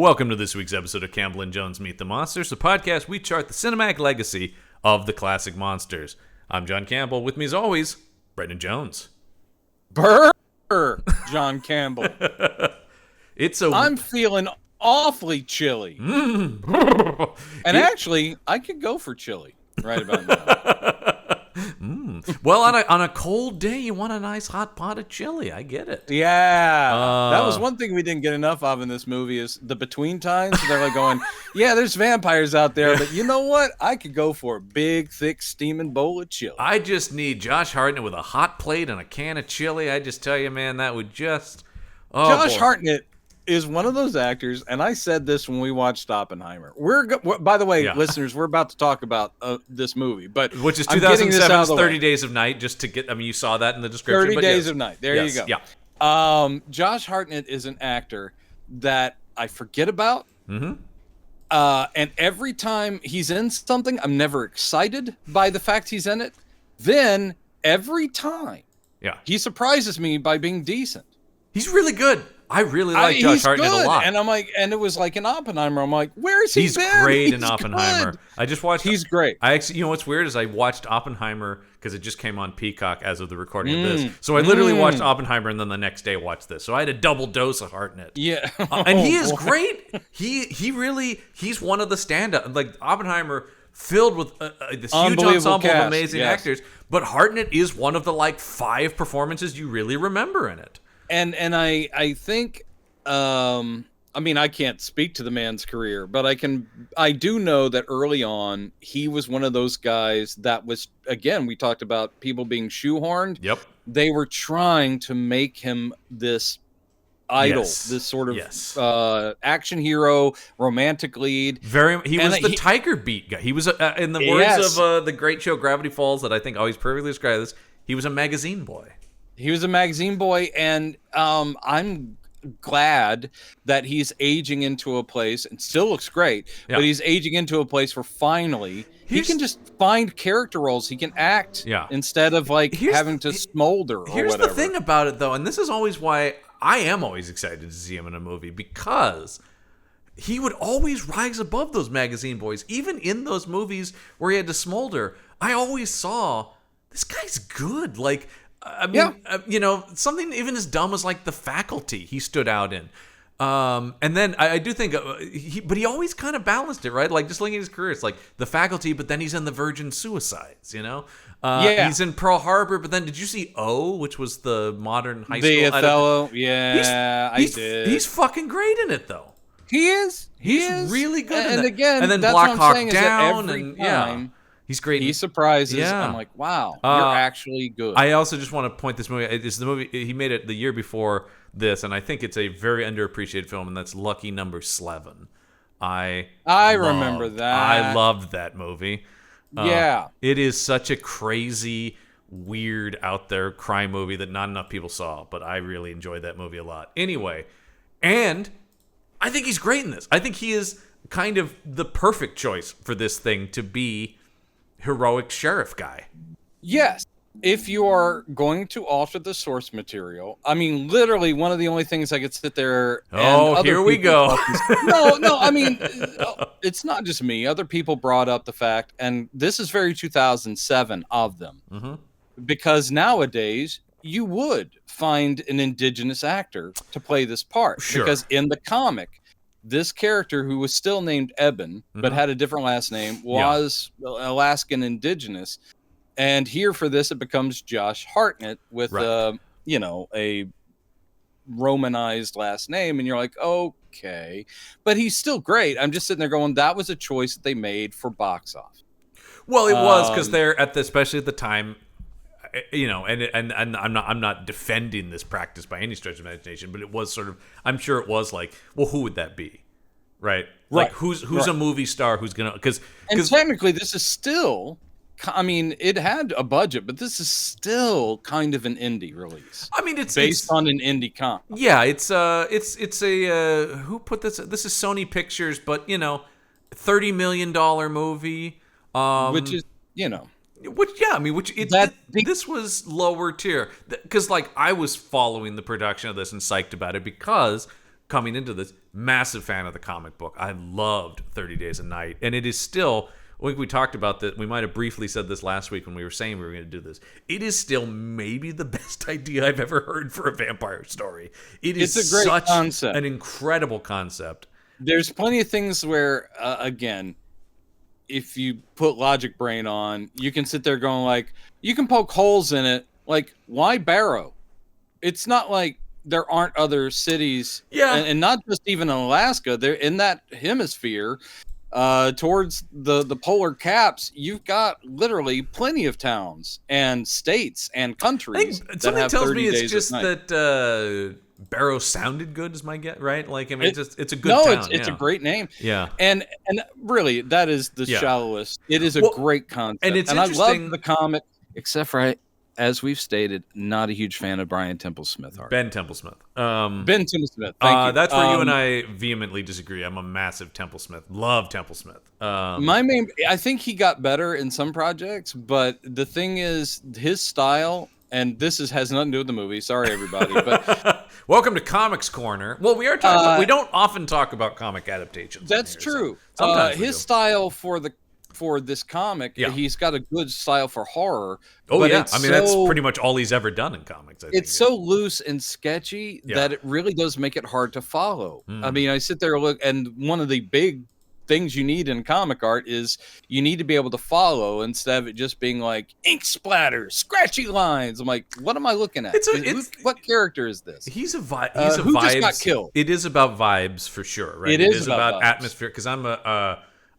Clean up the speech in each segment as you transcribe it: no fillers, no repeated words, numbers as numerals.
welcome to this week's episode of Campbell and Jones Meet the Monsters, the podcast we chart the cinematic legacy of the classic monsters. I'm John Campbell. With me, as always, Brendan Jones. Brr, John Campbell. I'm feeling awfully chilly. And actually, I could go for chili right about now. Well, on a cold day, you want a nice hot pot of chili. I get it. Yeah. That was one thing we didn't get enough of in this movie is the between times. They're like going, yeah, there's vampires out there, but you know what? I could go for a big, thick, steaming bowl of chili. I just need Josh Hartnett with a hot plate and a can of chili. I just tell you, man, that would just... Josh Hartnett is one of those actors, and I said this when we watched Oppenheimer. By the way, listeners, we're about to talk about this movie, but which is 2007's 30 Days of Night. Just to get, I mean, you saw that in the description. 30 Days of Night. There you go. Yeah. Josh Hartnett is an actor that I forget about. Mm-hmm. And every time he's in something, I'm never excited by the fact he's in it. Then every time, he surprises me by being decent. He's really good. I really like Josh Hartnett a lot. And I'm like, and it was like in Oppenheimer. I'm like, where is he? He's great in Oppenheimer. Good. I just watched. He's great. I actually, you know what's weird is I watched Oppenheimer because it just came on Peacock as of the recording of this. So I literally watched Oppenheimer and then the next day watched this. So I had a double dose of Hartnett. Yeah, and he is great. He's one of the standout. Like Oppenheimer, filled with this huge ensemble of amazing actors. But Hartnett is one of the like 5 performances you really remember in it. And I think, I mean, I can't speak to the man's career, but I do know that early on, he was one of those guys that was, again, we talked about people being shoehorned. Yep. They were trying to make him this idol, this sort of action hero, romantic lead. He was the Tiger Beat guy. He was, in the words of the great show Gravity Falls that I think always perfectly describes this, he was a magazine boy. He was a magazine boy, and I'm glad that he's aging into a place, and still looks great, but he's aging into a place where finally he can just find character roles. He can act instead of like having to smolder or whatever. Here's the thing about it, though, and this is always why I am always excited to see him in a movie, because he would always rise above those magazine boys. Even in those movies where he had to smolder, I always saw, this guy's good. Like... I mean, you know, something even as dumb as like The Faculty he stood out in. And then I do think, but he always kind of balanced it, right? Like just looking at his career, it's like The Faculty, but then he's in The Virgin Suicides, you know? He's in Pearl Harbor, but then did you see O, which was the modern high school? The Othello, I did. He's fucking great in it, though. He is. He's really good in it. And again, and then that's Black what I'm Hawk saying Down, is that every and time, he's great. He surprises. I'm like, wow, you're actually good. I also just want to point this movie. It's the movie he made it the year before this, and I think it's a very underappreciated film, and that's Lucky Number 11. I remember that. I loved that movie. It is such a crazy, weird, out there crime movie that not enough people saw, but I really enjoyed that movie a lot. Anyway, and I think he's great in this. I think he is kind of the perfect choice for this thing to be heroic sheriff guy. Yes. If you are going to alter the source material, I mean, literally one of the only things I could sit there and here we go. No, I mean, it's not just me. Other people brought up the fact, and this is very 2007 of them, because nowadays you would find an indigenous actor to play this part. Sure. Because in the comic, this character, who was still named Eben, but had a different last name, was Alaskan indigenous. And here for this, it becomes Josh Hartnett with, a Romanized last name. And you're like, okay. But he's still great. I'm just sitting there going, that was a choice that they made for box office. Well, it was, because they're, especially at the time, you know, and I'm not defending this practice by any stretch of imagination, but it was sort of, I'm sure it was like, well, who would that be, right? Like who's a movie star who's gonna, because technically this is still, I mean, it had a budget, but this is still kind of an indie release. I mean, it's based on an indie comic. Yeah, it's a who put this? This is Sony Pictures, but you know, $30 million movie, which is, you know. This was lower tier, because like I was following the production of this and psyched about it, because coming into this, massive fan of the comic book. I loved 30 Days a Night, and it is still, I think we talked about that. We might have briefly said this last week when we were saying we were going to do this. It is still maybe the best idea I've ever heard for a vampire story. It's a great such concept. an incredible concept. There's plenty of things where, again, if you put Logic Brain on, you can sit there going like, you can poke holes in it. Like, why Barrow? It's not like there aren't other cities, and not just even in Alaska. They're in that hemisphere, towards the polar caps. You've got literally plenty of towns and states and countries. Something tells me it's just that Barrow sounded good, is my guess, right? Like, I mean, it's a good town. It's a great name. Yeah, and really, that is the shallowest. It is a great concept, and I love the comic, except for as we've stated, not a huge fan of Brian Temple-Smith art. Ben Temple-Smith. Ben Temple-Smith. Thank you. That's where you and I vehemently disagree. I'm a massive Temple-Smith. Love Temple-Smith. I think he got better in some projects, but the thing is, his style, and this has nothing to do with the movie. Sorry, everybody. But welcome to Comics Corner. Well, we are talking. About, we don't often talk about comic adaptations. That's true. So sometimes his style for this comic, he's got a good style for horror. Oh yeah, I mean that's pretty much all he's ever done in comics. I think. It's so loose and sketchy that it really does make it hard to follow. I mean, I sit there and look, and one of the big things you need in comic art is you need to be able to follow instead of it just being like ink splatters, scratchy lines. I'm like, what am I looking at? What character is this? He's a vibe. Who just got killed? It is about vibes for sure, right? It is about atmosphere. Because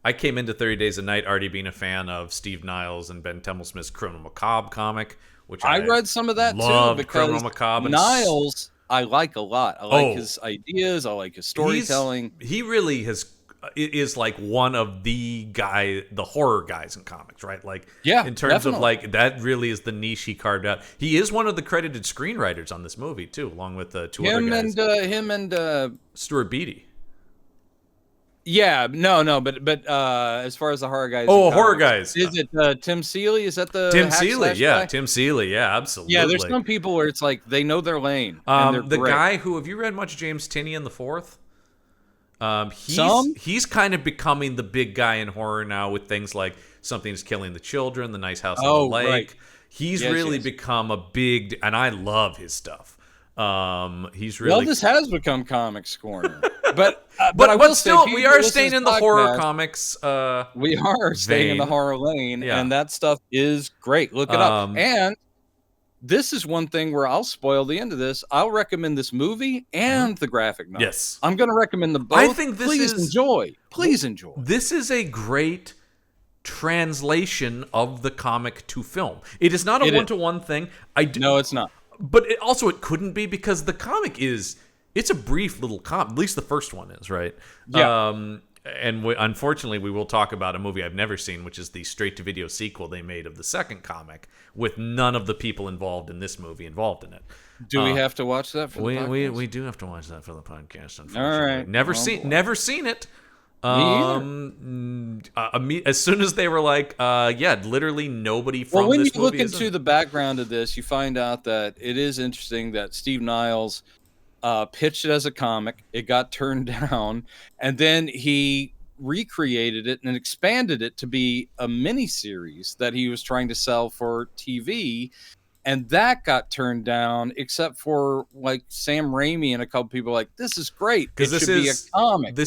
I came into 30 Days a Night already being a fan of Steve Niles and Ben Temple-Smith's Criminal Macabre comic, which I read some of that too. Because Criminal Macabre. Niles, I like a lot. I like his ideas. I like his storytelling. He really is like one of the horror guys in comics, right? Like, in terms of like that, really is the niche he carved out. He is one of the credited screenwriters on this movie too, along with two other guys. Him and Stuart Beattie. Yeah, but as far as the horror guys, horror guys, is it Tim Seeley? Is that the Tim Seeley? Yeah, guy? Tim Seeley. Yeah, absolutely. Yeah, there's some people where it's like they know their lane. The guy who, have you read much James Tynion the Fourth? He's kind of becoming the big guy in horror now with things like Something's Killing the Children, The Nice House on the Lake. Right. He's really become a big, and I love his stuff. He's really this has become Comics Corner, but I will still say, we are staying in the horror comics. We are staying in the horror lane, and that stuff is great. Look it up. And this is one thing where I'll spoil the end of this. I'll recommend this movie and the graphic novel. Yes, I'm going to recommend them both. I think Please enjoy. This is a great translation of the comic to film. It is not a one-to-one thing. No, it's not. But it couldn't be, because the comic it's a brief little comic. At least the first one is, right? Yeah. And unfortunately, we will talk about a movie I've never seen, which is the straight-to-video sequel they made of the second comic, with none of the people involved in this movie involved in it. Do we have to watch that for the podcast? We do have to watch that for the podcast, unfortunately. All right. Never seen it. As soon as they were like, literally nobody from when this you movie look into the background of this, you find out that it is interesting that Steve Niles pitched it as a comic. It got turned down, and then he recreated it and expanded it to be a mini-series that he was trying to sell for TV, and that got turned down, except for like Sam Raimi and a couple people like, this is great. It should be a comic.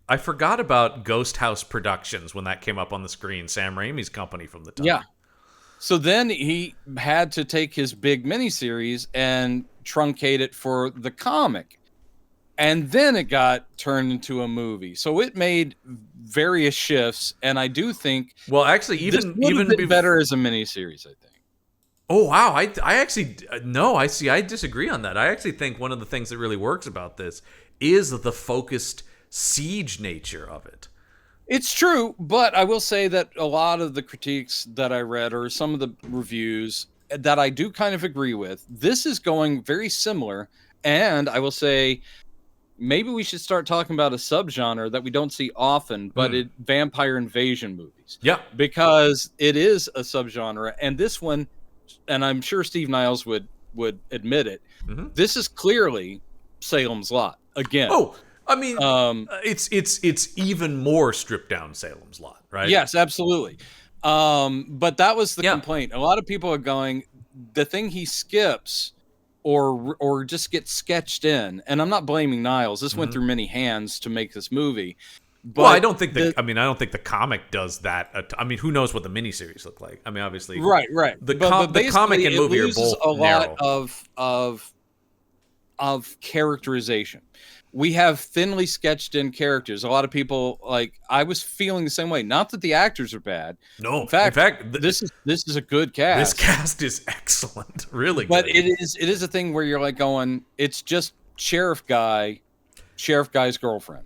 I forgot about Ghost House Productions when that came up on the screen, Sam Raimi's company from the time. Yeah. So then he had to take his big miniseries and truncate it for the comic. And then it got turned into a movie. So it made various shifts, and I do think even better as a miniseries, I think. Oh wow, I actually no, I disagree on that. I actually think one of the things that really works about this is the focused siege nature of it. It's true, but I will say that a lot of the critiques that I read, or some of the reviews that I do kind of agree with, this is going very similar. And I will say, maybe we should start talking about a subgenre that we don't see often, but vampire invasion movies. Yeah, because it is a subgenre, and this one, and I'm sure Steve Niles would admit it, this is clearly Salem's Lot again. Oh, I mean, it's even more stripped down Salem's Lot, right? Yes, absolutely. But that was the complaint. A lot of people are going, the thing he skips or just gets sketched in, and I'm not blaming Niles. This went through many hands to make this movie. But well, I don't think I don't think the comic does that. I mean, who knows what the miniseries look like? I mean, obviously, right. The comic and movie are both a narrow. lot of characterization. We have thinly sketched in characters. A lot of people, like, I was feeling the same way. Not that the actors are bad. No, in fact this is a good cast. This cast is excellent, really. But good. it is a thing where you're like going, it's just Sheriff Guy's girlfriend.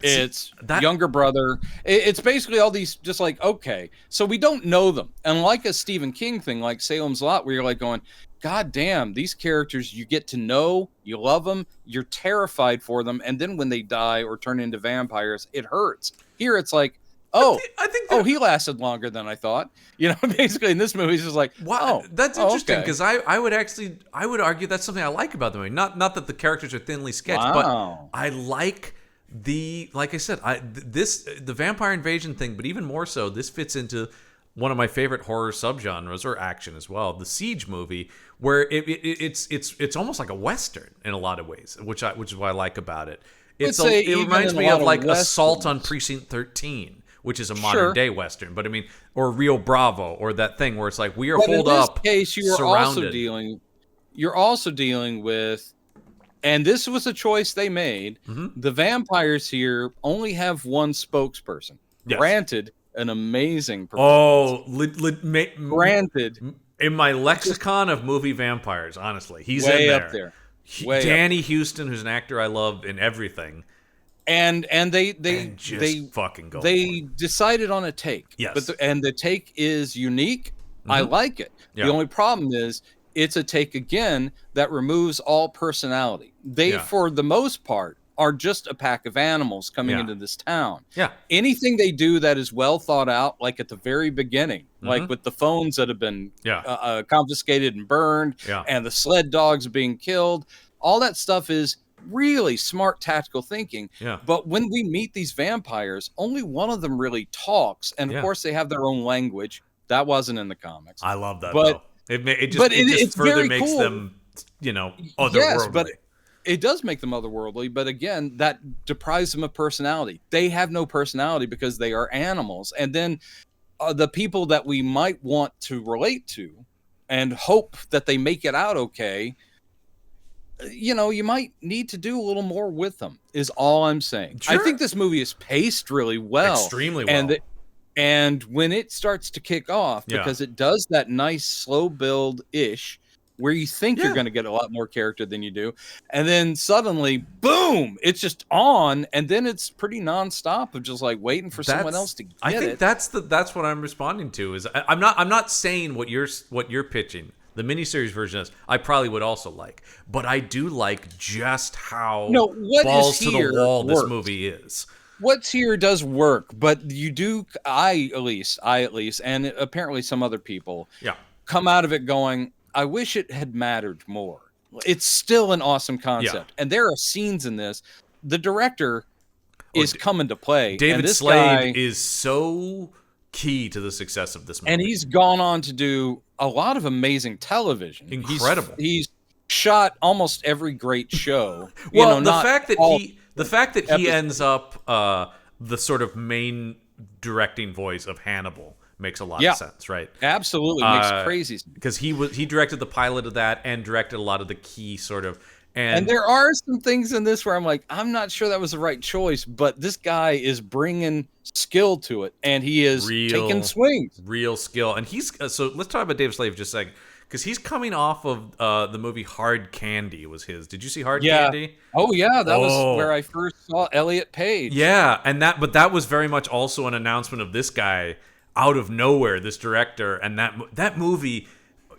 It's that younger brother. It's basically all these, just like, okay, so we don't know them. And like a Stephen King thing, like Salem's Lot, where you're like going, God damn, these characters you get to know, you love them, you're terrified for them, and then when they die or turn into vampires, it hurts. Here it's like, I think he lasted longer than I thought. You know, basically in this movie, it's just like, wow, that's interesting, because I would argue that's something I like about the movie. Not that the characters are thinly sketched, but I like like I said, the vampire invasion thing, but even more so, this fits into one of my favorite horror subgenres, or action as well, the Siege movie, where it's almost like a Western in a lot of ways, which is what I like about it. It reminds me of like Assault on Precinct 13, which is a modern day Western, but I mean, or Rio Bravo, or that thing where it's like we are holed up, in this case, surrounded. You're also dealing with, and this was a choice they made. The vampires here only have one spokesperson. Yes. Granted, an amazing performance. Granted. In my lexicon of movie vampires, honestly, he's way in there. Up there. Danny Houston, who's an actor I love in everything. And they fucking go. They decided on a take. Yes. And the take is unique. I like it. Yeah. The only problem is it's a take again that removes all personality. They, for the most part, are just a pack of animals coming into this town. Yeah. Anything they do that is well thought out, like at the very beginning, like with the phones that have been confiscated and burned, and the sled dogs being killed, all that stuff is really smart tactical thinking. Yeah. But when we meet these vampires, only one of them really talks, and of course they have their own language. That wasn't in the comics. I love that, but though. It just further makes cool. them, otherworldly. But it does make them otherworldly, but again, that deprives them of personality. They have no personality because they are animals. And then the people that we might want to relate to and hope that they make it out okay, you might need to do a little more with them, is all I'm saying. Sure. I think this movie is paced really well. Extremely well. And when it starts to kick off, because it does that nice slow build-ish, where you think you're going to get a lot more character than you do, and then suddenly, boom, it's just on, and then it's pretty nonstop of just like waiting for someone else to get it. I think that's what I'm responding to. Is I'm not saying what you're pitching. The miniseries version is I probably would also like, but I do like just how balls to the wall this movie is. What's here does work, but you do. I at least, and apparently some other people, come out of it going, I wish it had mattered more. It's still an awesome concept. And there are scenes in this. The director is coming to play. David Slade is so key to the success of this movie. And he's gone on to do a lot of amazing television. Incredible. He's shot almost every great show. Well, the fact that he ends up the sort of main directing voice of Hannibal makes a lot of sense, right? Absolutely, makes crazy sense. Because he directed the pilot of that and directed a lot of the key sort of. And there are some things in this where I'm like, I'm not sure that was the right choice, but this guy is bringing skill to it, and he is taking swings. Real skill. And he's so let's talk about David Slade for just a second, because he's coming off of the movie Hard Candy was his. Did you see Hard Candy? Oh yeah, that was where I first saw Elliot Page. Yeah, but that was very much also an announcement of this guy out of nowhere, this director, and that movie,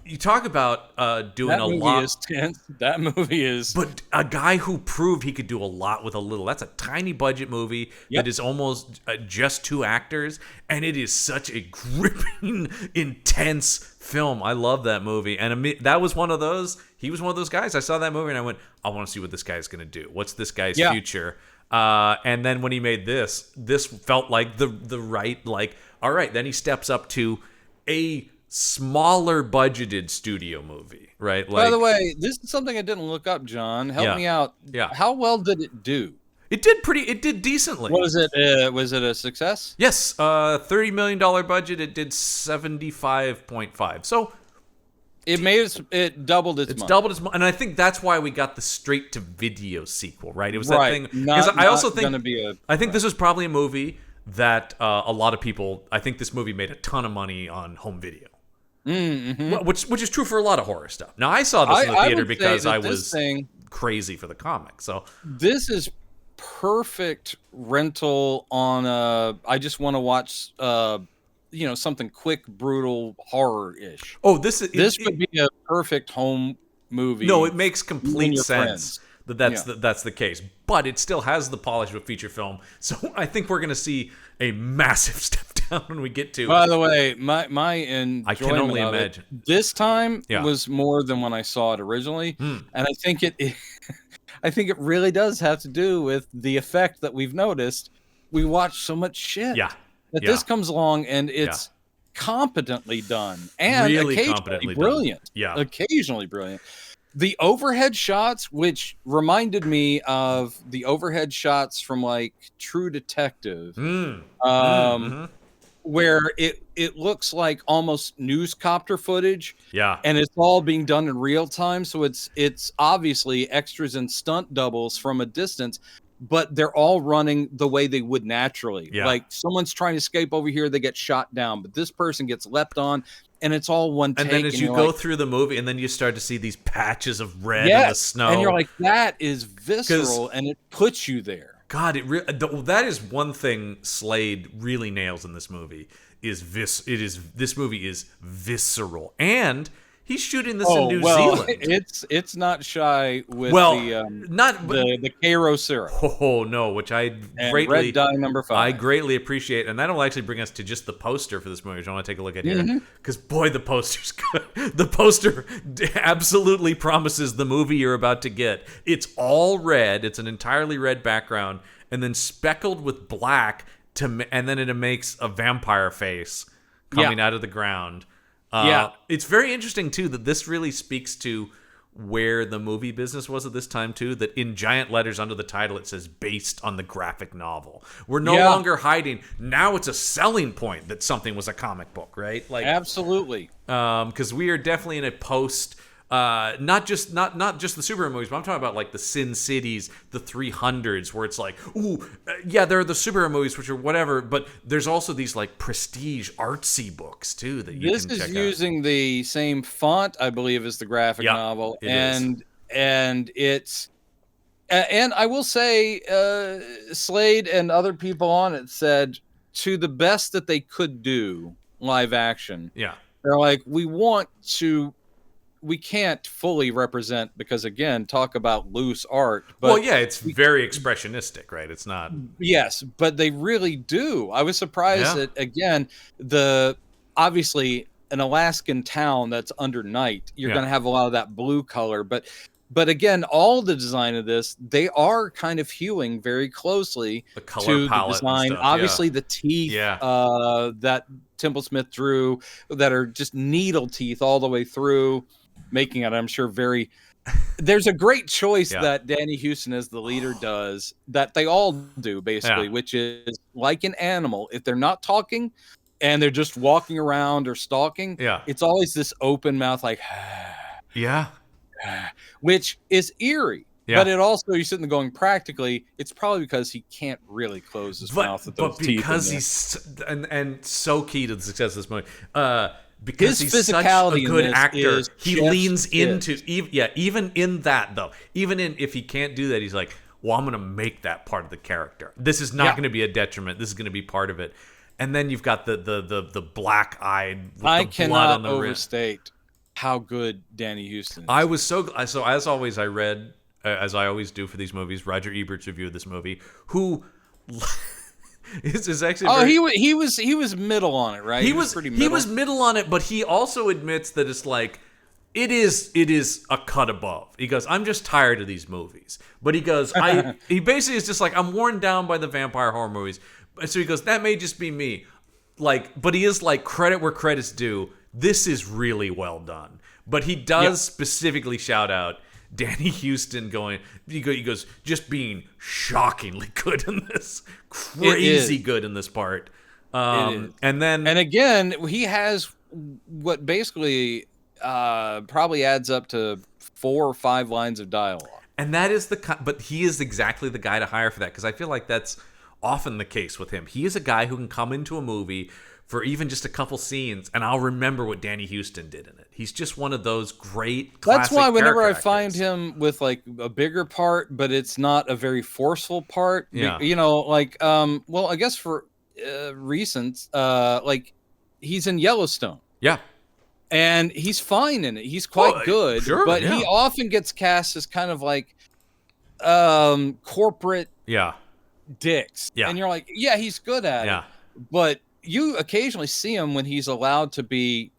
you talk about doing That a movie lot. is tense. That movie is. But a guy who proved he could do a lot with a little. That's a tiny budget movie that is almost just 2 actors, and it is such a gripping, intense film. I love that movie, and that was one of those. He was one of those guys. I saw that movie and I went, I want to see what this guy's going to do. What's this guy's future? And then when he made this felt like the right, like, all right. Then he steps up to a smaller budgeted studio movie, right? Like, by the way, this is something I didn't look up, John. Help me out. Yeah. How well did it do? It did decently. What was it? Was it a success? Yes, $30 million budget. It did 75.5. So it doubled its money. Doubled its money, and I think that's why we got the straight to video sequel, right? It was right. that thing. Because I also think I think right. this was probably a movie that a lot of people. I think this movie made a ton of money on home video. Mm-hmm. Which is true for a lot of horror stuff. Now, I saw this in the theater because I was crazy for the comic. So this is perfect rental on I just want to watch something quick, brutal, horror-ish. Oh, this would be a perfect home movie. No, it makes complete sense friends. that's the case. But it still has the polish of a feature film. So I think we're going to see a massive step down when we get to. By the way, my enjoyment I can only imagine. This time was more than when I saw it originally, and I think I think it really does have to do with the effect that we've noticed. We watch so much shit. Yeah. That this comes along and it's competently done and really occasionally brilliant. Done. Yeah. Occasionally brilliant. The overhead shots, which reminded me of the overhead shots from like True Detective, where it looks like almost newscopter footage. Yeah. And it's all being done in real time. So it's obviously extras and stunt doubles from a distance, but they're all running the way they would naturally. Yeah. Like someone's trying to escape over here, they get shot down, but this person gets leapt on. And it's all one take. And then as you go through the movie, and then you start to see these patches of red in the snow. And you're like, that is visceral, and it puts you there. God, that is one thing Slade really nails in this movie. This movie is visceral, and he's shooting this in New Zealand. It's not shy with the Cairo syrup. Oh no, which I greatly red dye number 5. I greatly appreciate, and that'll actually bring us to just the poster for this movie, which I want to take a look at here, because boy, the poster's good. The poster absolutely promises the movie you're about to get. It's all red. It's an entirely red background, and then speckled with black and then it makes a vampire face coming out of the ground. It's very interesting too that this really speaks to where the movie business was at this time too, that in giant letters under the title it says based on the graphic novel. We're no longer hiding. Now it's a selling point that something was a comic book, right? Like absolutely. Because we are definitely in a post not just the superhero movies, but I'm talking about like the Sin Cities, the 300s, where it's like, there are the superhero movies, which are whatever, but there's also these like prestige artsy books too that you can check out. This is using the same font, I believe, as the graphic novel, and it's and I will say, Slade and other people on it said to the best that they could do live action. Yeah, they're like, we can't fully represent, because again, talk about loose art. But it's very expressionistic, right? It's not. Yes, but they really do. I was surprised that, again, obviously an Alaskan town that's under night, you're going to have a lot of that blue color. But again, all the design of this, they are kind of hewing very closely the color to palette the design. and stuff, obviously, the teeth that Temple Smith drew that are just needle teeth all the way through, making it, I'm sure, very. There's a great choice that Danny Houston as the leader does, that they all do basically, which is like an animal. If they're not talking and they're just walking around or stalking, it's always this open mouth, like which is eerie. But it also, you're sitting there going, practically, it's probably because he can't really close his mouth with those teeth. But because he's and so key to the success of this movie. Because his he's such a good actor, he leans into even in that though. Even if he can't do that, he's like, well, I'm going to make that part of the character. This is not going to be a detriment. This is going to be part of it. And then you've got the black eyed with the blood on the wrist. I cannot overstate how good Danny Houston is. I was so as always I read as I always do for these movies, Roger Ebert's review of this movie, who is actually he was middle on it, right? He was pretty middle. He was middle on it, but he also admits that it's like it is a cut above. He goes, I'm just tired of these movies. But he goes, he basically is just like, I'm worn down by the vampire horror movies. And so he goes, that may just be me. Like, but he is like, credit where credit's due. This is really well done. But he does specifically shout out Danny Houston he goes, just being shockingly good in this. Crazy good in this part. And again, he has what basically probably adds up to 4 or 5 lines of dialogue. And that is but he is exactly the guy to hire for that, because I feel like that's often the case with him. He is a guy who can come into a movie for even just a couple scenes, and I'll remember what Danny Houston did in it. He's just one of those great classic. That's why whenever I actors. find him with like a bigger part, but it's not a very forceful part, you know, like well, I guess for recent, like he's in Yellowstone. Yeah. And he's fine in it. He's quite good, sure, but he often gets cast as kind of like corporate dicks. Yeah. And you're like, yeah, he's good at it. But you occasionally see him when he's allowed to be,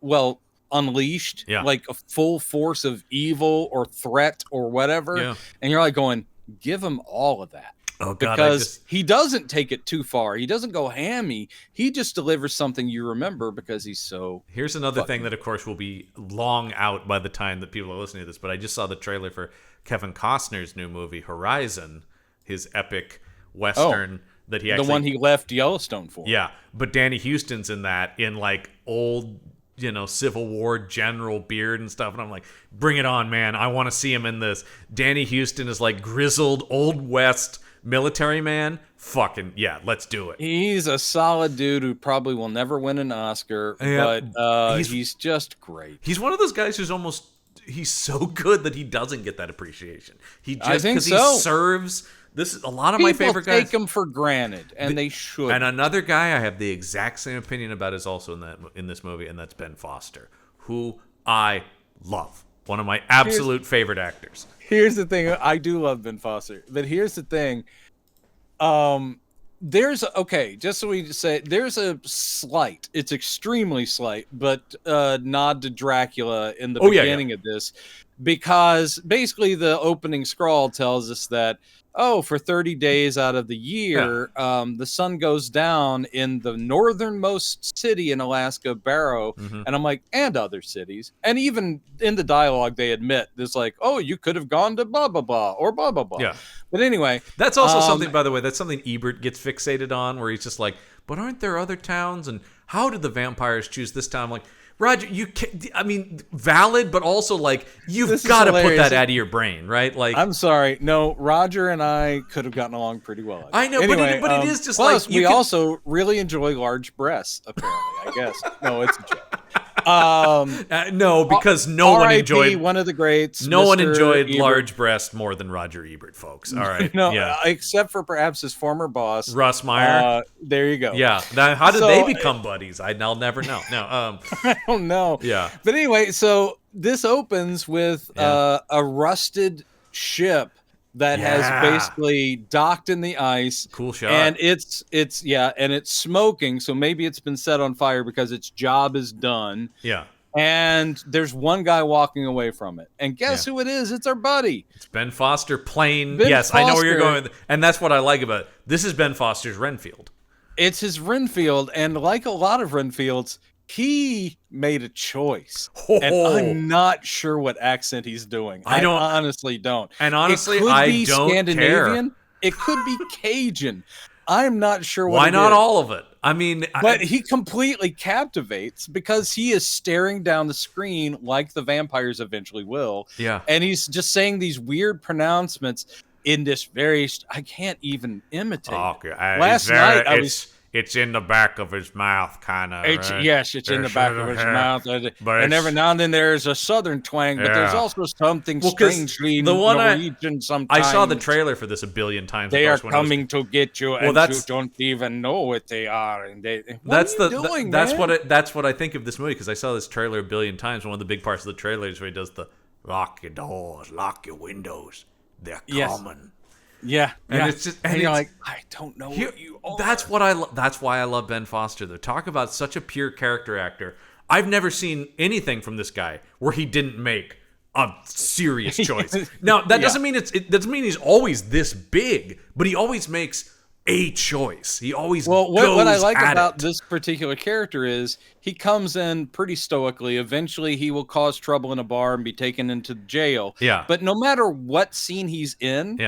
well, unleashed, like a full force of evil or threat or whatever. Yeah. And you're like going, give him all of that. Oh, God, because he doesn't take it too far. He doesn't go hammy. He just delivers something you remember because he's so. Here's another thing that, of course, will be long out by the time that people are listening to this. But I just saw the trailer for Kevin Costner's new movie, Horizon, his epic Western that he actually. The one he left Yellowstone for. Yeah. But Danny Houston's in that in like old, you know, Civil War general beard and stuff. And I'm like, bring it on, man. I want to see him in this. Danny Houston is like grizzled, old West military man. Fucking let's do it. He's a solid dude who probably will never win an Oscar, but he's just great. He's one of those guys who's he's so good that he doesn't get that appreciation. He just because he serves. This is a lot of my favorite guys. Take him for granted, and they should. And another guy I have the exact same opinion about is also in this movie, and that's Ben Foster, who I love. One of my absolute favorite actors. Here's the thing. I do love Ben Foster, but here's the thing. Just so we say, there's a slight, it's extremely slight, but nod to Dracula in the beginning of this, because basically the opening scroll tells us that, for 30 days out of the year, the sun goes down in the northernmost city in Alaska, Barrow. Mm-hmm. And I'm like, and other cities. And even in the dialogue, they admit there's like, you could have gone to blah, blah, blah, or blah, blah, blah. Yeah. But anyway. That's also something, by the way, that's something Ebert gets fixated on, where he's just like, but aren't there other towns? And how did the vampires choose this town? I'm like, Roger, you can't, I mean, valid, but also like you've got to put that out of your brain, right? Like, I'm sorry, no, Roger and I could have gotten along pretty well. I know, anyway, but it is just plus, like we also really enjoy large breasts. Apparently, I guess. No, it's a joke. No, because no one enjoyed one of the greats. No one enjoyed large breast more than Roger Ebert, folks. All right, except for perhaps his former boss, Russ Meyer. There you go. Yeah, how did they become buddies? I'll never know. No, I don't know. Yeah, but anyway, so this opens with a rusted ship that has basically docked in the ice. Cool shot. And it's smoking, so maybe it's been set on fire because its job is done. Yeah. And there's one guy walking away from it. And guess who it is? It's our buddy. It's Ben Foster playing. Yes, Foster. I know where you're going. And that's what I like about it. This is Ben Foster's Renfield. It's his Renfield, and like a lot of Renfields, he made a choice, and I'm not sure what accent he's doing. I honestly don't. And honestly, I don't Scandinavian. care. It could be Cajun. I'm not sure what. Why not all of it? I mean, but he completely captivates because he is staring down the screen like the vampires eventually will. Yeah, and he's just saying these weird pronouncements in this I can't even imitate. Okay, last night I was. it's in the back of his mouth, kind of. Right? Yes, it's in the back of his mouth. But And every now and then there's a southern twang, but there's also something strangely Norwegian sometimes. I saw the trailer for this a billion times. They are coming to get you, and you don't even know what they are. And that's what I think of this movie, because I saw this trailer a billion times. One of the big parts of the trailer is where he does the lock your doors, lock your windows. They're coming. Yeah, and it's just, and you're like, I don't know what you are. That's why I love Ben Foster. Though, talk about such a pure character actor. I've never seen anything from this guy where he didn't make a serious choice. Now that doesn't mean it doesn't mean he's always this big, but he always makes a choice. He always what I like about this particular character is he comes in pretty stoically. Eventually he will cause trouble in a bar and be taken into jail. Yeah. But no matter what scene he's in,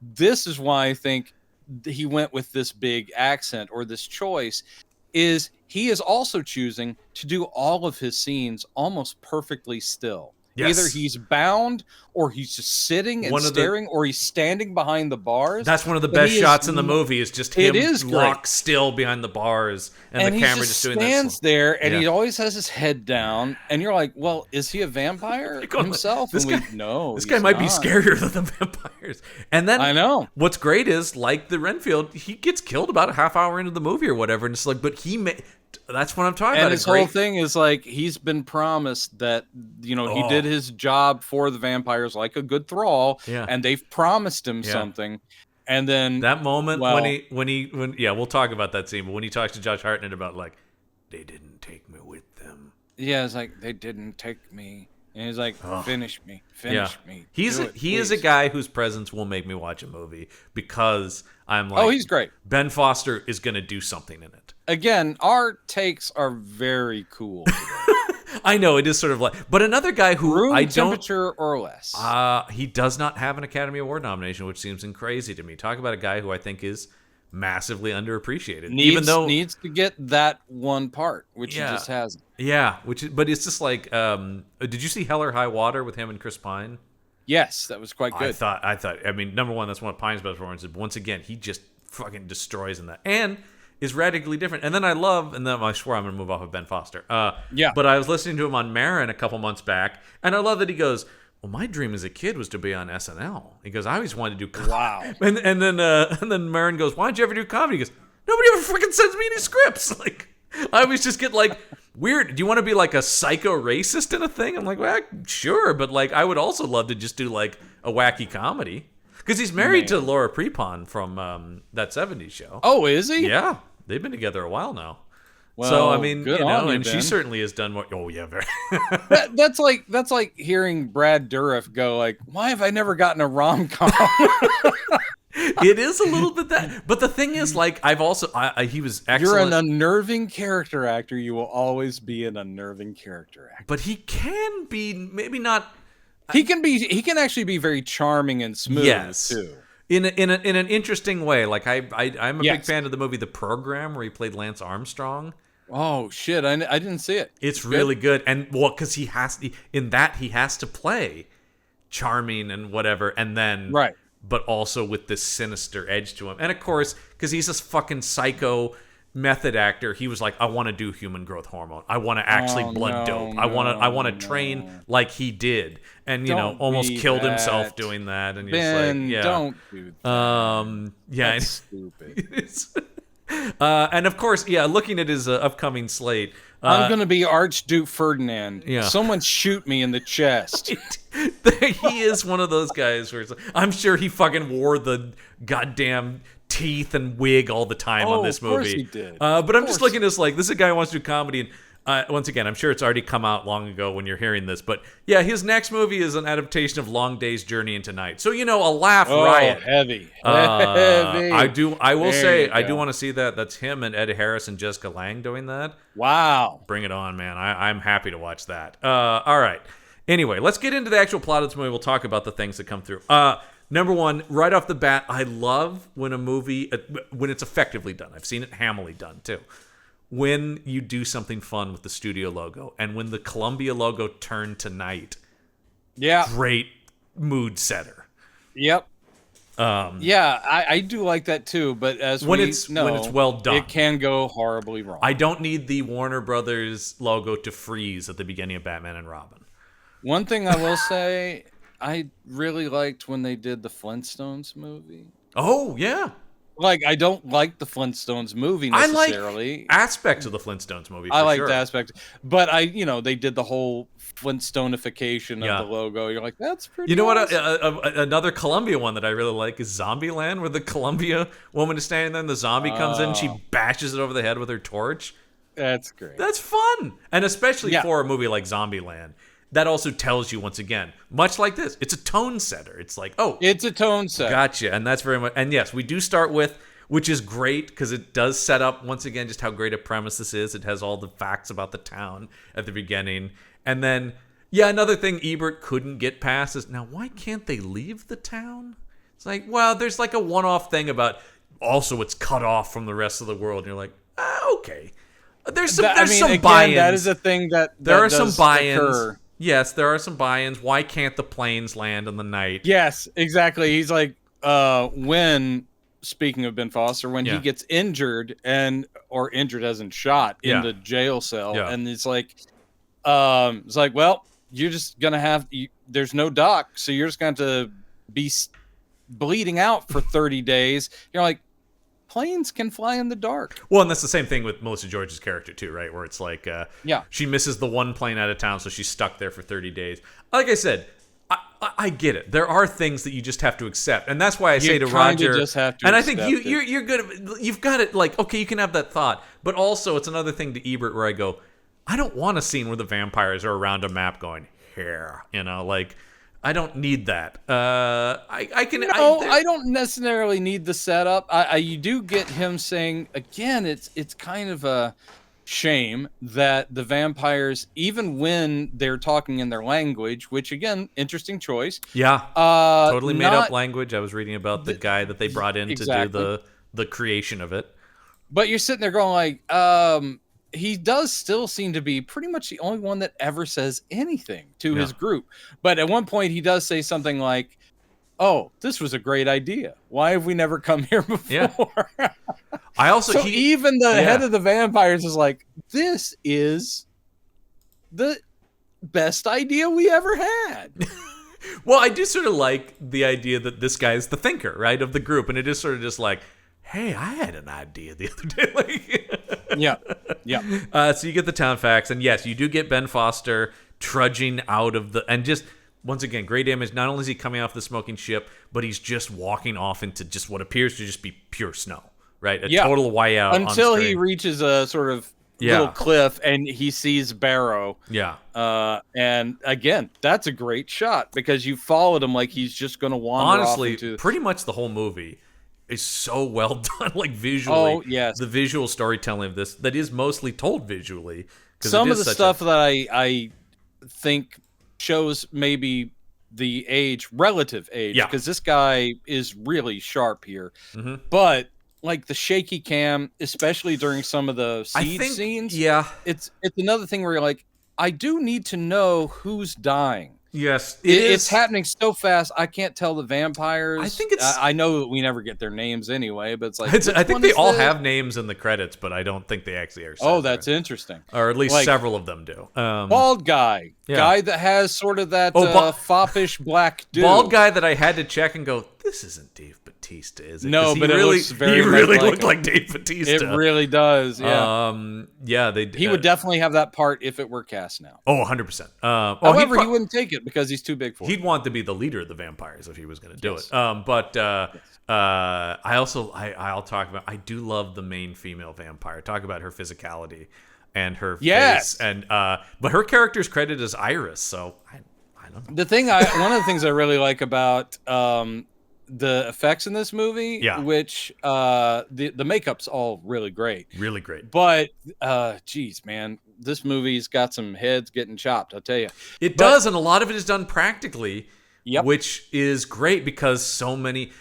this is why I think he went with this big accent or this choice, is he is also choosing to do all of his scenes almost perfectly still. Yes. Either he's bound, or he's just sitting and staring, or he's standing behind the bars. That's one of the best shots in the movie. Is just him locked still behind the bars, and the camera just doing that. He stands there, and he always has his head down, and you're like, "Well, is he a vampire himself?" This guy he's might be scarier than the vampires. And then I know what's great is, like the Renfield, he gets killed about a half hour into the movie or whatever, and it's like, but he may. That's what I'm talking about. And his whole thing is like, he's been promised that, he did his job for the vampires like a good thrall, and they've promised him something. And then that moment when we'll talk about that scene, but when he talks to Josh Hartnett about, like, they didn't take me with them. Yeah, it's like, they didn't take me. And he's like, finish me. He is a guy whose presence will make me watch a movie, because I'm like, he's great. Ben Foster is going to do something in it. Again, our takes are very cool today. I know, it is sort of like, but another guy who room temperature or less. He does not have an Academy Award nomination, which seems crazy to me. Talk about a guy who I think is massively underappreciated, needs to get that one part, which he just hasn't. Yeah, but it's just like, did you see Hell or High Water with him and Chris Pine? Yes, that was quite good. I thought. I mean, number one, that's one of Pine's best performances. But once again, he just fucking destroys in that, and is radically different. And then I swear I'm gonna move off of Ben Foster. But I was listening to him on Maron a couple months back, and I love that he goes, "Well, my dream as a kid was to be on SNL." He goes, "I always wanted to do comedy." Wow. And then Maron goes, "Why did you ever do comedy?" He goes, "Nobody ever freaking sends me any scripts." Like, I always just get like, weird. Do you want to be like a psycho racist in a thing? I'm like, well, sure, but like, I would also love to just do like a wacky comedy, because he's married to Laura Prepon from that '70s show. Oh, is he? Yeah, they've been together a while now. Well, so I mean, good on you, and Ben. she certainly has done more. Oh yeah, very. that's like hearing Brad Dourif go like, "Why have I never gotten a rom-com?" It is a little bit that, but the thing is, like, I've also he was excellent. You're an unnerving character actor. You will always be an unnerving character actor. But he can be, maybe not. He can actually be very charming and smooth too. In an interesting way. Like I'm a big fan of the movie The Program, where he played Lance Armstrong. Oh shit! I didn't see it. It's really good, and because he has to play charming and whatever, and then but also with this sinister edge to him. And of course, because he's this fucking psycho method actor, he was like, I want to do human growth hormone. I want to actually dope. I want to train like he did, and almost killed himself doing that. And Ben, he's like, don't do that. That's stupid. And of course, looking at his upcoming slate, I'm gonna be Archduke Ferdinand. Yeah. Someone shoot me in the chest. He is one of those guys where I'm sure he fucking wore the goddamn teeth and wig all the time on this movie. Of course he did. But I'm just looking at this like, this is a guy who wants to do comedy, and once again, I'm sure it's already come out long ago when you're hearing this, but yeah, his next movie is an adaptation of Long Day's Journey into Night. So, a laugh riot. Heavy. I will say, I do want to see that. That's him and Ed Harris and Jessica Lange doing that. Wow. Bring it on, man. I'm happy to watch that. All right. Anyway, let's get into the actual plot of this movie. We'll talk about the things that come through. Number one, right off the bat, I love when a movie, when it's effectively done. I've seen it hammily done, too. When you do something fun with the studio logo, and when the Columbia logo turned to night. Yeah. Great mood setter. Yep. Yeah, I do like that too, but as when we it's know, when it's well done. it can go horribly wrong. I don't need the Warner Brothers logo to freeze at the beginning of Batman and Robin. One thing I will say, I really liked when they did the Flintstones movie. Oh, yeah. Like, I don't like the Flintstones movie necessarily. I like aspects of the Flintstones movie. I like sure. the aspect, but they did the whole Flintstonification of the logo. You're like, that's pretty. You know awesome. what? Another Columbia one that I really like is Zombieland, where the Columbia woman is standing there and the zombie comes in, she bashes it over the head with her torch. That's great. That's fun, and especially for a movie like Zombieland. That also tells you, once again, much like this, it's a tone setter. It's like, oh, it's a tone setter. Gotcha, and that's very much. And yes, we do start with, which is great because it does set up once again just how great a premise this is. It has all the facts about the town at the beginning, and then another thing Ebert couldn't get past is, now why can't they leave the town? It's like, well, there's like a one-off thing about also it's cut off from the rest of the world, and you're like, okay. There's some buy-ins. That is a thing that there are some buy-ins. Occur. Yes, there are some buy-ins. Why can't the planes land in the night? Yes, exactly. He's like, speaking of Ben Foster, when he gets injured or injured as in shot in the jail cell, and it's like, well, you're just gonna have. There's no doc, so you're just going to be bleeding out for 30 days. You're like, planes can fly in the dark. Well, and that's the same thing with Melissa George's character too, right? Where it's like, she misses the one plane out of town, so she's stuck there for 30 days. Like I said, I get it. There are things that you just have to accept, and that's why I say to Roger, just have to and I think you're good. You've got it. Like, okay, you can have that thought, but also it's another thing to Ebert where I go, I don't want a scene where the vampires are around a map going here, like. I don't need that. I can. I don't necessarily need the setup. You do get him saying again. It's kind of a shame that the vampires, even when they're talking in their language, which again, interesting choice. Yeah. Totally made up language. I was reading about the guy that they brought in to do the creation of it. But you're sitting there going like, he does still seem to be pretty much the only one that ever says anything to his group. But at one point he does say something like, oh, this was a great idea. Why have we never come here before? Yeah. I also even the head of the vampires is like, this is the best idea we ever had. Well, I do sort of like the idea that this guy is the thinker, right, of the group. And it is sort of just like, hey, I had an idea the other day. So you get the town facts, and yes, you do get Ben Foster trudging out of and just once again, great image. Not only is he coming off the smoking ship, but he's just walking off into just what appears to just be pure snow, right? A total whiteout until he reaches a sort of little cliff and he sees Barrow. And again, that's a great shot because you followed him like he's just going to wander off into... pretty much the whole movie is so well done, like visually. Oh, yes. The visual storytelling of this that is mostly told visually. Some of the stuff that I think shows maybe the relative age, because this guy is really sharp here. Mm-hmm. But like the shaky cam, especially during some of the siege scenes, it's another thing where you're like, I do need to know who's dying. Yes, it's happening so fast. I can't tell the vampires. I think it's. I know that we never get their names anyway, but it's like I think they all have names in the credits, but I don't think they actually are. Oh, that's interesting. Or at least several of them do. Bald guy that has sort of that foppish black dude. Bald guy that I had to check and go, this isn't Dave Bautista, is it? No, but he really like looked like Dave Bautista. It really does. Yeah. He would definitely have that part if it were cast now. Oh, 100%. However, he wouldn't take it because he's too big for it. He'd want to be the leader of the vampires if he was going to do it. I'll talk about. I do love the main female vampire. Talk about her physicality and her face, and but her character's credited as Iris. So I don't know. One of the things I really like about the effects in this movie, which the makeup's all really great. Really great. But geez, man, this movie's got some heads getting chopped, I'll tell you. It does, and a lot of it is done practically, which is great because so many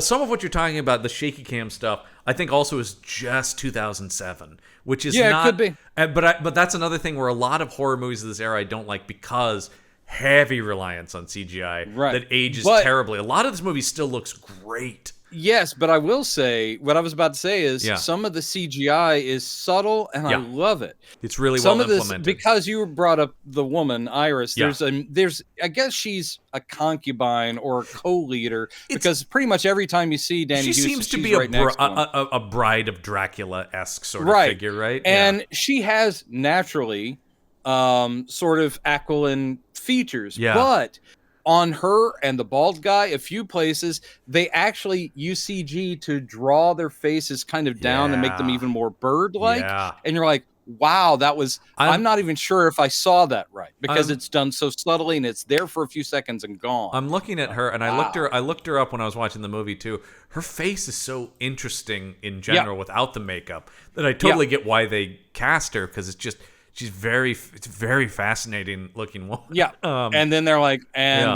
some of what you're talking about, the shaky cam stuff, I think also is just 2007, which is not. It could be. But that's another thing where a lot of horror movies of this era I don't like because heavy reliance on CGI that ages terribly. A lot of this movie still looks great. Yes, but I will say, what I was about to say is some of the CGI is subtle, and I love it. It's really well implemented. Some of this, because you brought up the woman, Iris, there's I guess she's a concubine or a co-leader, because pretty much every time you see Danny Houston, seems to be a bride of Dracula-esque sort of figure, right? And she has naturally sort of aquiline features, but on her and the bald guy, a few places, they actually use CG to draw their faces kind of down and make them even more bird-like. And you're like, wow, that was... I'm not even sure if I saw that right, because it's done so subtly and it's there for a few seconds and gone. I'm looking at her, and I looked her up when I was watching the movie, too. Her face is so interesting in general without the makeup that I totally get why they cast her, because it's just... it's very fascinating looking woman. Yeah. And then they're like,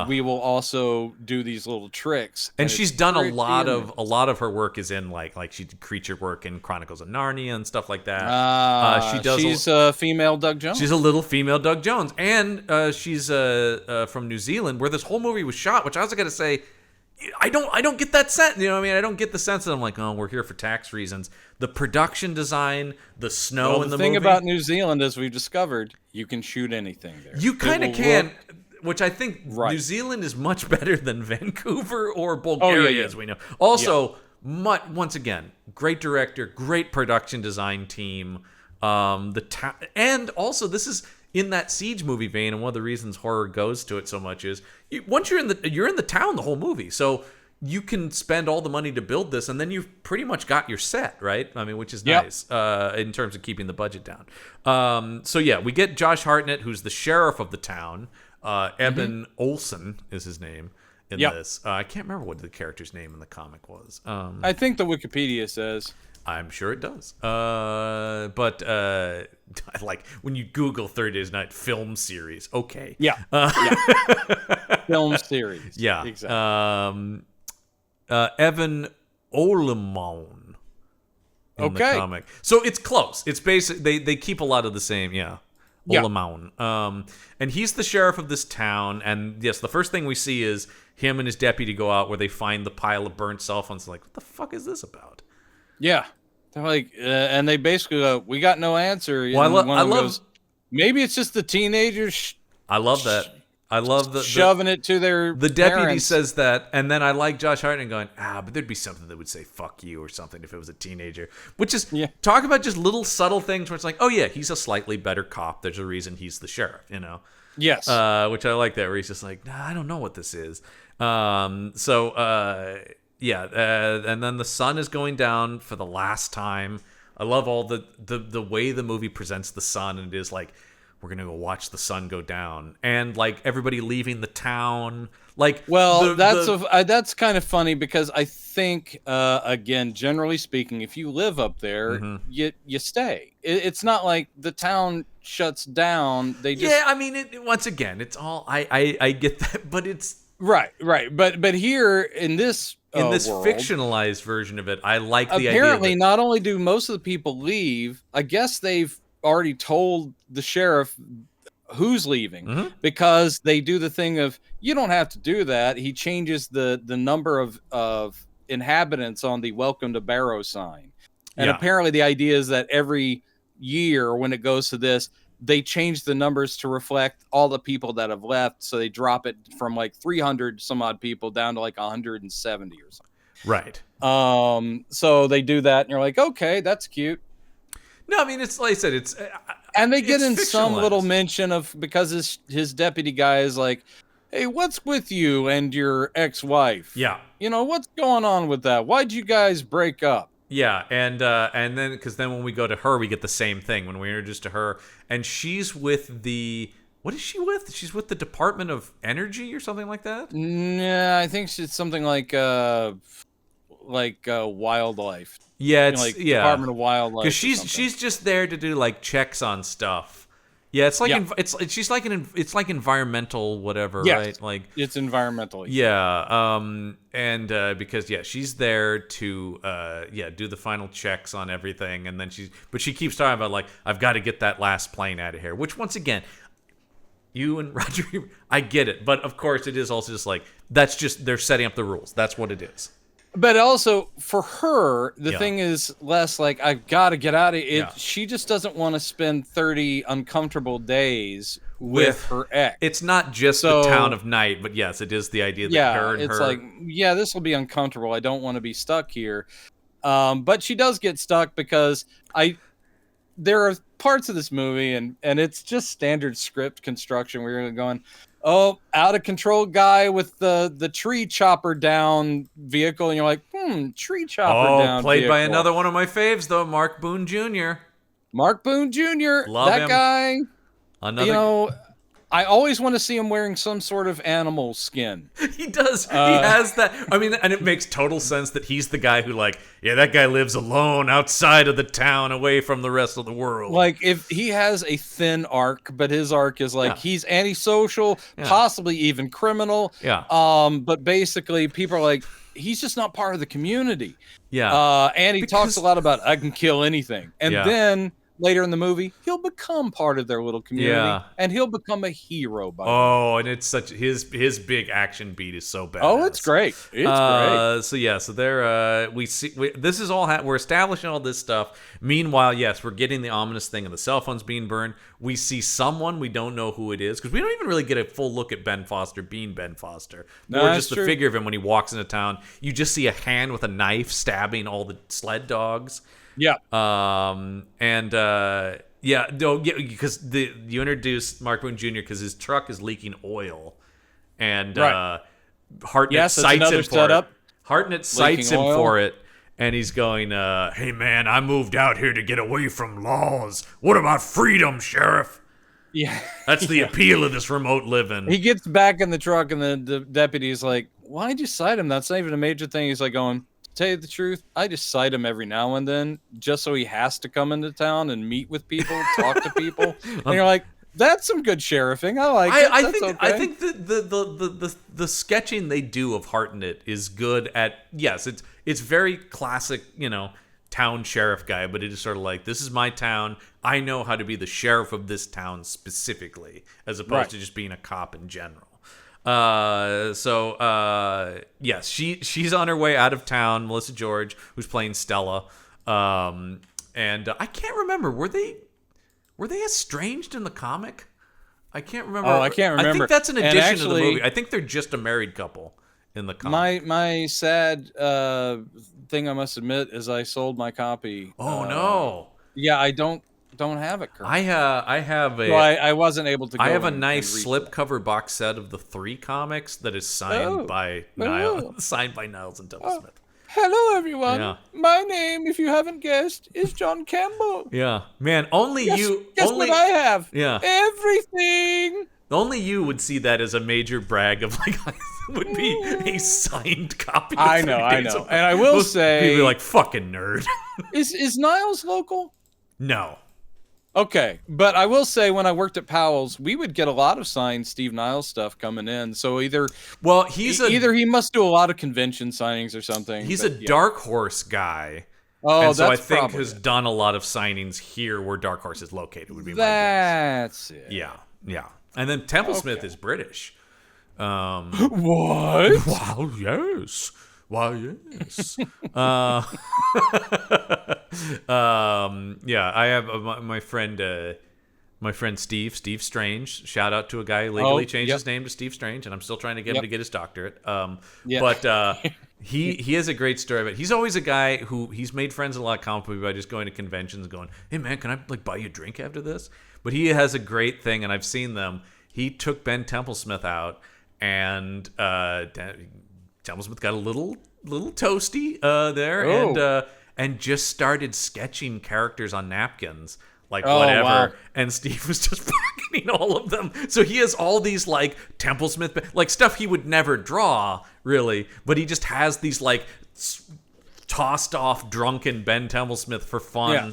we will also do these little tricks. And she's done a lot of her work is in like she did creature work in Chronicles of Narnia and stuff like that. She's a female Doug Jones. She's a little female Doug Jones. And she's from New Zealand, where this whole movie was shot, which I was gonna say, I don't get that sense. You know what I mean? I don't get the sense that I'm like, oh, we're here for tax reasons. The production design, the snow in the movie. The thing about New Zealand, as we've discovered, you can shoot anything there. You kind of can, which I think New Zealand is much better than Vancouver or Bulgaria, as we know. Also, once again, great director, great production design team. And also, this is in that Siege movie vein, and one of the reasons horror goes to it so much is once you're in the town the whole movie, so you can spend all the money to build this, and then you've pretty much got your set, right? I mean, which is nice in terms of keeping the budget down. So yeah, we get Josh Hartnett, who's the sheriff of the town. Eben Olsen is his name in this. I can't remember what the character's name in the comic was. I think the Wikipedia says. I'm sure it does. But like when you Google 30 Days Night film series, okay. Film series. Yeah. Exactly. Evan Olemon in the comic. So it's close. It's basically they keep a lot of the same, Olemon. And he's the sheriff of this town, and yes, the first thing we see is him and his deputy go out where they find the pile of burnt cell phones. Like, what the fuck is this about? Yeah. They're like, and they basically go, we got no answer. Well, I love goes, maybe it's just the teenagers. I love that. I love shoving it to their The deputy says that, and then I like Josh Hartnett going, but there'd be something that would say "fuck you" or something if it was a teenager. Which is talk about just little subtle things where it's like, oh yeah, he's a slightly better cop. There's a reason he's the sheriff, you know. Yes. Which I like that, where he's just like, nah, I don't know what this is. And then the sun is going down for the last time. I love all the way the movie presents the sun, and it is like, we're gonna go watch the sun go down, and like everybody leaving the town. Like, well, that's kind of funny, because I think again, generally speaking, if you live up there, you stay. It's not like the town shuts down. They just I mean, once again, it's all I get that, but it's right. But here in this world, fictionalized version of it, I like the idea. Apparently, not only do most of the people leave, I guess they've already told the sheriff who's leaving, because they do the thing of, you don't have to do that. He changes the number of inhabitants on the Welcome to Barrow sign. And apparently the idea is that every year when it goes to this, they change the numbers to reflect all the people that have left. So they drop it from like 300 some odd people down to like 170 or something. Right. So they do that, and you're like, okay, that's cute. No, I mean, it's like I said, it's and they get in some little mention of, because his deputy guy is like, hey, what's with you and your ex-wife? Yeah. You know, what's going on with that? Why'd you guys break up? Yeah, and then, because then when we go to her, we get the same thing when we introduce to her, and she's with what is she with? She's with the Department of Energy or something like that? Yeah, I think it's something like wildlife. Yeah, it's Department of Wildlife. Because she's just there to do like checks on stuff. Yeah, it's like she's like it's like environmental whatever, right? Like it's environmental. Yeah, and because she's there to do the final checks on everything, and then she keeps talking about like, I've got to get that last plane out of here. Which once again, you and Roger Ebert, I get it, but of course it is also just like that's just they're setting up the rules. That's what it is. But also for her, the Yeah. thing is less like I've got to get out of it. Yeah. She just doesn't want to spend 30 uncomfortable days with her ex. It's not just the town of night, but yes, it is the idea that her and it's her. like, yeah, this will be uncomfortable. I don't want to be stuck here. But she does get stuck because there are parts of this movie and it's just standard script construction where you're going, oh, out of control guy with the tree chopper down vehicle, and you're like, tree chopper down. Played vehicle. by another one of my faves though, Mark Boone Jr. Mark Boone Jr. Love that him. guy. Another. I always want to see him wearing some sort of animal skin. He does. He has that. I mean, and it makes total sense that he's the guy who, like, yeah, that guy lives alone outside of the town, away from the rest of the world. Like, if he has a thin arc, but his arc is like he's antisocial, possibly even criminal. Yeah. But basically, people are like, he's just not part of the community. Yeah. And he talks a lot about I can kill anything, and then later in the movie, he'll become part of their little community, and he'll become a hero. And it's such his big action beat is so bad. Oh, it's great. It's great. So there, this is all we're establishing all this stuff. Meanwhile, yes, we're getting the ominous thing of the cell phones being burned. We see someone, we don't know who it is because we don't even really get a full look at Ben Foster being Ben Foster. Or just the figure of him when he walks into town. You just see a hand with a knife stabbing all the sled dogs. Yeah. Because you introduce Mark Boone Jr. because his truck is leaking oil, and Hartnett cites him for it. Hartnett cites him for it, and he's going, "Hey man, I moved out here to get away from laws. What about freedom, Sheriff?" Yeah, that's the appeal of this remote living. He gets back in the truck, and the deputy's like, "Why'd you cite him? That's not even a major thing." He's like, going, tell you the truth, I just cite him every now and then just so he has to come into town and meet with people, talk to people. And you're like, that's some good sheriffing. I like it. I think the sketching they do of Hartnett is good at it's very classic, town sheriff guy, but it is sort of like, this is my town. I know how to be the sheriff of this town specifically, as opposed to just being a cop in general. Yes, she's on her way out of town. Melissa George, who's playing Stella, and I can't remember, were they estranged in the comic? I can't remember. I can't remember. I think that's an addition to the movie. I think they're just a married couple in the comic. My sad thing I must admit is I sold my copy. Oh no! Yeah, I don't have it currently. I have a. So I wasn't able to. Go I have a nice slipcover box set of the 3 comics that is signed by Niles, signed by Niles and Temple Smith. Hello, everyone. Yeah. My name, if you haven't guessed, is John Campbell. Yeah, man. Guess what I have? Yeah, everything. Only you would see that as a major brag of like would be a signed copy. Of I know. And I will say, people are like, fucking nerd. is Niles local? No. Okay, but I will say when I worked at Powell's, we would get a lot of signed Steve Niles stuff coming in. So either he must do a lot of convention signings or something. He's a Dark Horse guy. Oh, and so that's I think has done a lot of signings here where Dark Horse is located. Would be my guess. That's it. Yeah. And then Temple Smith is British. What? Wow, yes. Why, yes. I have my friend Steve Strange. Shout out to a guy who legally changed his name to Steve Strange, and I'm still trying to get him to get his doctorate. But he has a great story about it. He's always a guy who he's made friends in a lot of comic books by just going to conventions and going, hey man, can I buy you a drink after this? But he has a great thing, and I've seen them. He took Ben Templesmith out, and Templesmith got a little toasty there, and just started sketching characters on napkins, whatever. Wow. And Steve was just pocketing all of them. So he has all these Templesmith stuff he would never draw really, but he just has these tossed off drunken Ben Templesmith for fun. Yeah.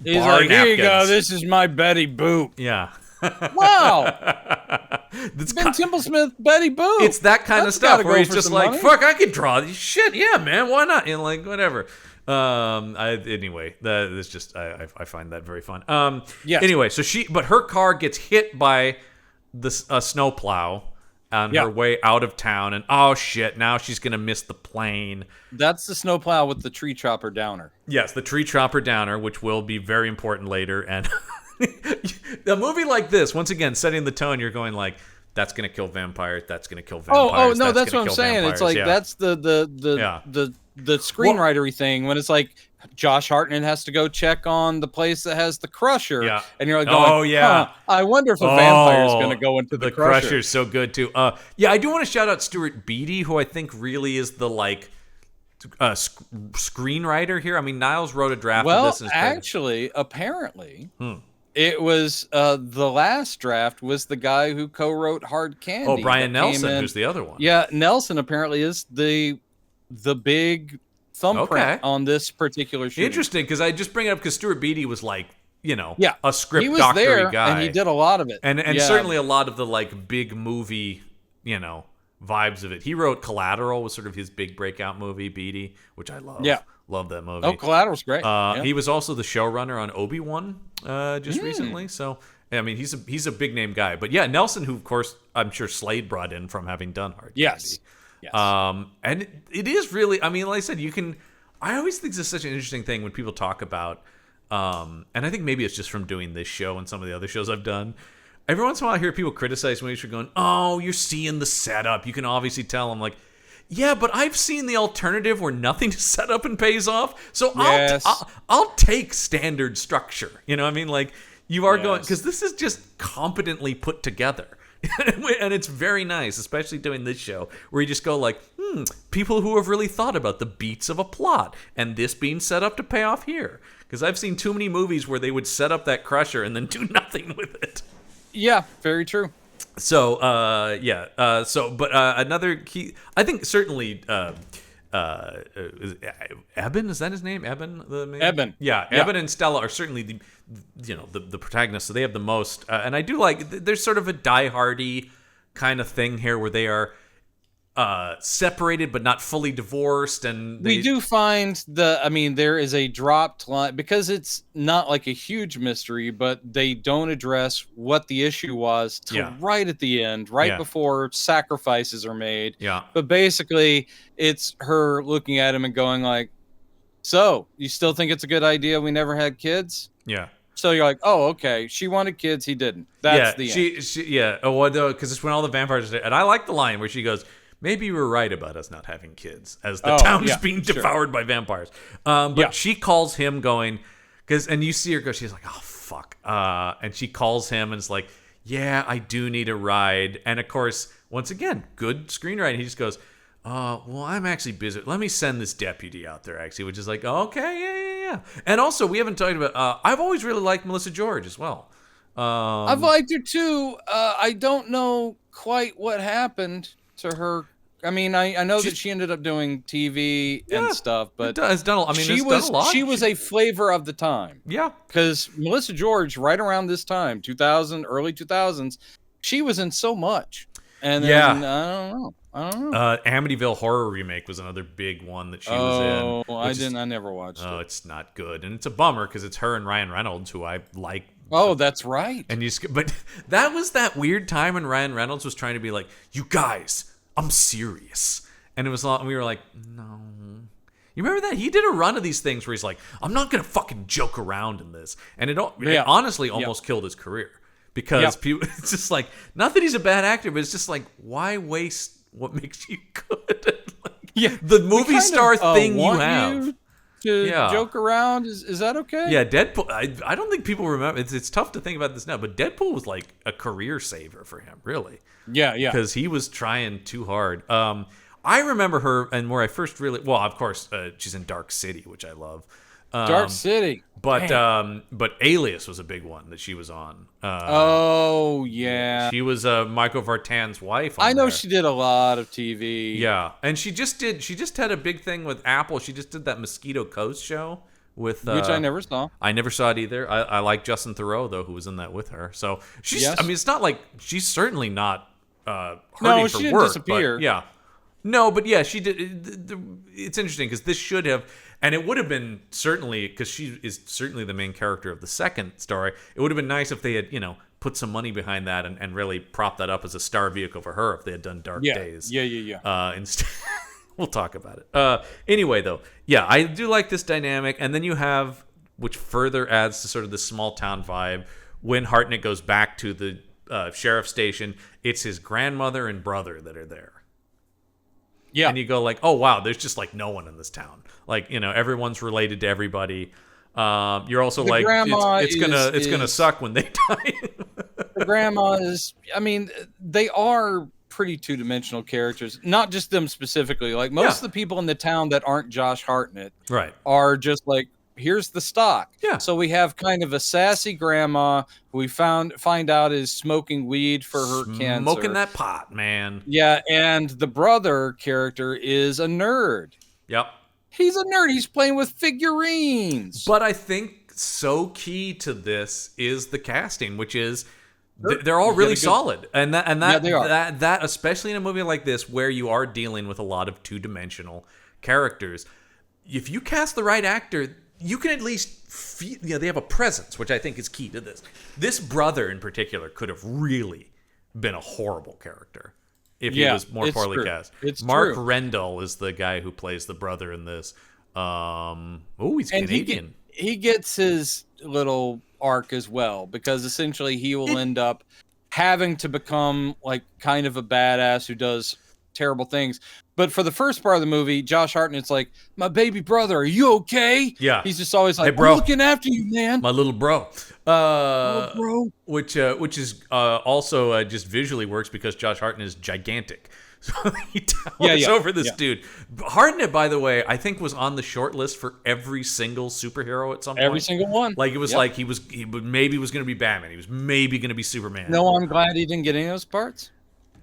He's like, here you go. This is my Betty Boop. Yeah. Wow. Ben Templesmith, Betty Boop. It's that kind of stuff where he's just like, money. Fuck, I could draw these shit. Yeah, man, why not? And whatever. Anyway, that's just I find that very fun. Yes. Anyway, but her car gets hit by a snowplow on her way out of town, and oh shit, now she's gonna miss the plane. That's the snowplow with the tree chopper downer. Yes, the tree chopper downer, which will be very important later. And a movie like this, once again, setting the tone, you're going like, that's gonna kill vampires. That's gonna kill vampires. No, that's what I'm saying. Vampires. It's like that's the screenwritery thing when it's like Josh Hartnett has to go check on the place that has the Crusher, and you're like, I wonder if a vampire is going to go into the Crusher. The Crusher's so good too. I do want to shout out Stuart Beattie, who I think really is the screenwriter here. I mean, Niles wrote a draft of this. Actually, apparently. It was the last draft was the guy who co-wrote Hard Candy. Oh, Brian Nelson, who's the other one. Yeah, Nelson apparently is the big thumbprint on this particular shoot. Interesting, because I just bring it up because Stuart Beattie was like, a script he was doctory there, guy, and he did a lot of it, and certainly a lot of the like big movie, vibes of it. He wrote Collateral, was sort of his big breakout movie, Beattie, which I love. Yeah. Love that movie. Oh, Collateral's great. He was also the showrunner on Obi-Wan just recently. So, I mean, he's a big name guy. But yeah, Nelson, who of course I'm sure Slade brought in from having done Hard Candy. Yes. And it is really, I mean, like I said, I always think this is such an interesting thing when people talk about, and I think maybe it's just from doing this show and some of the other shows I've done. Every once in a while I hear people criticize movies for going, oh, you're seeing the setup. You can obviously tell. I'm like, yeah, but I've seen the alternative where nothing is set up and pays off. So I'll take standard structure. You know what I mean? Like, you are going, because this is just competently put together. And it's very nice, especially doing this show, where you just go like, people who have really thought about the beats of a plot, and this being set up to pay off here. Because I've seen too many movies where they would set up that Crusher and then do nothing with it. Yeah, very true. So, another key, I think certainly, Eben, is that his name? Eben? Eben. Yeah, Eben and Stella are certainly the protagonists, so they have the most, and I do like, there's sort of a die-hardy kind of thing here where they are separated but not fully divorced, and we do find there is a dropped line because it's not like a huge mystery, but they don't address what the issue was till right at the end, before sacrifices are made. But basically it's her looking at him and going like, so you still think it's a good idea we never had kids? So you're like, oh, okay. She wanted kids, he didn't. That's the end. Oh, well, because it's when all the vampires are, and I like the line where she goes, maybe you were right about us not having kids, as the town is being devoured by vampires. But she calls him going, and you see her go, she's like, oh, fuck. And she calls him and it's like, yeah, I do need a ride. And of course, once again, good screenwriting. He just goes, well, I'm actually busy. Let me send this deputy out there, actually, which is like, okay, yeah. And also, we haven't talked about, I've always really liked Melissa George as well. I've liked her too. I don't know quite what happened to her. I mean, I know that she ended up doing TV and stuff, but she was a flavor of the time. Yeah. Because Melissa George, right around this time, 2000, early 2000s, she was in so much. And then, I don't know. Amityville Horror Remake was another big one that she was in. I never watched it. Oh, it's not good. And it's a bummer because it's her and Ryan Reynolds, who I like. Oh, that's right. But that was that weird time when Ryan Reynolds was trying to be like, you guys, I'm serious. And it was we were like, no. You remember that? He did a run of these things where he's like, I'm not going to fucking joke around in this. And it honestly almost killed his career. Because people, it's just like, not that he's a bad actor, but it's just like, why waste what makes you good? The movie star thing you have. To joke around, is that okay? Yeah, Deadpool. I don't think people remember. It's tough to think about this now, but Deadpool was like a career saver for him, really. Yeah. Because he was trying too hard. I remember her, and where I first really, well, of course, she's in Dark City, which I love. Dark City. But Alias was a big one that she was on. Oh, yeah. She was Michael Vartan's wife. I know she did a lot of TV. Yeah. And she just had a big thing with Apple. She just did that Mosquito Coast show with which I never saw. I never saw it either. I like Justin Theroux though, who was in that with her. So she's I mean, it's not like she's certainly not hurting for work. No, she didn't disappear. Yeah. No, but yeah, she did. It's interesting because this should have, and it would have been certainly, because she is certainly the main character of the second story. It would have been nice if they had, put some money behind that and really prop that up as a star vehicle for her if they had done Dark Days. Instead, we'll talk about it. Anyway, though, yeah, I do like this dynamic. And then you have, which further adds to sort of the small town vibe, when Hartnett goes back to the sheriff's station, it's his grandmother and brother that are there. Yeah. And you go like, oh, wow, there's just like no one in this town. Like, everyone's related to everybody. You're also the like, it's gonna is suck when they die. The grandma is, I mean, they are pretty two-dimensional characters. Not just them specifically. Like most of the people in the town that aren't Josh Hartnett are just like, here's the stock. Yeah. So we have kind of a sassy grandma who we find out is smoking weed for her cancer. Smoking that pot, man. Yeah, and the brother character is a nerd. Yep. He's a nerd. He's playing with figurines. But I think so key to this is the casting, which is they're all really solid. And that especially in a movie like this where you are dealing with a lot of two-dimensional characters, if you cast the right actor, you can at least feel, they have a presence, which I think is key to this. This brother in particular could have really been a horrible character if he was more poorly cast. Mark Rendall is the guy who plays the brother in this. He's Canadian. He gets his little arc as well, because essentially he will end up having to become like kind of a badass who does terrible things. But for the first part of the movie, Josh Hartnett's like, my baby brother, are you okay? Yeah. He's just always like, hey, bro, I'm looking after you, man. My little bro. Little bro. Which is also just visually works because Josh Hartnett is gigantic. So he towers over this dude. Hartnett, by the way, I think was on the short list for every single superhero at some point. Every single one. Like it was like he maybe was going to be Batman. He was maybe going to be Superman. No, I'm glad he didn't get any of those parts.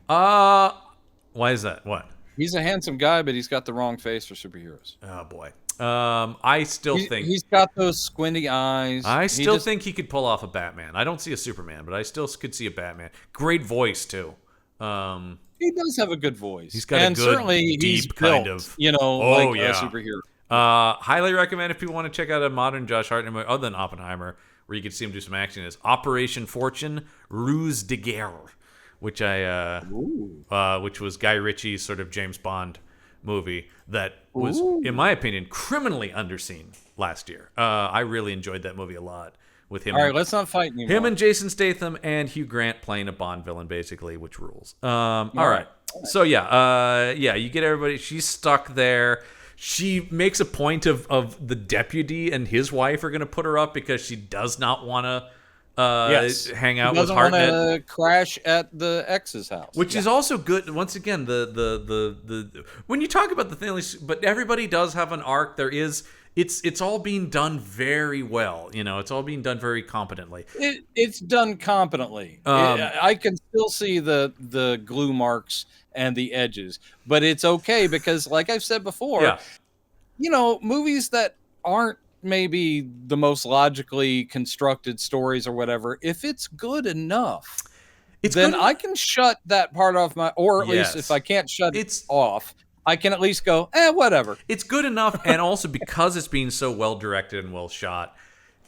Why is that? What? He's a handsome guy, but he's got the wrong face for superheroes. Oh boy. I still think he's got those squinty eyes. I still think he could pull off a Batman. I don't see a Superman, but I still could see a Batman. Great voice too. He does have a good voice. He's got a good, certainly deep kind of, a superhero. Highly recommend if people want to check out a modern Josh Hartnett movie other than Oppenheimer, where you can see him do some action. Is Operation Fortune: Ruse de Guerre, which was Guy Ritchie's sort of James Bond movie that was, in my opinion, criminally underseen last year. I really enjoyed that movie a lot. With him, all right, let's not fight anymore. Him and Jason Statham and Hugh Grant playing a Bond villain, basically, which rules. All right. So you get everybody. She's stuck there. She makes a point of the deputy and his wife are going to put her up because she does not want to hang out with Hartnett. Doesn't want to crash at the ex's house, which is also good. Once again, the when you talk about the thing, but everybody does have an arc. There is. It's all being done very well. It's all being done very competently. It's done competently. I can still see the glue marks and the edges, but it's okay because, like I've said before, movies that aren't maybe the most logically constructed stories or whatever, if it's good enough, then I can shut that part off or at least if I can't shut it off, I can at least go, whatever. It's good enough, and also because it's being so well directed and well shot,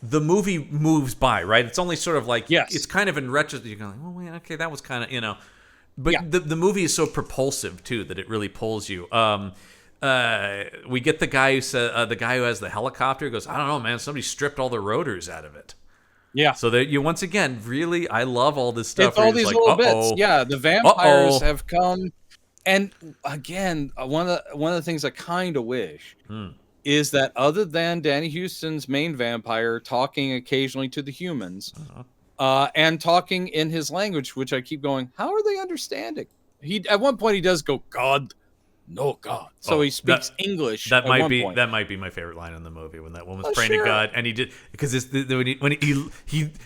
the movie moves by, right? It's only sort of like, it's kind of in retrospect, you're going, well, wait, okay, that was kind of, But the movie is so propulsive, too, that it really pulls you. We get the guy who has the helicopter, goes, I don't know, man, somebody stripped all the rotors out of it. Yeah. So that you, once again, really, I love all this stuff. It's all these little bits. Yeah, the vampires have come. And again, one of the things I kind of wish is that other than Danny Houston's main vampire talking occasionally to the humans and talking in his language, which I keep going, how are they understanding? At one point he does go, God, no God. So he speaks English. That might be my favorite line in the movie when that woman's praying to God, and he did because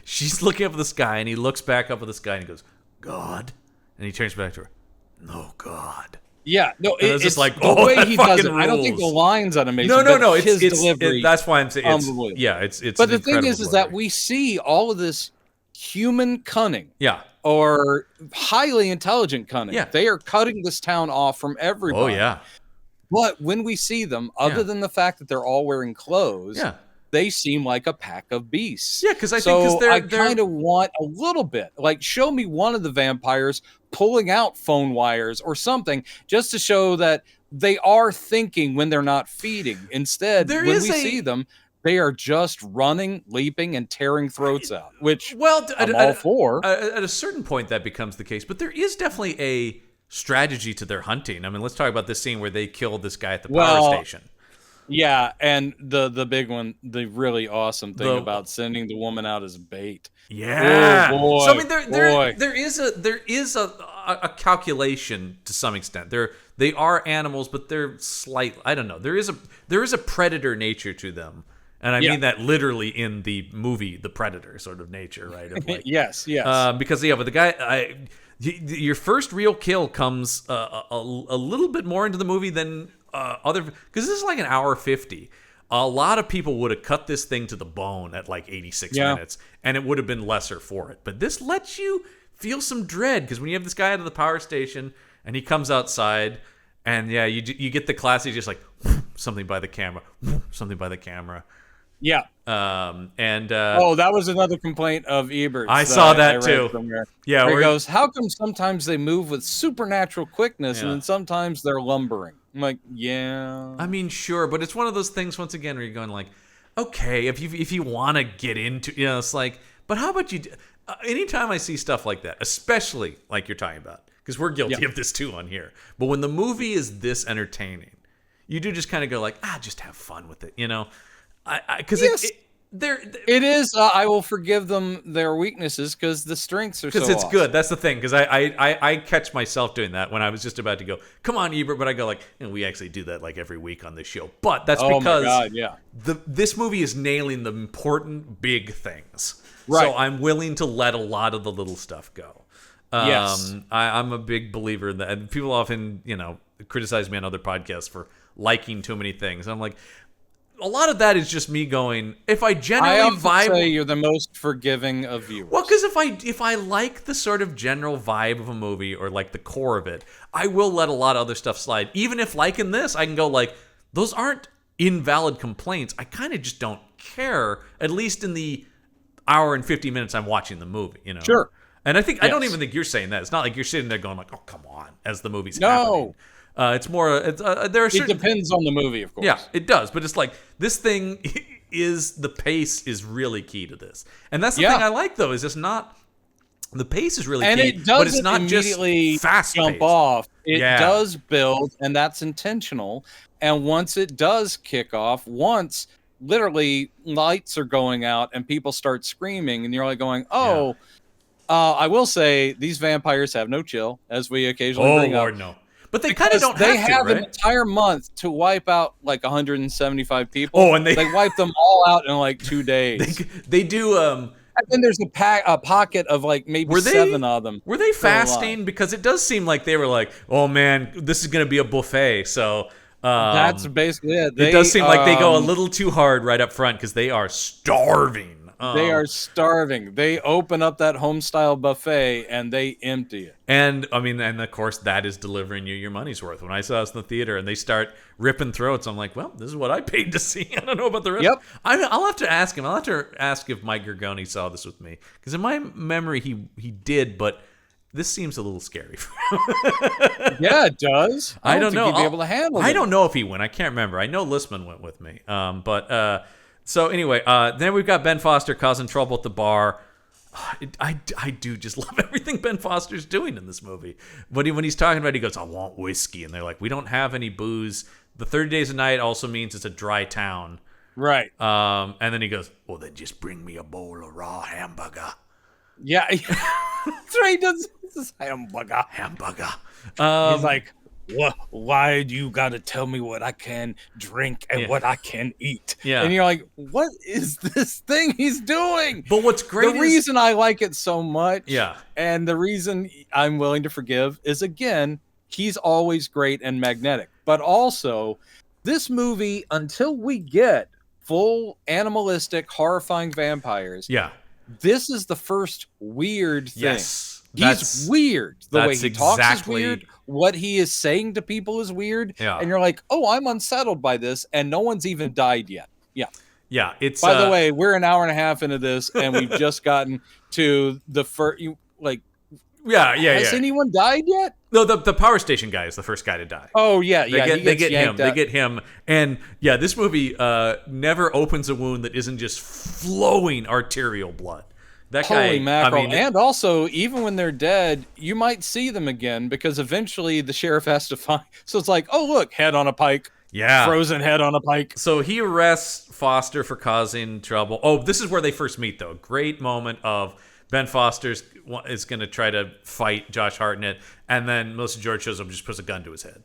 she's looking up at the sky and he looks back up at the sky and he goes, God, and he turns back to her. No God. Yeah, no, it's just like the way he does it. Rules. I don't think the lines on amazing. No. His delivery. That's why I'm saying it's. But the thing is that we see all of this human cunning. Yeah. Or highly intelligent cunning. Yeah. They are cutting this town off from everybody. Oh yeah. But when we see them, other than the fact that they're all wearing clothes, they seem like a pack of beasts. Yeah, because I think I kind of want a little bit, like, show me one of the vampires pulling out phone wires or something, just to show that they are thinking when they're not feeding. Instead, when we see them, they are just running, leaping, and tearing throats out, which I'm all for. At a certain point, that becomes the case, but there is definitely a strategy to their hunting. I mean, let's talk about this scene where they killed this guy at the power station. Yeah, and the big one, the really awesome thing about sending the woman out as bait. Yeah. Oh, boy, so I mean, there is a calculation to some extent. They are animals, but they're slight. I don't know. There is a predator nature to them, and I mean that literally in the movie, The Predator sort of nature, right? Of like, yes. Because but the guy, your first real kill comes a little bit more into the movie than because this is like an hour 50. A lot of people would have cut this thing to the bone at like 86 minutes, and it would have been lesser for it. But this lets you feel some dread, because when you have this guy out of the power station and he comes outside, and you get the classic just like something by the camera, something by the camera. Yeah. That was another complaint of Ebert's. I saw that too. Yeah, where he goes, how come sometimes they move with supernatural quickness and then sometimes they're lumbering? I'm like, yeah. I mean, sure, but it's one of those things once again where you're going like, okay, if you want to get into, it's like, but how about you? Anytime I see stuff like that, especially like you're talking about, because we're guilty of this too on here. But when the movie is this entertaining, you do just kind of go like, just have fun with it, Because it is. I will forgive them their weaknesses because the strengths are so because it's awesome. good. That's the thing. Because I catch myself doing that when I was just about to go, come on, Ebert, but I go like, we actually do that like every week on this show. But that's because this movie is nailing the important big things. Right. So I'm willing to let a lot of the little stuff go. Yes. I'm a big believer in that. And people often, criticize me on other podcasts for liking too many things. I'm like, a lot of that is just me going, if I generally vibe, say you're the most forgiving of viewers. Well, because if I like the sort of general vibe of a movie or like the core of it, I will let a lot of other stuff slide. Even if liking this, I can go like, those aren't invalid complaints. I kind of just don't care, at least in the hour and 50 minutes I'm watching the movie, Sure. And I don't even think you're saying that. It's not like you're sitting there going like, oh, come on, as the movie's happening. It's more. There are certain. It depends on the movie, of course. Yeah, it does. But it's like this thing is the pace is really key to this, and that's the thing I like though. Is it's not the pace is really and key, it doesn't but it's not immediately just fast jump off. It does build, and that's intentional. And once it does kick off, once literally lights are going out and people start screaming, and you're like going, "Oh." I will say these vampires have no chill, as we occasionally bring up. Lord, no. But they kind of don't have to, They have an entire month to wipe out like 175 people. And they wipe them all out in like 2 days. They do. And then there's a pocket of like maybe 7 of them. Were they fasting? Because it does seem like they were like, oh man, this is going to be a buffet. So that's basically it. It does seem like they go a little too hard right up front because they are starving. They are starving. They open up that home-style buffet and they empty it. And I mean, and of course, that is delivering you your money's worth. When I saw this in the theater and they start ripping throats, I'm like, well, this is what I paid to see. I don't know about the rest. Yep. I'll have to ask him. I'll have to ask if Mike Gargoni saw this with me, because in my memory, he did, but this seems a little scary. Yeah, it does. I don't know. He'd be able to handle it. I don't know if he went. I can't remember. I know Listman went with me. So anyway, then we've got Ben Foster causing trouble at the bar. I do just love everything Ben Foster's doing in this movie. When he's talking about it, he goes, I want whiskey. And they're like, we don't have any booze. The 30 days a night also means it's a dry town. Right. And then he goes, well, then just bring me a bowl of raw hamburger. Yeah. That's right. He does this hamburger. He's like, why do you got to tell me what I can drink and what I can eat? Yeah. And you're like, what is this thing he's doing? But what's great the reason I like it so much, yeah, and the reason I'm willing to forgive is, again, he's always great and magnetic. But also, this movie, until we get full animalistic, horrifying vampires, this is the first weird thing. Yes. He's weird. The way he talks is weird. What he is saying to people is weird. Yeah. And you're like, oh, I'm unsettled by this. And no one's even died yet. Yeah. Yeah, it's By the way, we're an hour and a half into this, and we've just gotten to the first. Has anyone died yet? No, the power station guy is the first guy to die. Oh yeah, They get him, and yeah, this movie never opens a wound that isn't just flowing arterial blood. That Holy guy, mackerel! I mean, And also, even when they're dead, you might see them again because eventually the sheriff has to find. So it's like, oh look, head on a pike. Yeah, frozen head on a pike. So he arrests Foster for causing trouble. Oh, this is where they first meet, though. Great moment of Ben Foster is going to try to fight Josh Hartnett, and then Melissa George shows up and just puts a gun to his head.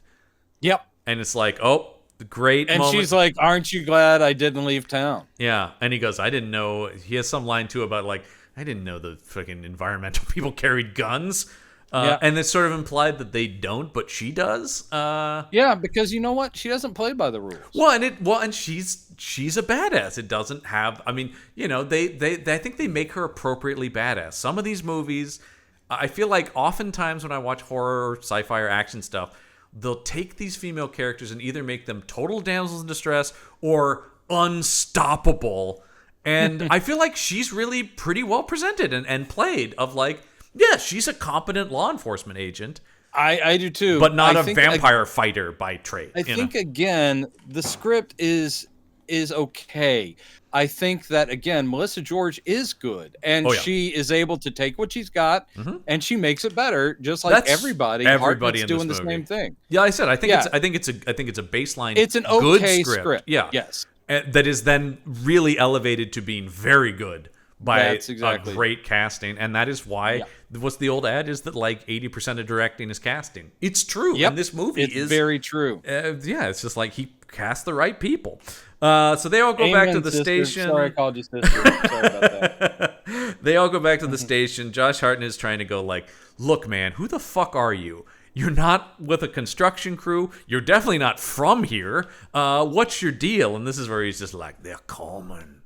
Yep. And it's like, oh, great and moment. She's like, aren't you glad I didn't leave town? Yeah. And he goes, I didn't know. He has some line, too, about, like, I didn't know the fucking environmental people carried guns. And it's sort of implied that they don't, but she does. Yeah, because you know what? She doesn't play by the rules. And she's a badass. It doesn't have. I mean, you know, they I think they make her appropriately badass. Some of these movies, I feel like oftentimes when I watch horror, or sci-fi, or action stuff, they'll take these female characters and either make them total damsels in distress or unstoppable. And I feel like she's really pretty well presented and played of like, yeah, she's a competent law enforcement agent. I do too. But not a vampire fighter by trade. I think, again, the script is okay. I think that, again, Melissa George is good. And she is able to take what she's got and she makes it better, just like everybody. Everybody in doing this the movie. Same thing. Yeah, I said I think it's a baseline. It's an good okay script. Yeah. Yes. That is then really elevated to being very good by a great casting, and that is why what's the old ad is that like 80% of directing is casting. It's true. And this movie is very true. It's just like he cast the right people. So they all go back to the station. Sorry, I called you sister. Sorry about that. They all go back to the station. Josh Hartnett is trying to go like, look, man, who the fuck are you? You're not with a construction crew. You're definitely not from here. What's your deal? And this is where he's just like, they're coming.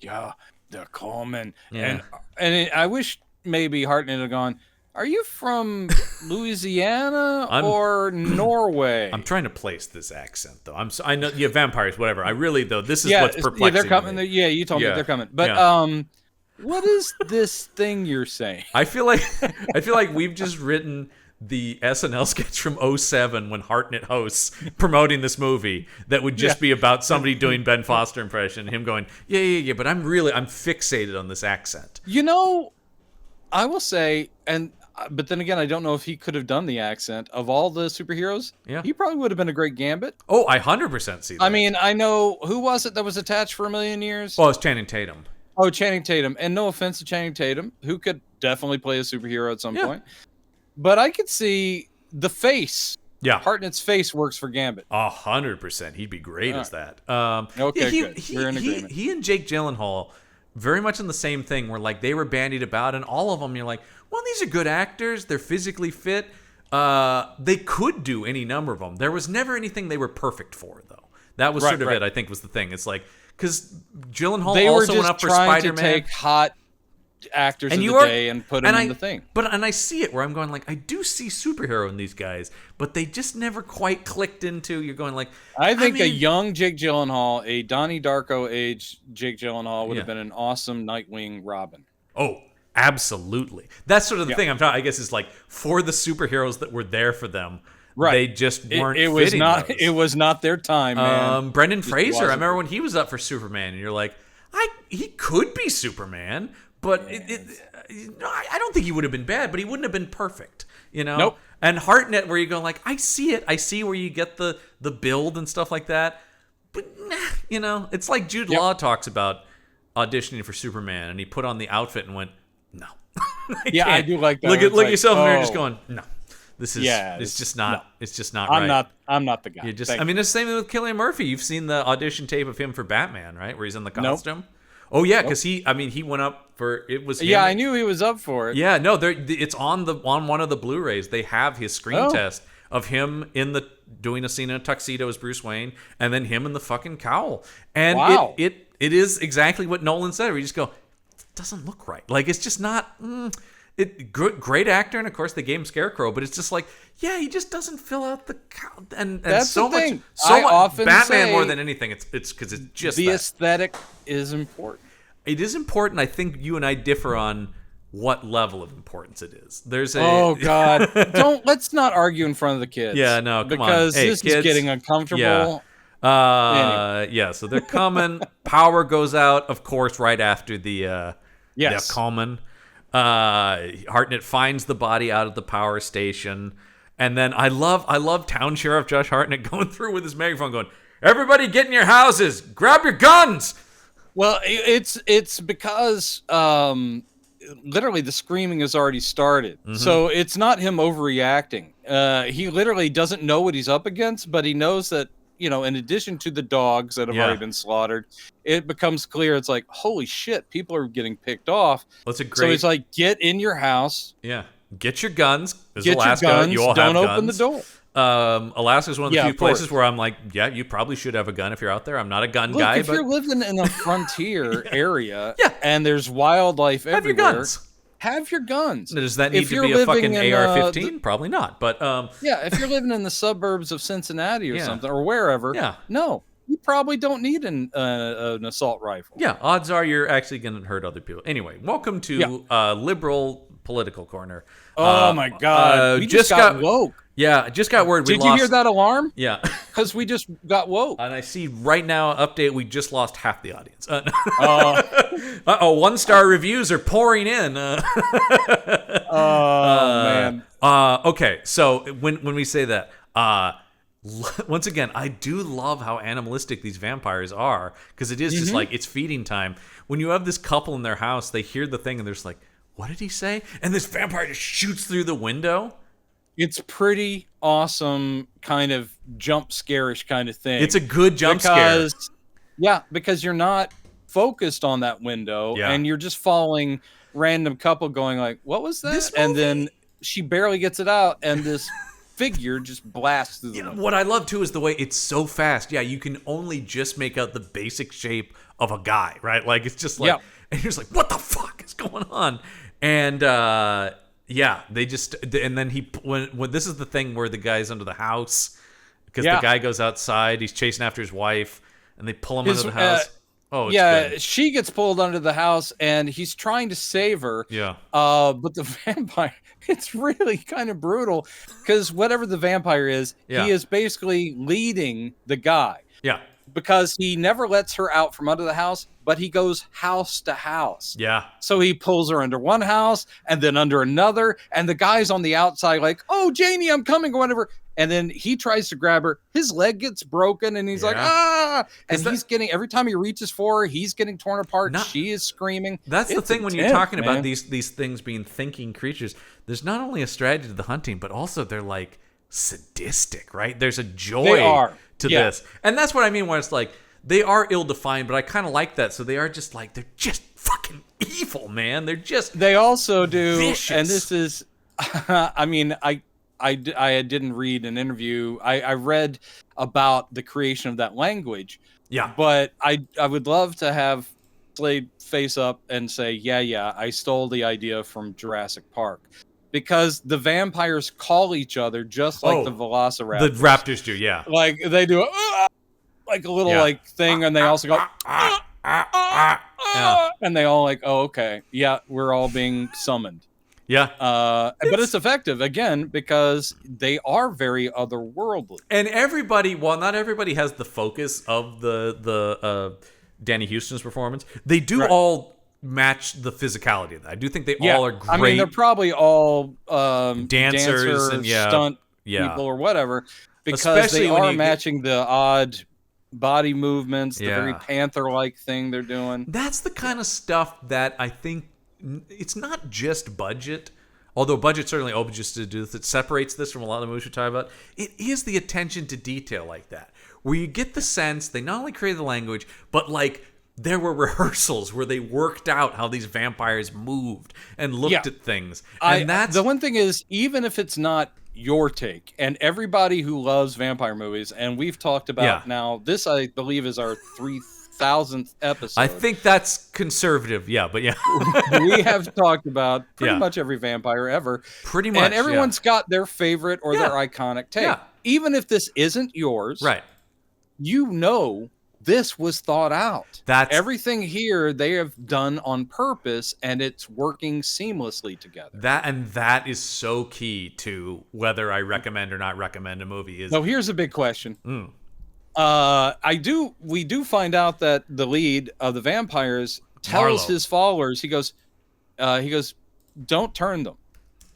Yeah, they're coming. Yeah. And I wish maybe Hartnett had gone, are you from Louisiana or Norway? I'm trying to place this accent, though. I know, vampires, whatever. I really, though, this is what's perplexing. Yeah, they're coming. You told me they're coming. But what is this thing you're saying? I feel like we've just written the SNL sketch from 2007 when Hartnett hosts promoting this movie that would just be about somebody doing Ben Foster impression, him going, yeah, but I'm fixated on this accent. You know, I will say, but then again, I don't know if he could have done the accent of all the superheroes. Yeah. He probably would have been a great Gambit. Oh, I 100% see that. I mean, I know, who was it that was attached for a million years? Well, it's Channing Tatum. Oh, Channing Tatum. And no offense to Channing Tatum, who could definitely play a superhero at some point. But I could see the face. Yeah. Hartnett's face works for Gambit. 100%. He'd be great as that. Okay, good. We're in agreement. He and Jake Gyllenhaal, very much in the same thing, where like they were bandied about, and all of them, you're like, well, these are good actors. They're physically fit. They could do any number of them. There was never anything they were perfect for, though. That was sort of it, I think, was the thing. It's like, because Gyllenhaal also went up for Spider-Man. They were just trying to take hot actors of the day and put them in the thing. And I see it where I'm going like, I do see superhero in these guys, but they just never quite clicked into. You're going like, I think a young Jake Gyllenhaal, a Donnie Darko age Jake Gyllenhaal would have been an awesome Nightwing Robin. Oh, absolutely. That's sort of the thing I'm talking. I guess is like for the superheroes that were there for them. Right. They just weren't. It was not. Those. It was not their time, man. Brendan Fraser. I remember when he was up for Superman, and you're like, he could be Superman. But I don't think he would have been bad, but he wouldn't have been perfect, you know? Nope. And Hartnett, where you go like, I see it. I see where you get the build and stuff like that. But, you know, it's like Jude Law talks about auditioning for Superman, and he put on the outfit and went, no. I do like that. Look at yourself in the mirror just going, no. This is it's just not no. It's just not right. I'm not the guy. It's the same thing with Cillian Murphy. You've seen the audition tape of him for Batman, right? Where he's in the costume. Nope. Oh yeah, because he went up for it was. Yeah, I knew he was up for it. Yeah, no, it's on one of the Blu-rays. They have his screen test of him doing a scene in a tuxedo as Bruce Wayne, and then him in the fucking cowl. And it is exactly what Nolan said. Where you just go, it doesn't look right. Like it's just not. Great actor, and of course they gave him Scarecrow, but it's just like, yeah, he just doesn't fill out the and That's so the thing. much, so I much often Batman say more than anything. It's because it's just the that. aesthetic is important. It is important. I think you and I differ on what level of importance it is. There's a Oh God! Let's not argue in front of the kids. Yeah, no, come on. because Hey, this kids. is getting uncomfortable. Yeah. Yeah, so they're coming. Power goes out, of course, right after the Yes. Coleman. Hartnett finds the body out of the power station, and then I love Town Sheriff Josh Hartnett going through with his megaphone, going, "Everybody, get in your houses, grab your guns." Well, it's because literally the screaming has already started, so it's not him overreacting. He literally doesn't know what he's up against, but he knows that, in addition to the dogs that have already been slaughtered, it becomes clear. It's like, holy shit, people are getting picked off. Well, it's a great. So he's like, get in your house. Yeah, get your guns. This is Get Alaska. your guns. You all Don't have open guns. the door. Alaska is one of the Yeah, few of course. places where I'm like, yeah, you probably should have a gun if you're out there. I'm not a gun Look, guy, if but you're living in a frontier area, Yeah. and there's wildlife have your everywhere, guns. have your guns. Does that If need to you're be a fucking living in, AR-15? Probably not. But Yeah, if you're living in the suburbs of Cincinnati or Yeah. something, or wherever, Yeah. no, you probably don't need an assault rifle. yeah, odds are you're actually going to hurt other people. Anyway, welcome to Liberal Political Corner. Oh my God, we just got woke. Yeah, I just got word. Did you hear that alarm? Yeah. Because we just got woke. And I see right now, update, we just lost half the audience. Uh-oh, 1-star reviews are pouring in. Man. Okay, so when we say that, once again, I do love how animalistic these vampires are, because it is just like, it's feeding time. When you have this couple in their house, they hear the thing and they're just like, what did he say? And this vampire just shoots through the window. It's pretty awesome, kind of jump scare-ish kind of thing. It's a good jump scare. Yeah, because you're not focused on that window, and you're just following random couple going like, what was that? And then she barely gets it out, and this figure just blasts through the window. What I love, too, is the way it's so fast. Yeah, you can only just make out the basic shape of a guy, right? Like, it's just like, and you're just like, what the fuck is going on? And, yeah, they just, and then when this is the thing where the guy's under the house, because the guy goes outside, he's chasing after his wife, and they pull him under the house. It's good. She gets pulled under the house, and he's trying to save her. Yeah. But the vampire, it's really kind of brutal, because whatever the vampire is, he is basically leading the guy. Yeah. Because he never lets her out from under the house, but he goes house to house. Yeah. So he pulls her under one house and then under another, and the guy's on the outside like, oh, Janie, I'm coming, or whatever. And then he tries to grab her. His leg gets broken, and he's like, ah! And he's getting, every time he reaches for her, he's getting torn apart. She is screaming. That's the thing when you're talking about these things being thinking creatures. There's not only a strategy to the hunting, but also they're like sadistic, right? There's a joy to this. And that's what I mean when it's like, they are ill-defined, but I kind of like that. So they are just like, they're just fucking evil, man. They also do, vicious. And this is, I mean, I didn't read an interview. I read about the creation of that language. Yeah. But I would love to have Slade face up and say, yeah, I stole the idea from Jurassic Park. Because the vampires call each other just like the velociraptors. The raptors do, yeah. Like they do like a little like thing, and they also go and they all like, oh, okay. Yeah, we're all being summoned. Yeah. But it's effective, again, because they are very otherworldly. And everybody, while not everybody has the focus of the Danny Houston's performance, they do all match the physicality of that. I do think they all are great. I mean, they're probably all dancers and stunt people or whatever, because especially they are matching the odd body movements, the very panther-like thing they're doing. That's the kind of stuff that I think, it's not just budget, although budget certainly opens just to do this. It separates this from a lot of the movies we talk about. It is the attention to detail like that, where you get the sense they not only created the language, but like there were rehearsals where they worked out how these vampires moved and looked at things. And that's the one thing is, even if it's not your take, and everybody who loves vampire movies, and we've talked about now, this I believe is our 1,000th episode. I think that's conservative. Yeah, but yeah. We have talked about pretty Yeah. much every vampire ever. Pretty much, And everyone's got their favorite or their Yeah. iconic take. Yeah. Even if this isn't yours, Right. you know this was thought out. That's Everything here they have done on purpose, and it's working seamlessly together. that is so key to whether I recommend or not recommend a movie. Is So here's a big question. Mm. We do find out that the lead of the vampires tells Marlo. his followers, he goes, don't turn them.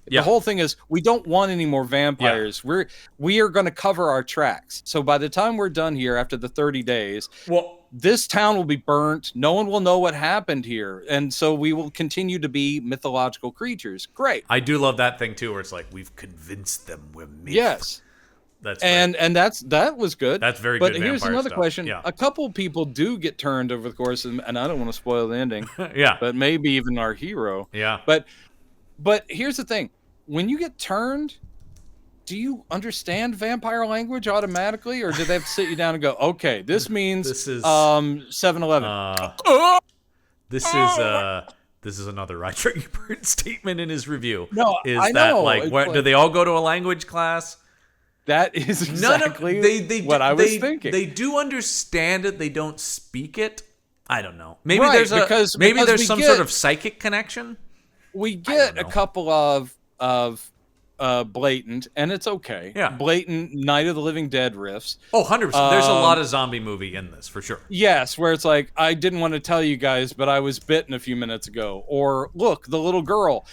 Yeah. The whole thing is we don't want any more vampires. We are going to cover our tracks. So by the time we're done here after the 30 days, this town will be burnt. No one will know what happened here. And so we will continue to be mythological creatures. Great. I do love that thing too, where it's like we've convinced them we're myth. Yes. That's and that was good. That's very but good. But here's vampire another stuff. question. Yeah. A couple people do get turned over the course, and I don't want to spoil the ending. Yeah. But maybe even our hero. Yeah. But here's the thing. When you get turned, do you understand vampire language automatically, or do they have to sit you down and go, okay, this means This is 7-Eleven. This is another Roger Ebert statement in his review. No, is I that know. like It's do they all go to a language class? That is exactly I was thinking. They do understand it. They don't speak it. I don't know. Maybe Right, there's because there's some we sort get- of psychic connection. We get know. a couple of blatant, and it's okay. Yeah. Blatant Night of the Living Dead riffs. Oh, 100%. There's a lot of zombie movie in this for sure. Yes, where it's like, I didn't want to tell you guys, but I was bitten a few minutes ago. Or, look, the little girl.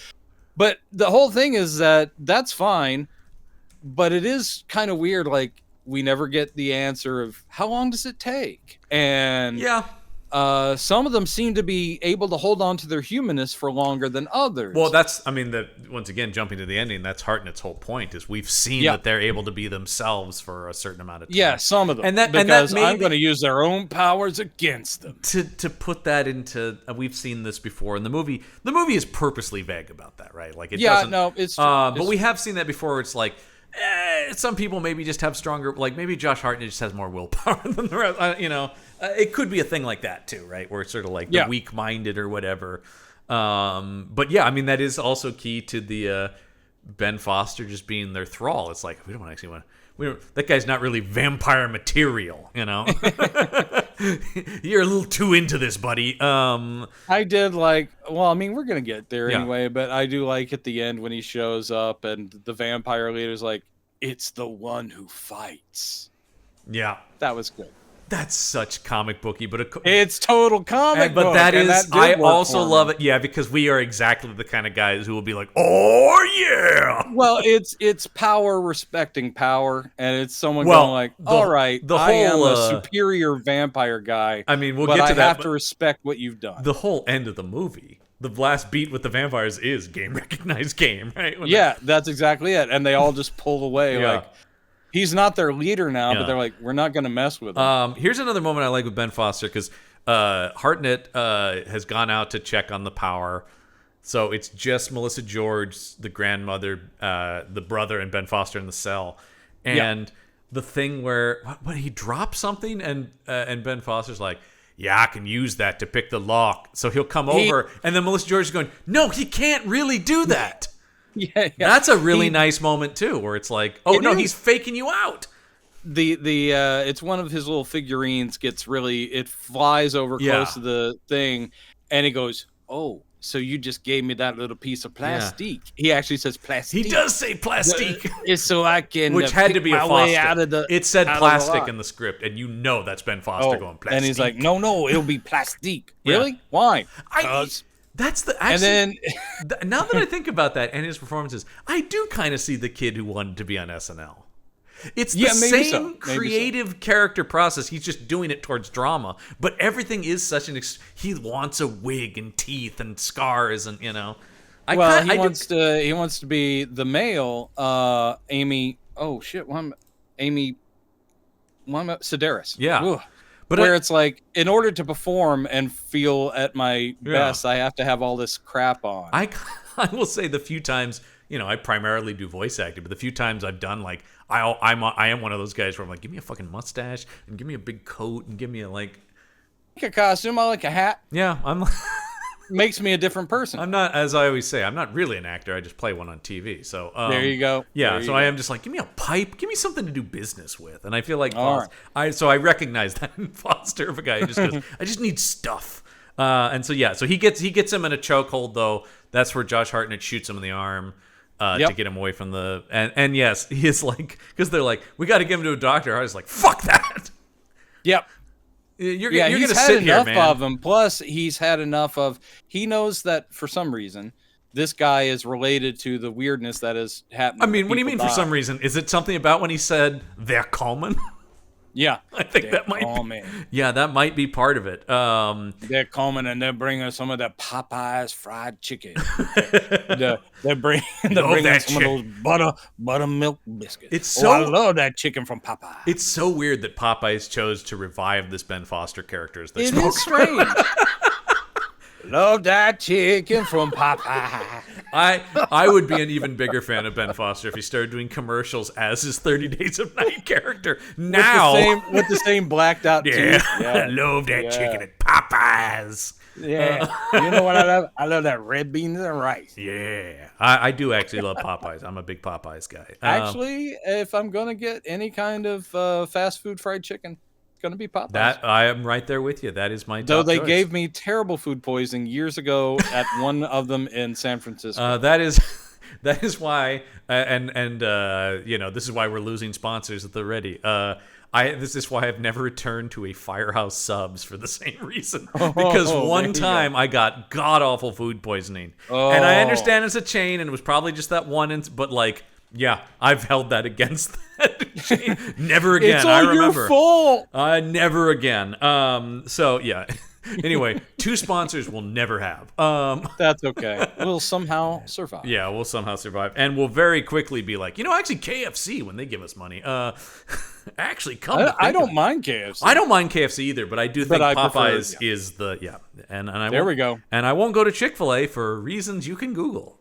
But the whole thing is that's fine, but it is kind of weird. Like, we never get the answer of how long does it take? And Yeah. some of them seem to be able to hold on to their humanness for longer than others. Well, once again, jumping to the ending, that's Hartnett's whole point, is we've seen that they're able to be themselves for a certain amount of time. Yeah, some of them. Because I'm going to use their own powers against them. To put that into, we've seen this before in the movie. The movie is purposely vague about that, right? Like it doesn't. No, it's but we have seen that before. Where it's like, some people maybe just have stronger. Like maybe Josh Hartnett just has more willpower than the rest. It could be a thing like that too, right? Where it's sort of like the weak-minded or whatever. But yeah, I mean that is also key to the Ben Foster just being their thrall. It's like we don't actually want. That guy's not really vampire material, You're a little too into this, buddy. I did like. Well, I mean, we're gonna get there anyway, but I do like at the end when he shows up and the vampire leader's like, "It's the one who fights." Yeah, that was good. That's such comic booky, but it's total comic book. But that is, I also love it. Yeah, because we are exactly the kind of guys who will be like, "Oh yeah." Well, it's power respecting power, and it's someone going like, "All right, I am a superior vampire guy." I mean, we'll but get to I that. have to respect what you've done. The whole end of the movie, the last beat with the vampires is game recognized game, right? That's exactly it, and they all just pull away like. He's not their leader now, but they're like, we're not going to mess with him. Here's another moment I like with Ben Foster, because Hartnett has gone out to check on the power. So it's just Melissa George, the grandmother, the brother, and Ben Foster in the cell. And the thing where when he drops something and Ben Foster's like, yeah, I can use that to pick the lock. So he'll come over, and then Melissa George is going, no, he can't really do that. Yeah. That's a really nice moment too, where it's like, he's faking you out. It's one of his little figurines it flies over close to the thing, and he goes, "Oh, so you just gave me that little piece of plastique." He actually says plastique. He does say plastique. It's so I can which had to be a Foster. It said plastic in in the script, and that's Ben Foster going plastic. And he's like, no, it'll be plastique. Really? Why? That's the actually, and then now that I think about that and his performances, I do kind of see the kid who wanted to be on SNL. It's the same creative character process. He's just doing it towards drama, but everything is such he wants a wig and teeth and scars and he wants to be the male Amy. Oh shit! Amy Sedaris. Yeah. Ugh. But it's like, in order to perform and feel at my best, I have to have all this crap on. I will say the few times, I primarily do voice acting, but the few times I've done, like, I am one of those guys where I'm like, give me a fucking mustache and give me a big coat and give me a, like, like a costume. I like a hat. Yeah, Makes me a different person. I'm not, as I always say, I'm not really an actor. I just play one on TV. So there you go. Yeah, there so I am just like, give me a pipe, give me something to do business with, and I feel like All so I recognize that in Foster of a guy who just goes, I just need stuff. And so yeah, so he gets him in a chokehold though. That's where Josh Hartnett shoots him in the arm. To get him away from the and yes, he is like, because they're like, we got to give him to a doctor. I was like, fuck that. Yep. You're he's gonna had sit enough here, man. of him. Plus, he's had enough of. He knows that for some reason, this guy is related to the weirdness that is happening. I mean, what do you mean for some reason? Is it something about when he said they're coming? Yeah, I think that might be. Yeah, that might be part of it. They're coming and they're bringing some of that Popeyes fried chicken. they're bringing some of those buttermilk biscuits. It's so. I love that chicken from Popeyes. It's so weird that Popeyes chose to revive this Ben Foster character as It is strange. Love that chicken from Popeye. I would be an even bigger fan of Ben Foster if he started doing commercials as his 30 Days of Night character. Now with the same blacked out teeth. I love that chicken at Popeyes. Yeah. You know what I love? I love that red beans and rice. Yeah. I do actually love Popeyes. I'm a big Popeyes guy. Actually, if I'm going to get any kind of fast food fried chicken, going to be Popeyes. That I am right there with you. That is my top Though they choice. gave me terrible food poisoning years ago at one of them in San Francisco. That is why and you know, this is why we're losing sponsors at the ready. This is why I've never returned to a Firehouse Subs for the same reason. Because one time I got god awful food poisoning. And I understand it's a chain and it was probably just that one but like, yeah, I've held that against that chain. Never again. It's all I remember. your fault. Never again. So yeah. Anyway, 2 sponsors we'll never have. That's okay. We'll somehow survive. Yeah, we'll somehow survive. And we'll very quickly be like, you know, actually KFC, when they give us money, actually come. I don't mind KFC. I don't mind KFC either, but I do think Popeyes prefer, is the, yeah. And I there we go. And I won't go to Chick-fil-A for reasons you can Google.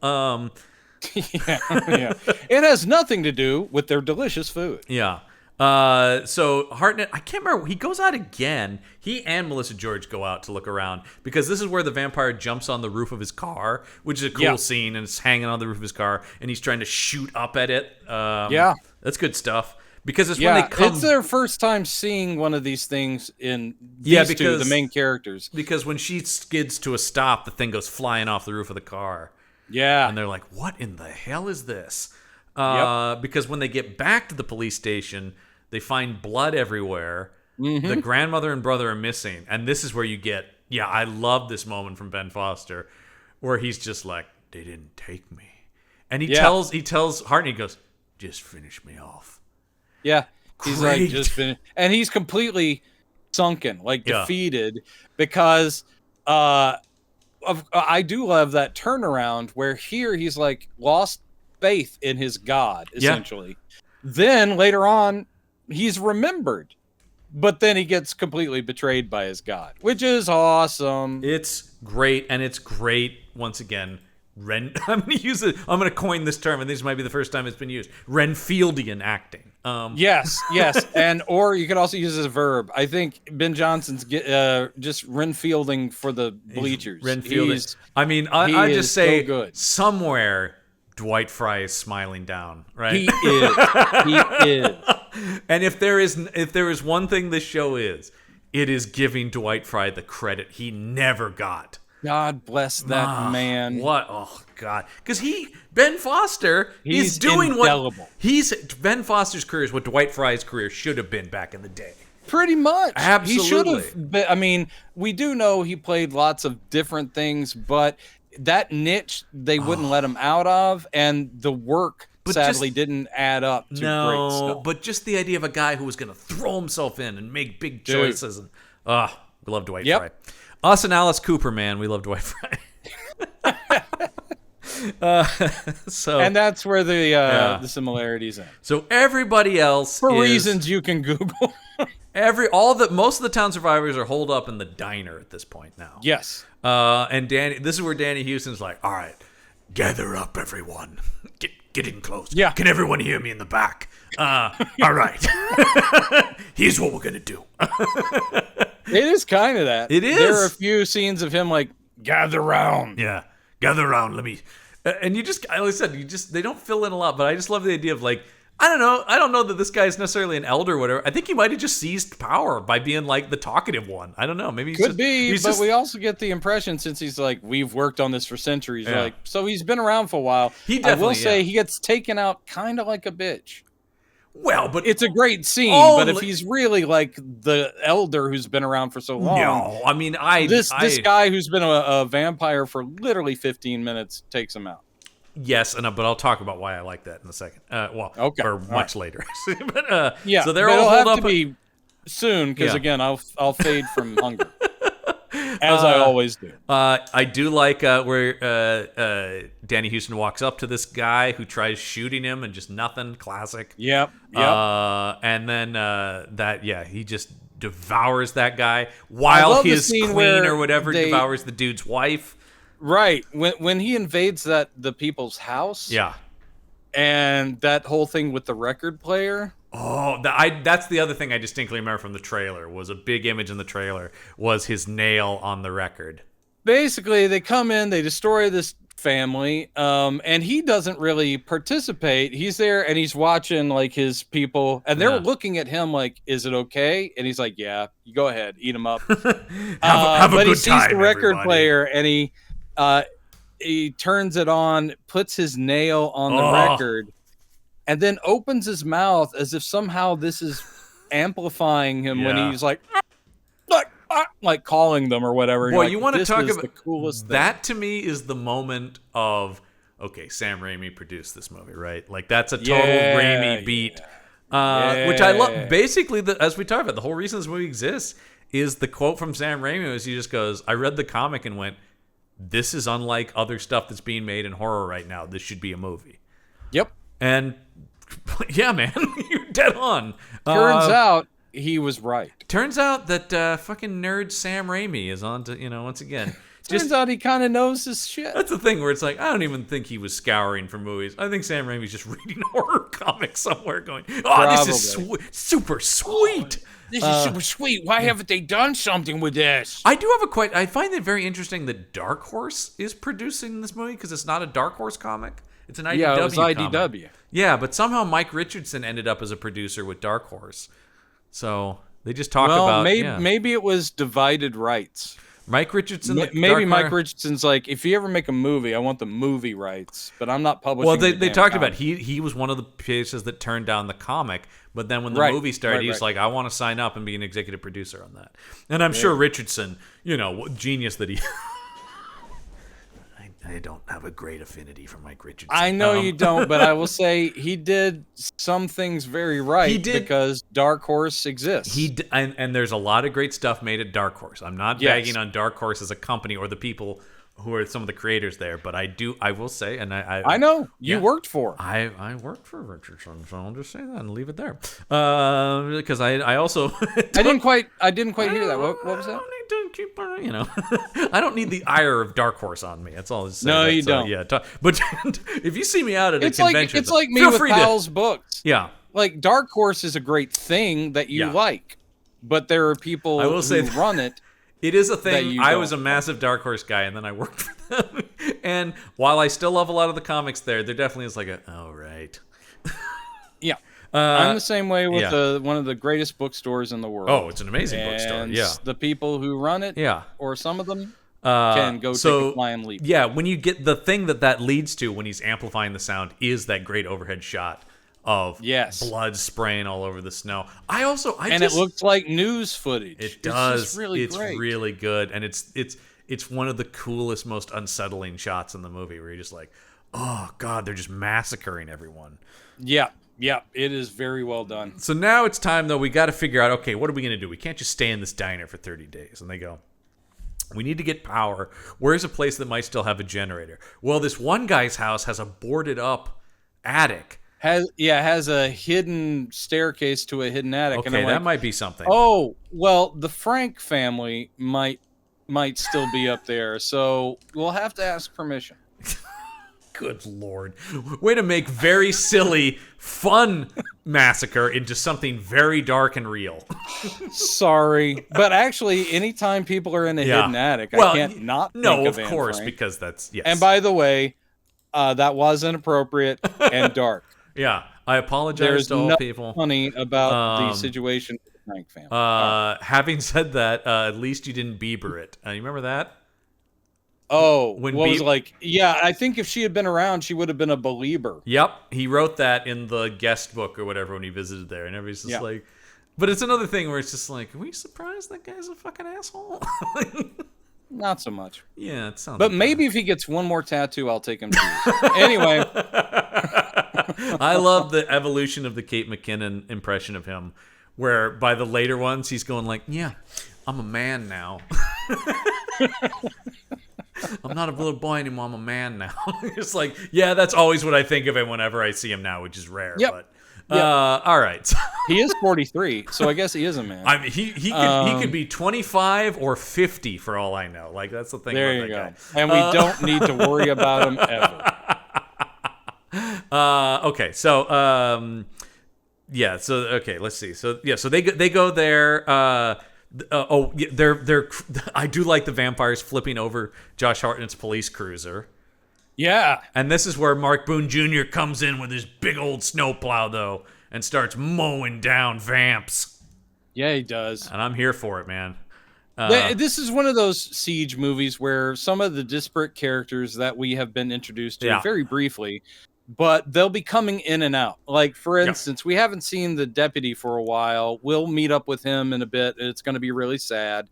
Yeah. It has nothing to do with their delicious food. Yeah. So Hartnett, I can't remember. He goes out again. He and Melissa George go out to look around because this is where the vampire jumps on the roof of his car, which is a cool scene, and it's hanging on the roof of his car, and he's trying to shoot up at it. That's good stuff. Because it's when they come. It's their first time seeing one of these things in these two, the main characters. Because when she skids to a stop, the thing goes flying off the roof of the car. Yeah. And they're like, what in the hell is this? Because when they get back to the police station, they find blood everywhere. Mm-hmm. The grandmother and brother are missing. And this is where you get, I love this moment from Ben Foster, where he's just like, they didn't take me. And he tells Hartnett, he goes, just finish me off. Yeah. He's like, just finish. And he's completely sunken, like defeated, because I do love that turnaround where here he's like lost faith in his God, essentially. Then later on, he's remembered, but then he gets completely betrayed by his God, which is awesome. It's great, and it's great once again. I'm going to use it. I'm going to coin this term, and this might be the first time it's been used. Renfieldian acting. Yes, and or you could also use it as a verb. I think Ben Johnson's just Renfielding for the bleachers. Renfielding. I mean, I just say so somewhere Dwight Fry is smiling down, right? He is. And if there is one thing this show is, it is giving Dwight Fry the credit he never got. God bless that man. What? Oh God! Because Ben Foster, he's doing indelible. Ben Foster's career is what Dwight Fry's career should have been back in the day. Pretty much. Absolutely. He should have been. I mean, we do know he played lots of different things, but that niche they wouldn't let him out of, and the work sadly didn't add up to great stuff. But just the idea of a guy who was going to throw himself in and make big choices, and we love Dwight Fry. Us and Alice Cooper, man, we love Dwight Fry. And that's where the similarities end. So everybody else, for reasons you can Google, most of the town survivors are holed up in the diner at this point now. Yes. And this is where Danny Houston's like, all right, gather up, everyone. Get in close. Yeah. Can everyone hear me in the back? All right. Here's what we're going to do. It is kind of that. It is. There are a few scenes of him like, gather round. Yeah. Gather around. Let me. And you just, like I said, they don't fill in a lot, but I just love the idea of like, I don't know. I don't know that this guy is necessarily an elder or whatever. I think he might have just seized power by being like the talkative one. I don't know. Maybe Could be, but we also get the impression since he's like, we've worked on this for centuries. Yeah. Like, so he's been around for a while. I will say he gets taken out kind of like a bitch. Well, but it's a great scene. But if he's really like the elder who's been around for so long, no, I mean, this guy who's been a vampire for literally 15 minutes takes him out. Yes, but I'll talk about why I like that in a second. Okay, or much later. But yeah, so they're all have up to be soon because again, I'll fade from hunger. As I always do. I do like where Danny Houston walks up to this guy who tries shooting him and just nothing. Classic. Yep. And then he just devours that guy while his queen or whatever devours the dude's wife. Right. When he invades the people's house. Yeah. And that whole thing with the record player. Oh, that's the other thing I distinctly remember from the trailer. Was a big image in the trailer was his nail on the record. Basically, they come in, they destroy this family, and he doesn't really participate. He's there and he's watching like his people, and they're looking at him like, "Is it okay?" And he's like, "Yeah, you go ahead, eat him up." have a good but he sees time, the record everybody. player, and he turns it on, puts his nail on the record. And then opens his mouth as if somehow this is amplifying him when he's like calling them or whatever. Boy, you want to talk about the coolest thing. That to me is the moment of, okay, Sam Raimi produced this movie, right? Like that's a total Raimi beat, which I love. Basically, as we talked about, the whole reason this movie exists is the quote from Sam Raimi was he just goes, "I read the comic and went, this is unlike other stuff that's being made in horror right now. This should be a movie." Yep. And yeah, man, you're dead on. Turns out he was right. Turns out that fucking nerd Sam Raimi is on to, once again. Turns out he kind of knows his shit. That's the thing where it's like, I don't even think he was scouring for movies. I think Sam Raimi's just reading horror comics somewhere going, this is super sweet. This is super sweet. Why haven't they done something with this? I do have I find it very interesting that Dark Horse is producing this movie because it's not a Dark Horse comic. It's an IDW it was IDW. Comic. Yeah, but somehow Mike Richardson ended up as a producer with Dark Horse. So they just talk about... Maybe it was divided rights. Mike Richardson... Maybe Mike Richardson's like, if you ever make a movie, I want the movie rights, but I'm not publishing they talked about he was one of the pieces that turned down the comic, but then when the movie started, he was like, I want to sign up and be an executive producer on that. And I'm sure Richardson, genius that he... I don't have a great affinity for Mike Richardson. I know you don't, but I will say he did some things very right. He did, because Dark Horse exists. And there's a lot of great stuff made at Dark Horse. I'm not bagging on Dark Horse as a company or the people who are some of the creators there, but I will say, and I know you worked for. I worked for Richardson, so I'll just say that and leave it there. Because I also I didn't quite hear that. What was that? I don't need the ire of Dark Horse on me. That's all I say. No, you don't. Yeah, but if you see me out at a convention, it's like me with Powell's books. Yeah, like Dark Horse is a great thing that you like, but there are people who run it. It is a thing. I was a massive Dark Horse guy, and then I worked for them. And while I still love a lot of the comics there definitely is like right. Yeah. I'm the same way with one of the greatest bookstores in the world. Oh, it's an amazing bookstore. Yeah. The people who run it, or some of them, can go take a flying leap. Yeah, when you get the thing that leads to when he's amplifying the sound is that great overhead shot of blood spraying all over the snow. It looks like news footage. It does. It's really great. Really good, and it's one of the coolest, most unsettling shots in the movie where you're just like, oh god, they're just massacring everyone. Yeah. Yeah, it is very well done. So now it's time, though. We got to figure out, okay, what are we going to do? We can't just stay in this diner for 30 days. And they go, we need to get power. Where's a place that might still have a generator? Well, this one guy's house has a boarded up attic. Has a hidden staircase to a hidden attic. Okay, and that might be something. Oh, well, the Frank family might still be up there. So we'll have to ask permission. Good Lord. Way to make very silly, fun massacre into something very dark and real. Sorry. But actually, anytime people are in a hidden attic, I can't not think of Anne course, Frank. because that's, yes. And by the way, that was inappropriate and dark. Yeah, I apologize to all people. Funny about the situation with the Frank family. Having said that, at least you didn't Bieber it. You remember that? Oh, was like? Yeah, I think if she had been around, she would have been a believer. Yep, he wrote that in the guest book or whatever when he visited there, and everybody's just like. But it's another thing where it's just like, are we surprised that guy's a fucking asshole? Not so much. Yeah, it sounds. But maybe if he gets one more tattoo, I'll take him to. Anyway. I love the evolution of the Kate McKinnon impression of him, where by the later ones, he's going like, yeah, I'm a man now. I'm not a little boy anymore, I'm a man now. It's like, yeah, that's always what I think of him whenever I see him now, which is rare. Yep. But all right. He is 43, so I guess he is a man. I mean, he could be 25 or 50 for all I know. Like, that's the thing there about that guy. And we don't need to worry about him ever. Okay, so yeah, so okay, let's see. So yeah, so they go there. They're I do like the vampires flipping over Josh Hartnett's police cruiser. Yeah. And this is where Mark Boone Jr. comes in with his big old snowplow, though, and starts mowing down vamps. Yeah, he does. And I'm here for it, man. This is one of those Siege movies where some of the disparate characters that we have been introduced to very briefly, but they'll be coming in and out. Like, for instance, we haven't seen the deputy for a while. We'll meet up with him in a bit, and it's going to be really sad.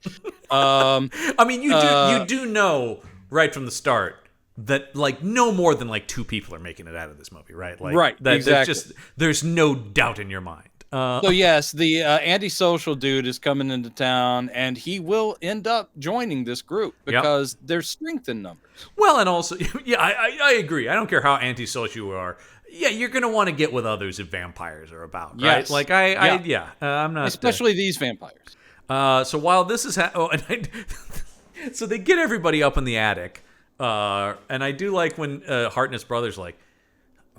I mean, you do know right from the start that like no more than like two people are making it out of this movie, right? Like, right, that, exactly. There's no doubt in your mind. So yes, the antisocial dude is coming into town, and he will end up joining this group because there's strength in numbers. Well, and also, yeah, I agree. I don't care how antisocial you are. Yeah, you're gonna want to get with others if vampires are about, right? Yes. Like I'm not, especially these vampires. So while this is so they get everybody up in the attic. And I do like when Hartnett's brother's like,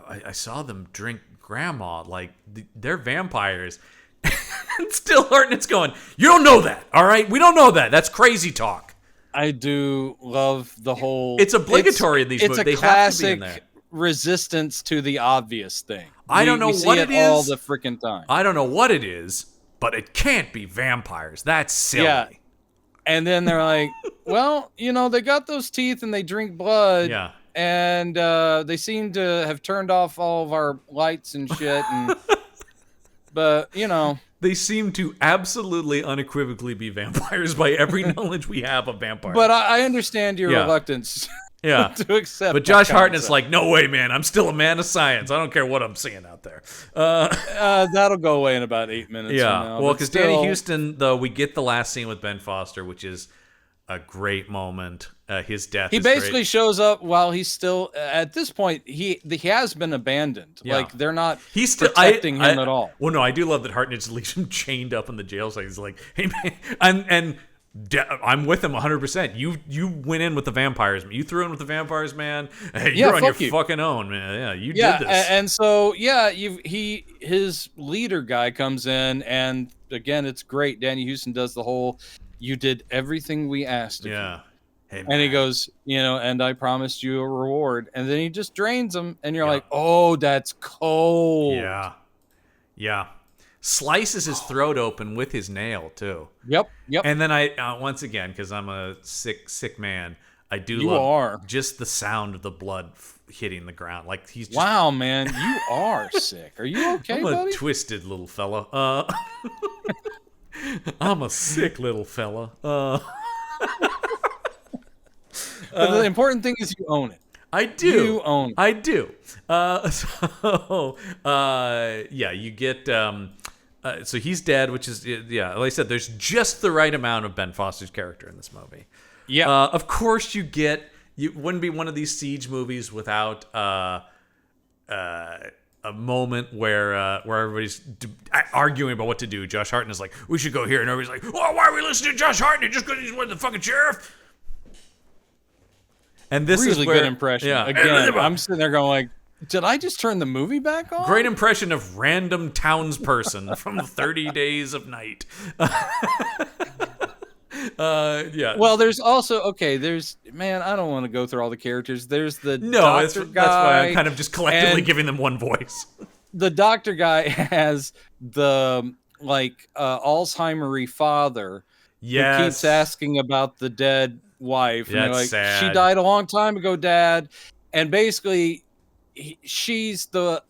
I saw them drink grandma, like they're vampires. And still Hartnett's going, you don't know that, all right? We don't know that. That's crazy talk. I do love the whole. It's obligatory in these movies. It's a classic resistance to the obvious thing. I don't know what it is all the freaking time. I don't know what it is, but it can't be vampires. That's silly. Yeah. And then they're like, well, they got those teeth and they drink blood. Yeah. And they seem to have turned off all of our lights and shit. But, they seem to absolutely unequivocally be vampires by every knowledge we have of vampires. But I understand your reluctance to accept. But Josh Hartnett's like, no way, man. I'm still a man of science. I don't care what I'm seeing out there. That'll go away in about 8 minutes. Yeah. Well, because Danny Houston, though, we get the last scene with Ben Foster, which is a great moment. His death. He basically shows up while he's still at this point. He has been abandoned. Yeah. Like they're not protecting him at all. Well, no, I do love that Hartnett just leaves him chained up in the jail. So he's like, hey man, and I'm with him 100%. You went in with the vampires. You threw in with the vampires, man. Hey, you're on your fucking own, man. Yeah, you did this. And so his leader guy comes in, and again, it's great. Danny Houston does the whole, you did everything we asked of you. Hey, and he goes, and I promised you a reward. And then he just drains him, and you're like, oh, that's cold. Yeah. Slices his throat open with his nail, too. Yep. And then I, once again, because I'm a sick man, I do love just the sound of the blood hitting the ground. Like he's just... Wow, man, you are sick. Are you okay, buddy? I'm a twisted little fella. I'm a sick little fella. But the important thing is you own it. I do. You own it. I do. You get... so he's dead, which is... Yeah, like I said, there's just the right amount of Ben Foster's character in this movie. Yeah. Of course you get... You wouldn't be one of these Siege movies without a moment where everybody's arguing about what to do. Josh Hartnett is like, we should go here. And everybody's like, oh, why are we listening to Josh Hartnett? Just because he's with the fucking sheriff? And this really is where, good impression. Yeah. Again, I'm sitting there going like, did I just turn the movie back on? Great impression of random townsperson from 30 Days of Night. Yeah. Well, there's also man, I don't want to go through all the characters. There's the doctor guy. That's why I'm kind of just collectively giving them one voice. The doctor guy has the Alzheimer-y father who keeps asking about the dead wife. Yeah, and that's sad. She died a long time ago, Dad. And basically, he is the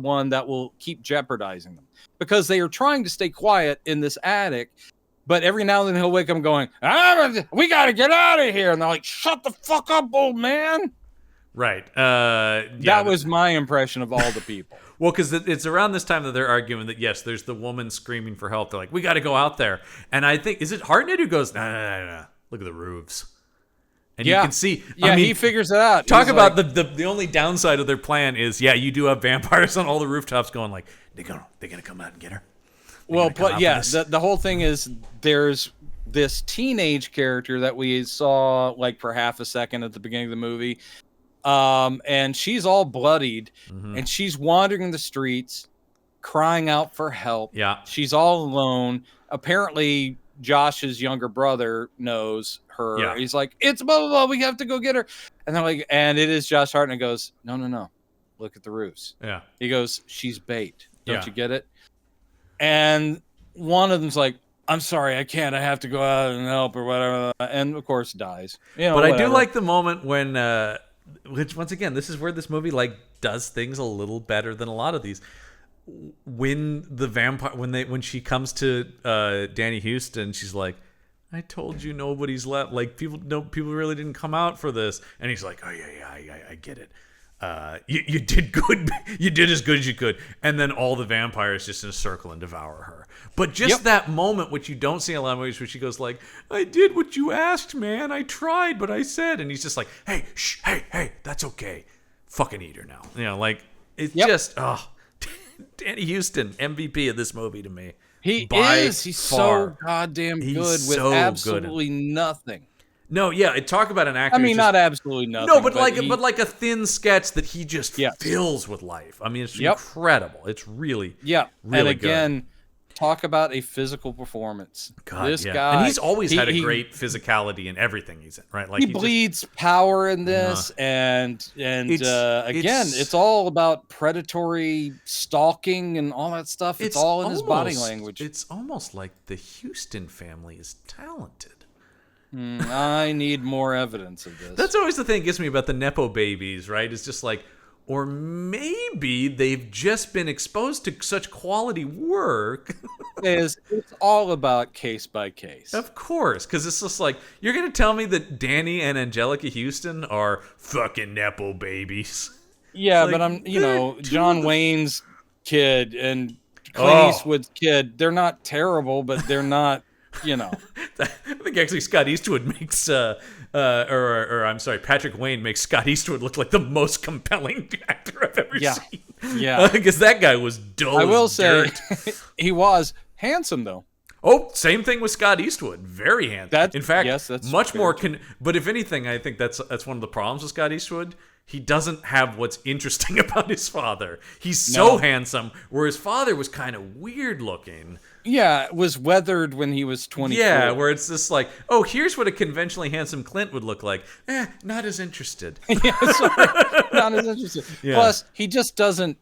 one that will keep jeopardizing them because they are trying to stay quiet in this attic. But every now and then he'll wake up going, we got to get out of here. And they're like, shut the fuck up, old man. Right. That was my impression of all the people. Well, because it's around this time that they're arguing that, yes, there's the woman screaming for help. They're like, we got to go out there. And I think, is it Hartnett who goes, no. Look at the roofs. And you can see. Yeah, he figures it out. Talk about the only downside of their plan is, you do have vampires on all the rooftops going like, they're gonna come out and get her. The whole thing is there's this teenage character that we saw like for half a second at the beginning of the movie. And she's all bloodied and she's wandering the streets crying out for help. Yeah. She's all alone. Apparently Josh's younger brother knows her. Yeah. He's like, it's blah, blah, blah. We have to go get her. And they're like, and it is Josh Hartnett goes, no. Look at the roofs. Yeah. He goes, she's bait. Don't you get it? And one of them's like, I'm sorry, I can't. I have to go out and help or whatever. And of course dies. But whatever. I do like the moment when, which once again, this is where this movie does things a little better than a lot of these. When the vampire, when she comes to Danny Houston, she's like, I told you nobody's left. Like people really didn't come out for this. And he's like, oh yeah, I get it. You did good. You did as good as you could. And then all the vampires just in a circle and devour her. But just that moment, which you don't see in a lot of movies, where she goes like, I did what you asked, man. I tried, but I said. And he's just like, hey, shh, hey, that's okay. Fucking eat her now. It's just, Danny Houston, MVP of this movie to me. He is. He's so goddamn good with absolutely nothing. No, talk about an actor. I mean, not absolutely nothing. No, but like a thin sketch that he just fills with life. I mean, it's incredible. It's really, really and again, talk about a physical performance. This guy, and he's always had a great physicality in everything he's in, right? Like he bleeds power in this, and it's all about predatory stalking and all that stuff. It's all in his body language. It's almost like the Houston family is talented. I need more evidence of this. That's always the thing that gets me about the Nepo babies, right? It's just like, or maybe they've just been exposed to such quality work. It's all about case by case. Of course, because it's just like, you're going to tell me that Danny and Angelica Houston are fucking Nepo babies. Yeah, but John Wayne's kid and Clint Eastwood's kid, they're not terrible, but they're not... I think actually Scott Eastwood makes, Patrick Wayne makes Scott Eastwood look like the most compelling actor I've ever seen. Yeah, because that guy was dull. I will say, he was handsome though. Oh, same thing with Scott Eastwood. Very handsome. In fact, that's much more. But if anything, I think that's one of the problems with Scott Eastwood. He doesn't have what's interesting about his father. He's so handsome, where his father was kind of weird looking. Yeah, it was weathered when he was 24. Yeah, where it's just like, oh, here's what a conventionally handsome Clint would look like. Not as interested. Not as interested. Yeah. Plus, he just doesn't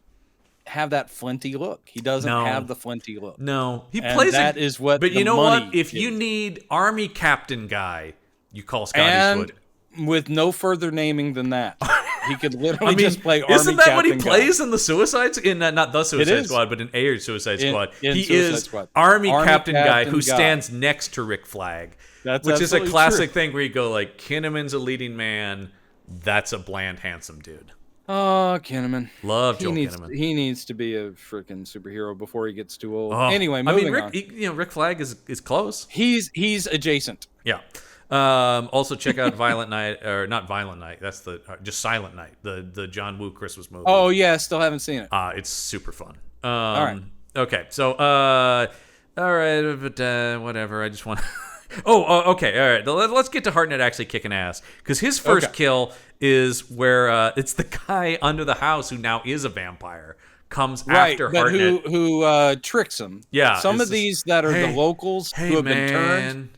have that flinty look. He doesn't have the flinty look. No, he plays that it. Is what. But you know what? If you need army captain guy, you call Scott Eastwood. With no further naming than that. He could literally just play Army Isn't that Captain what he plays guy. In the Suicide not the Suicide Squad, but in Ayer's Suicide Squad? He is Army Captain guy who stands next to Rick Flag, which is a classic thing where you go like, Kinnaman's a leading man. That's a bland, handsome dude. Oh, Kinnaman. Love Joel Kinnaman. He needs to be a freaking superhero before he gets too old. Anyway, moving on. Rick Flag is close. He's adjacent. Yeah. Also check out Violent Night, or not Violent Night. That's just Silent Night, the John Woo Christmas movie. Oh yeah, still haven't seen it. It's super fun. All right. Okay, so all right, but whatever. I just want Okay, all right. Let's get to Hartnett actually kicking ass, because his first kill is where it's the guy under the house who now is a vampire comes after but Hartnett. who tricks him. Yeah, Some of these that are the locals who have been turned.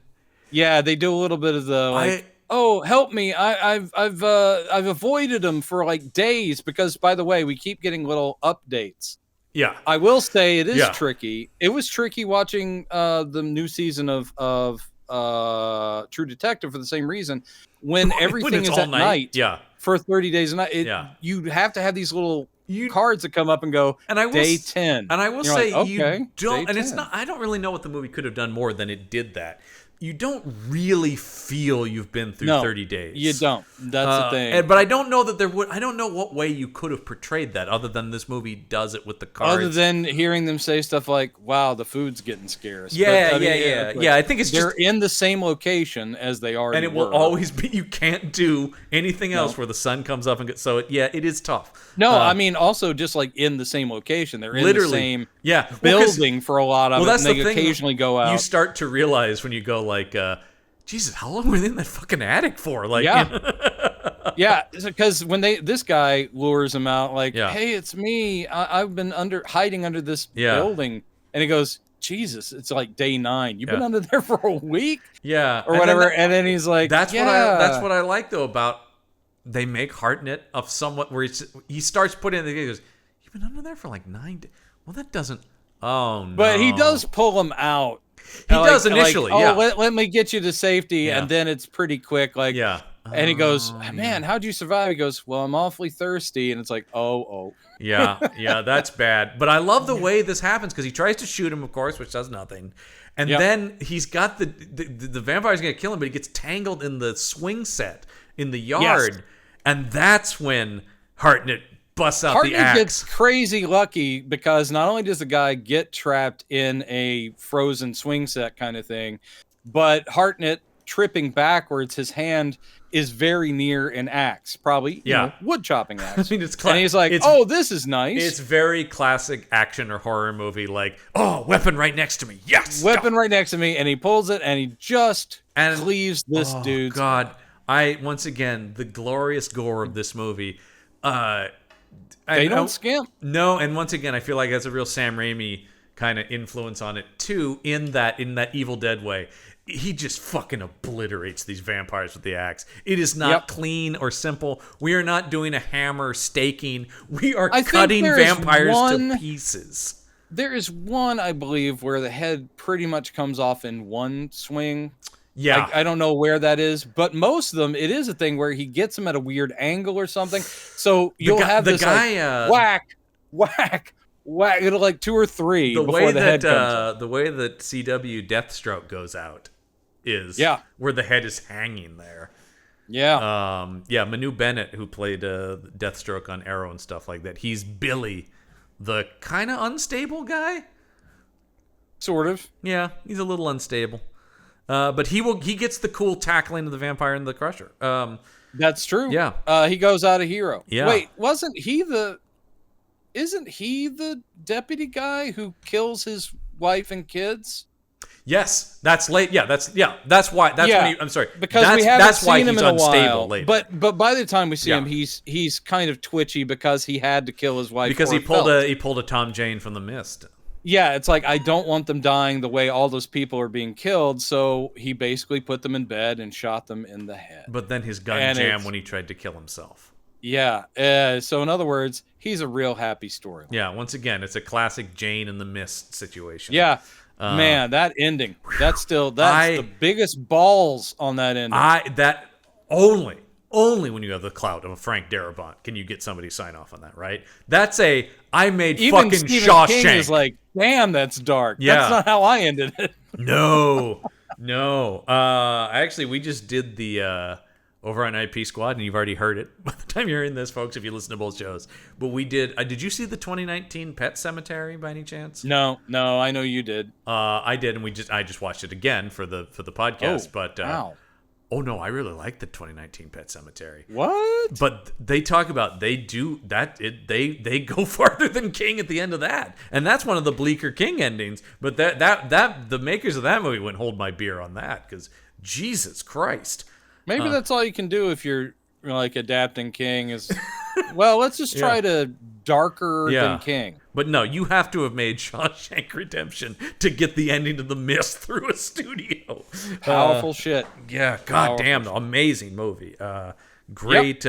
Yeah, they do a little bit of the oh, help me! I've avoided them for like days because, by the way, we keep getting little updates. Yeah, I will say it is tricky. It was tricky watching the new season of True Detective for the same reason. When everything is at night, for 30 days a night, you have to have these little cards that come up and go. And day 10. And I will say, you don't. And it's not. I don't really know what the movie could have done more than it did that. You don't really feel you've been through 30 days. You don't. That's the thing. But I don't know that there would. I don't know what way you could have portrayed that, other than this movie does it with the cards. Other than hearing them say stuff like, "Wow, the food's getting scarce." Yeah. I think it's they're in the same location as they are, and it will always be. You can't do anything else where the sun comes up and gets. So it is tough. No, I mean also just like in the same location. They're in the same building for a lot of it. And they occasionally go out. You start to realize when you go like, Jesus, how long were they in that fucking attic for? Like, yeah, because when this guy lures him out, like, hey, it's me. I've been hiding under this building, and he goes, Jesus, it's like day 9. You've been under there for a week, or whatever. And then he's like, that's what I like though about they make Hartnett of somewhat where he starts putting in he goes, you've been under there for like 9 days. Well, that doesn't. Oh no. But he does pull him out. He does initially, let me get you to safety, and then it's pretty quick. Like, and he goes, man, how'd you survive? He goes, well, I'm awfully thirsty, and it's like, yeah, that's bad. But I love the way this happens because he tries to shoot him, of course, which does nothing, and then he's got the vampire's gonna kill him, but he gets tangled in the swing set in the yard, and that's when Hartnett busts out the axe. Hartnett gets crazy lucky because not only does the guy get trapped in a frozen swing set kind of thing, but Hartnett tripping backwards, his hand is very near an axe, probably wood chopping axe. I mean, it's and he's like, this is nice. It's very classic action or horror movie, like, weapon right next to me, yes, weapon right next to me, and he pulls it and he just cleaves this dude's God. Once again, the glorious gore of this movie. They don't skimp. No, and once again, I feel like that's a real Sam Raimi kind of influence on it too. In that Evil Dead way, he just fucking obliterates these vampires with the axe. It is not clean or simple. We are not doing a hammer staking. We are cutting vampires to pieces. There is one, I believe, where the head pretty much comes off in one swing. Yeah. I don't know where that is, but most of them, it is a thing where he gets them at a weird angle or something. So you'll have this guy, like, whack. It'll like 2 or 3 before the head comes up. The way that CW Deathstroke goes out is where the head is hanging there. Yeah. Manu Bennett, who played Deathstroke on Arrow and stuff like that, he's Billy, the kind of unstable guy. Sort of. Yeah, he's a little unstable. But he gets the cool tackling of the vampire and the crusher. That's true. Yeah. He goes out a hero. Yeah. Wait, isn't he the deputy guy who kills his wife and kids? Yes, that's late. Yeah, that's why. When I'm sorry. Because we haven't seen him in a while. Later. But by the time we see him, he's kind of twitchy because he had to kill his wife. Because he pulled a Tom Jane from The Mist. Yeah, it's like, I don't want them dying the way all those people are being killed, so he basically put them in bed and shot them in the head. But then his gun jammed when he tried to kill himself. Yeah, so in other words, he's a real happy story. Yeah, once again, it's a classic Jane and the Mist situation. Yeah, man, that ending, that's the biggest balls on that ending. Only when you have the clout of a Frank Darabont can you get somebody to sign off on that, right? That's I made even fucking Stephen Shawshank. King is like, damn, that's dark. Yeah. That's not how I ended it. No. Actually, we just did the over on IP Squad, and you've already heard it by the time you're in this, folks, if you listen to both shows. But we did. Did you see the 2019 Pet Cemetery by any chance? No, I know you did. I did, and I just watched it again for the podcast. Wow. Oh no, I really like the 2019 Pet Cemetery. What? But they talk about they do that. They go farther than King at the end of that, and that's one of the bleaker King endings. But that the makers of that movie wouldn't hold my beer on that, because Jesus Christ. Maybe that's all you can do if you're like adapting King is. Well, let's just try to darker than King. But no, you have to have made Shawshank Redemption to get the ending of The Mist through a studio. Powerful shit. Yeah, goddamn, amazing movie. Great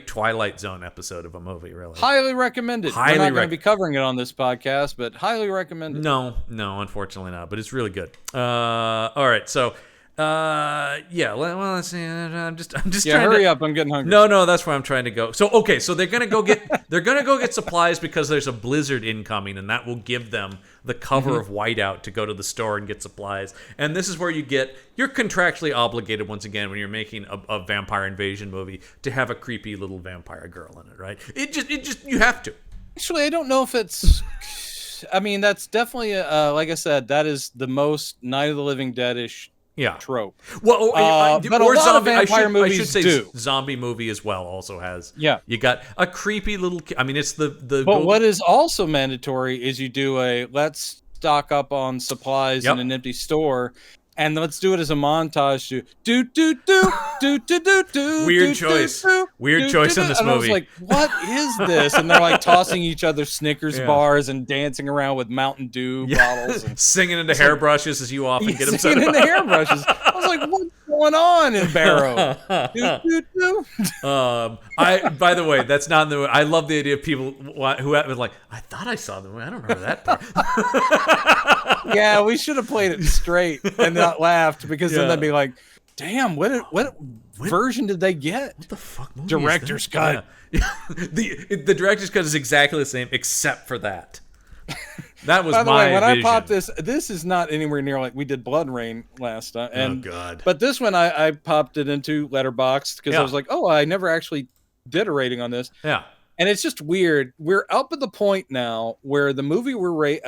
Twilight Zone episode of a movie, really. Highly recommended. We're not going to be covering it on this podcast, but highly recommended. No, unfortunately not. But it's really good. All right, so. Let's see. I'm just trying hurry up. I'm getting hungry. No, that's where I'm trying to go. So they're gonna go get supplies because there's a blizzard incoming, and that will give them the cover of whiteout to go to the store and get supplies. And this is where you're contractually obligated once again when you're making a vampire invasion movie to have a creepy little vampire girl in it, right? It just you have to. Actually, I don't know if it's. I mean, that's definitely like I said, that is the most Night of the Living Dead-ish. Trope. Well, but a lot of vampire movies I should say do. Zombie movie as well also has. Yeah. You got a creepy little. I mean, it's the. But what is also mandatory is you do let's stock up on supplies in an empty store, and let's do it as a montage. Weird choice. Weird choice in this movie. I was like, what is this? And they're like tossing each other Snickers bars and dancing around with Mountain Dew bottles. And singing into hairbrushes as you often get them set singing into hairbrushes. I was like, what's going on in Barrow? By the way, that's not in the movie. I love the idea of people who have been like, I thought I saw the movie. I don't remember that part. Yeah, we should have played it straight and not laughed, because then they'd be like, damn, what version did they get? What the fuck movie Director's cut. Yeah. The director's cut is exactly the same except for that. That was By the my way, when vision. I popped this is not anywhere near like we did Blood Rain last time. And, oh God! But this one I popped it into Letterboxd because I was like, oh, I never actually did a rating on this. Yeah. And it's just weird. We're up at the point now where the movie we're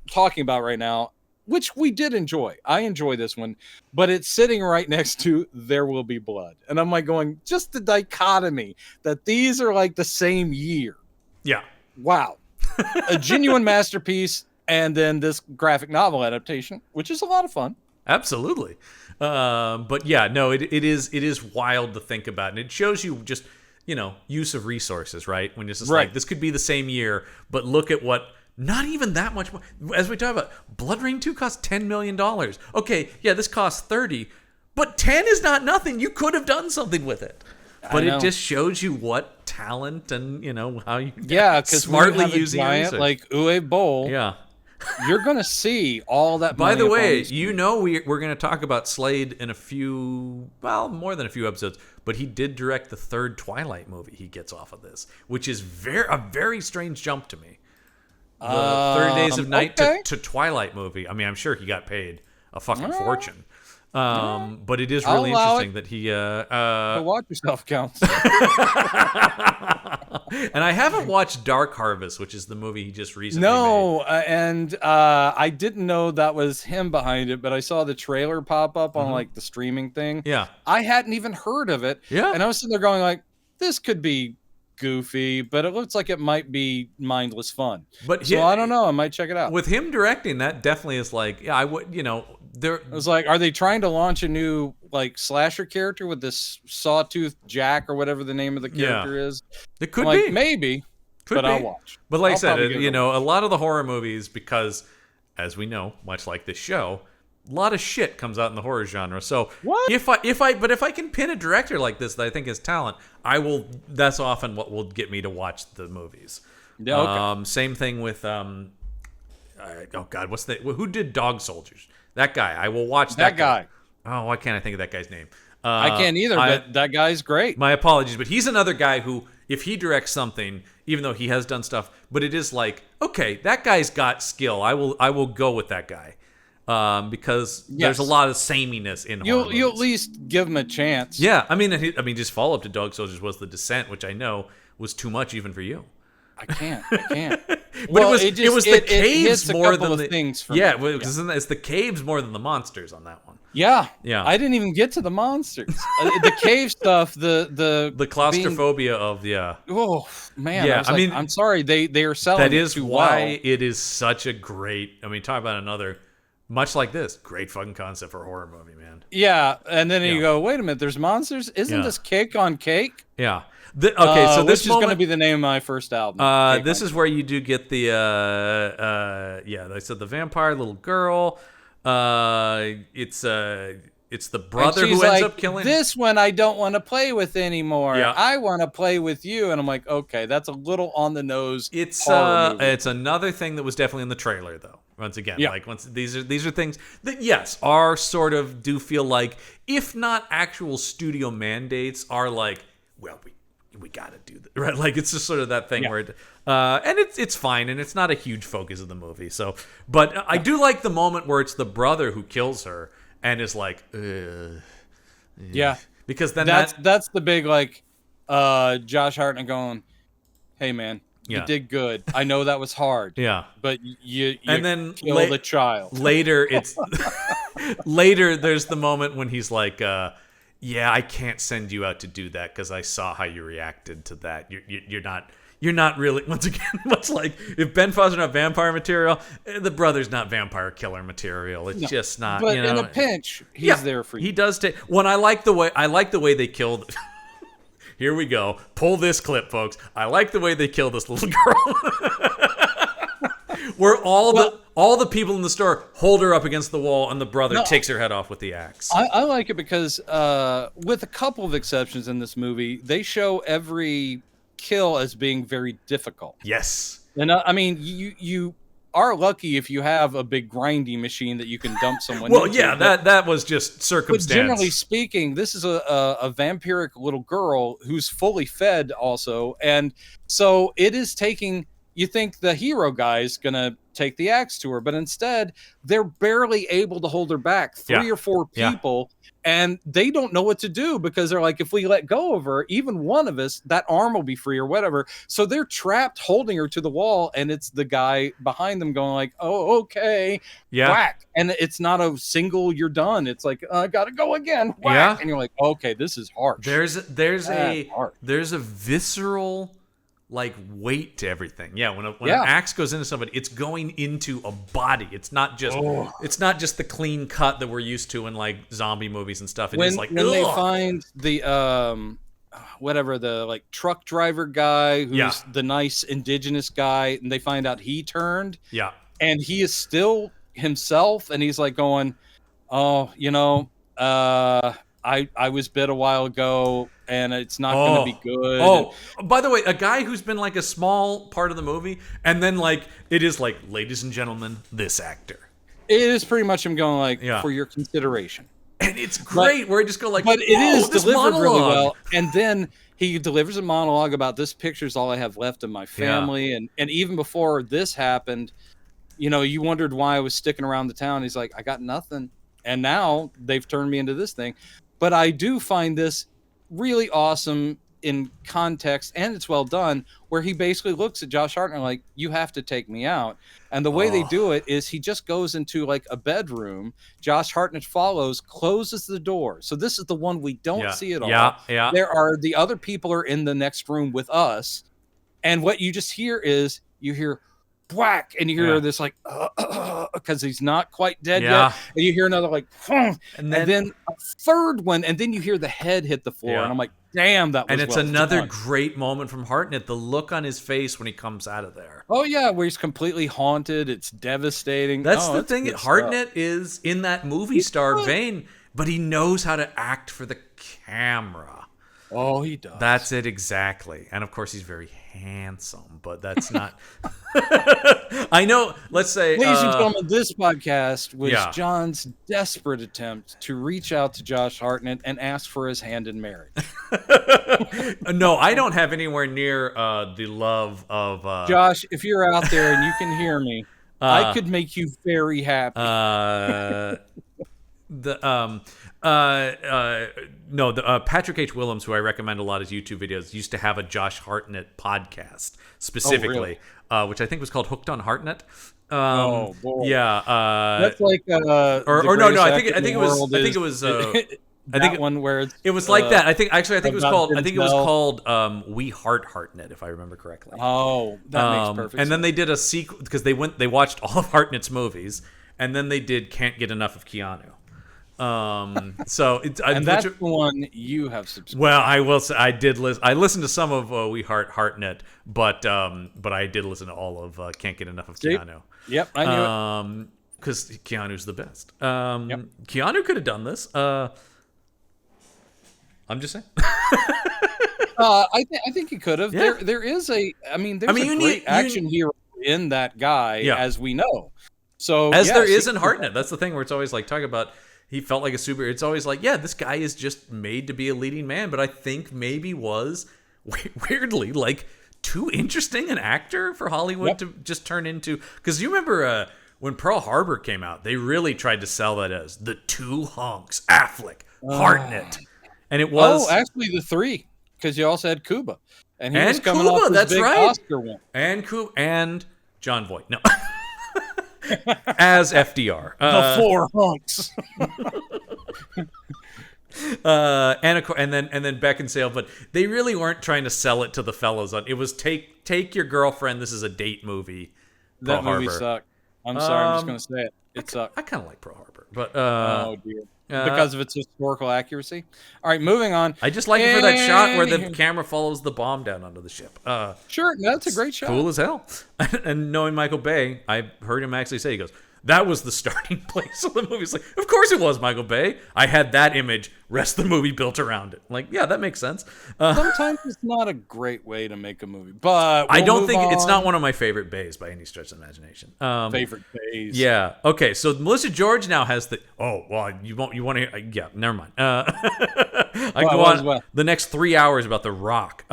talking about right now, which we did enjoy. I enjoy this one, but it's sitting right next to There Will Be Blood. And I'm like going, just the dichotomy that these are like the same year. Yeah. Wow. A genuine masterpiece, and then this graphic novel adaptation, which is a lot of fun. Absolutely. But yeah, no, it is wild to think about. And it shows you just, use of resources, right? When it's just like, this could be the same year, but look at what, not even that much more. As we talk about, Blood Rain 2 cost $10 million. Okay, yeah, this costs 30, but 10 is not nothing. You could have done something with it. But it just shows you what talent and, how you smartly using giant like Uwe Boll. Yeah. You're going to see all that. By the way, we're going to talk about Slade in more than a few episodes, but he did direct the third Twilight movie he gets off of this, which is a very strange jump to me. The 30 Days of Night to Twilight movie. I mean, I'm sure he got paid a fucking fortune. But it is really interesting that he watch yourself, counts. And I haven't watched Dark Harvest, which is the movie he just recently made. And I didn't know that was him behind it, but I saw the trailer pop up on like the streaming thing. Yeah. I hadn't even heard of it. Yeah. And I was sitting there going like, this could be goofy, but it looks like it might be mindless fun. But I don't know. I might check it out. With him directing, that definitely is like, I would, I was like, are they trying to launch a new like slasher character with this Sawtooth Jack or whatever the name of the character is? It could be. Maybe. I'll watch. But like I said, a lot of the horror movies, because as we know, much like this show, a lot of shit comes out in the horror genre. So if I can pin a director like this that I think is talent, I will. That's often what will get me to watch the movies. Yeah. Okay. Same thing with oh God, who did Dog Soldiers? That guy. I will watch that guy. Oh, why can't I think of that guy's name? I can't either, but that guy's great. My apologies, but he's another guy who, if he directs something, even though he has done stuff, but it is like, okay, that guy's got skill. I will go with that guy. Because there's a lot of sameness in horror movies. You'll at least give him a chance. Yeah, I mean, just follow up to Dog Soldiers was The Descent, which I know was too much even for you. I can't. But it was the caves more than the things for me. Because it's the caves more than the monsters on that one. Yeah. Yeah. I didn't even get to the monsters. The cave stuff, the claustrophobia of oh man, Yeah, I was like, I'm sorry, they are selling that it is too why well. it is such a great. I mean, talk about another, much like this, great fucking concept for a horror movie, man. Yeah, and then Yeah. you go, wait a minute, there's monsters? Isn't Yeah. this Cake on Cake? Yeah. Okay, so this which is going to moment, be the nname of my first album. Cake this on is where you do get the yeah, they said the vampire little girl. It's the brother who ends up killing this one. I don't want to play with anymore. Yeah. I want to play with you. And I'm like, okay, that's a little on the nose. It's horror movie. it's another thing that was definitely in the trailer, though. Once again, Yeah. like these are things that, yes, are sort of do feel like, if not actual studio mandates, are like, well, we gotta do that, right? Like, it's just sort of that thing Yeah. where and it's fine, and it's not a huge focus of the movie. So, but I do like the moment where it's the brother who kills her and is like, Yeah, because then that's the big, like, Josh Hartnett going, hey man, you Yeah. did good. I know that was hard. yeah. But you And then killed a child. Later, it's later. There's the moment when he's like, "Yeah, I can't send you out to do that because I saw how you reacted to that. You're not really." Once again, much like if Ben Foster's not vampire material, the brother's not vampire killer material. It's just not. But you know, in a pinch, he's there for you. He does take. When I like the way they killed. Here we go. Pull this clip, folks. I like the way they kill this little girl. Where all the people in the store hold her up against the wall, and the brother takes her head off with the axe. I like it because, with a couple of exceptions in this movie, they show every kill as being very difficult. Yes. And I mean, you are lucky if you have a big grinding machine that you can dump someone Well, into. yeah, that was just But circumstance. generally speaking, this is a vampiric little girl who's fully fed also. And so it is taking, you think the hero guy's going to take the axe to her, but instead they're barely able to hold her back. Three or four people. And they don't know what to do because they're like, if we let go of her, even one of us, that arm will be free or whatever. So they're trapped holding her to the wall. And it's the guy behind them going like, oh, okay. Yeah. Whack. And it's not a single, you're done. It's like, I got to go again. Whack. Yeah. And you're like, okay, this is harsh. There's That's harsh. a visceral like weight to everything. Yeah, when an axe goes into somebody, it's going into a body. It's not just the clean cut that we're used to in like zombie movies and stuff. It is like when they find the whatever, the like truck driver guy who's the nice indigenous guy, and they find out he turned. Yeah. And he is still himself, and he's like going, oh, I was bit a while ago, and it's not going to be good. Oh, by the way, a guy who's been like a small part of the movie, and then like it is like, ladies and gentlemen, this actor. It is pretty much him going like, for your consideration. And it's great where he just go like, but it is delivered monologue. really well. And then he delivers a monologue about this picture's all I have left of my family. Yeah. And even before this happened, you wondered why I was sticking around the town. He's like, I got nothing. And now they've turned me into this thing. But I do find this really awesome in context, and it's well done, where he basically looks at Josh Hartnett like, you have to take me out. And the way they do it is he just goes into like a bedroom. Josh Hartnett follows, closes the door. So this is the one we don't see at all. Yeah. There are the other people are in the next room with us. And what you just hear is you hear whack, and you hear this like because he's not quite dead yet, and you hear another like and then a third one, and then you hear the head hit the floor, and I'm like, damn, that was and it's another great moment from Hartnett, the look on his face when he comes out of there. Oh yeah, where he's completely haunted. It's devastating. That's the thing. Hartnett is in that movie star vein, but he knows how to act for the camera. Oh, he does. That's it exactly. And of course he's very handsome, but that's not I know, let's say ladies and gentlemen, this podcast was John's desperate attempt to reach out to Josh Hartnett and ask for his hand in marriage. No, I don't have anywhere near the love of Josh, if you're out there and you can hear me, I could make you very happy. Patrick H. Willems, who I recommend a lot of his YouTube videos, used to have a Josh Hartnett podcast specifically, which I think was called Hooked on Hartnett. Oh boy, yeah, that's like no, I think it was I think one where it was like that. I think it was called We Heart Hartnett, if I remember correctly. Oh, that makes perfect sense. And then they did a sequel because they watched all of Hartnett's movies, and then they did Can't Get Enough of Keanu. That's the one you have subscribed. Well, I will say I did listen. I listened to some of We Heart Hartnett, but I did listen to all of Can't Get Enough of Keanu. Yep, I knew it. Because Keanu's the best. Keanu could have done this. I'm just saying. I think he could have. Yeah. There's a great action hero in that guy, as we know. So there is in Hartnett. That's the thing where it's always like talking about he felt like a superhero. It's always like, this guy is just made to be a leading man, but I think maybe was weirdly like too interesting an actor for Hollywood to just turn into. Because you remember when Pearl Harbor came out, they really tried to sell that as the two hunks, Affleck, Hartnett. And it was actually the three, because you also had Cuba, and he was coming off his big Oscar win, and Cuba and John Voight, no, as FDR, the four hunks, and then Beckinsale, but they really weren't trying to sell it to the fellows. It was take your girlfriend. This is a date movie. That movie sucked. I'm sorry, I'm just going to say it. It sucked. I kind of like Pearl Harbor, but oh dear. Because of its historical accuracy. All right, moving on. I just like it for that shot where the camera follows the bomb down onto the ship. Sure, that's a great shot. Cool as hell. And knowing Michael Bay, I heard him actually say, he goes, that was the starting place of the movie. It's like, of course it was, Michael Bay. I had that image, rest of the movie built around it. Like, yeah, that makes sense. Sometimes it's not a great way to make a movie, but I don't think it's not one of my favorite Bays by any stretch of the imagination. Favorite Bays. Yeah. Okay. So Melissa George now has the. Oh well, you want to. Yeah. Never mind. I go on the next 3 hours about The Rock.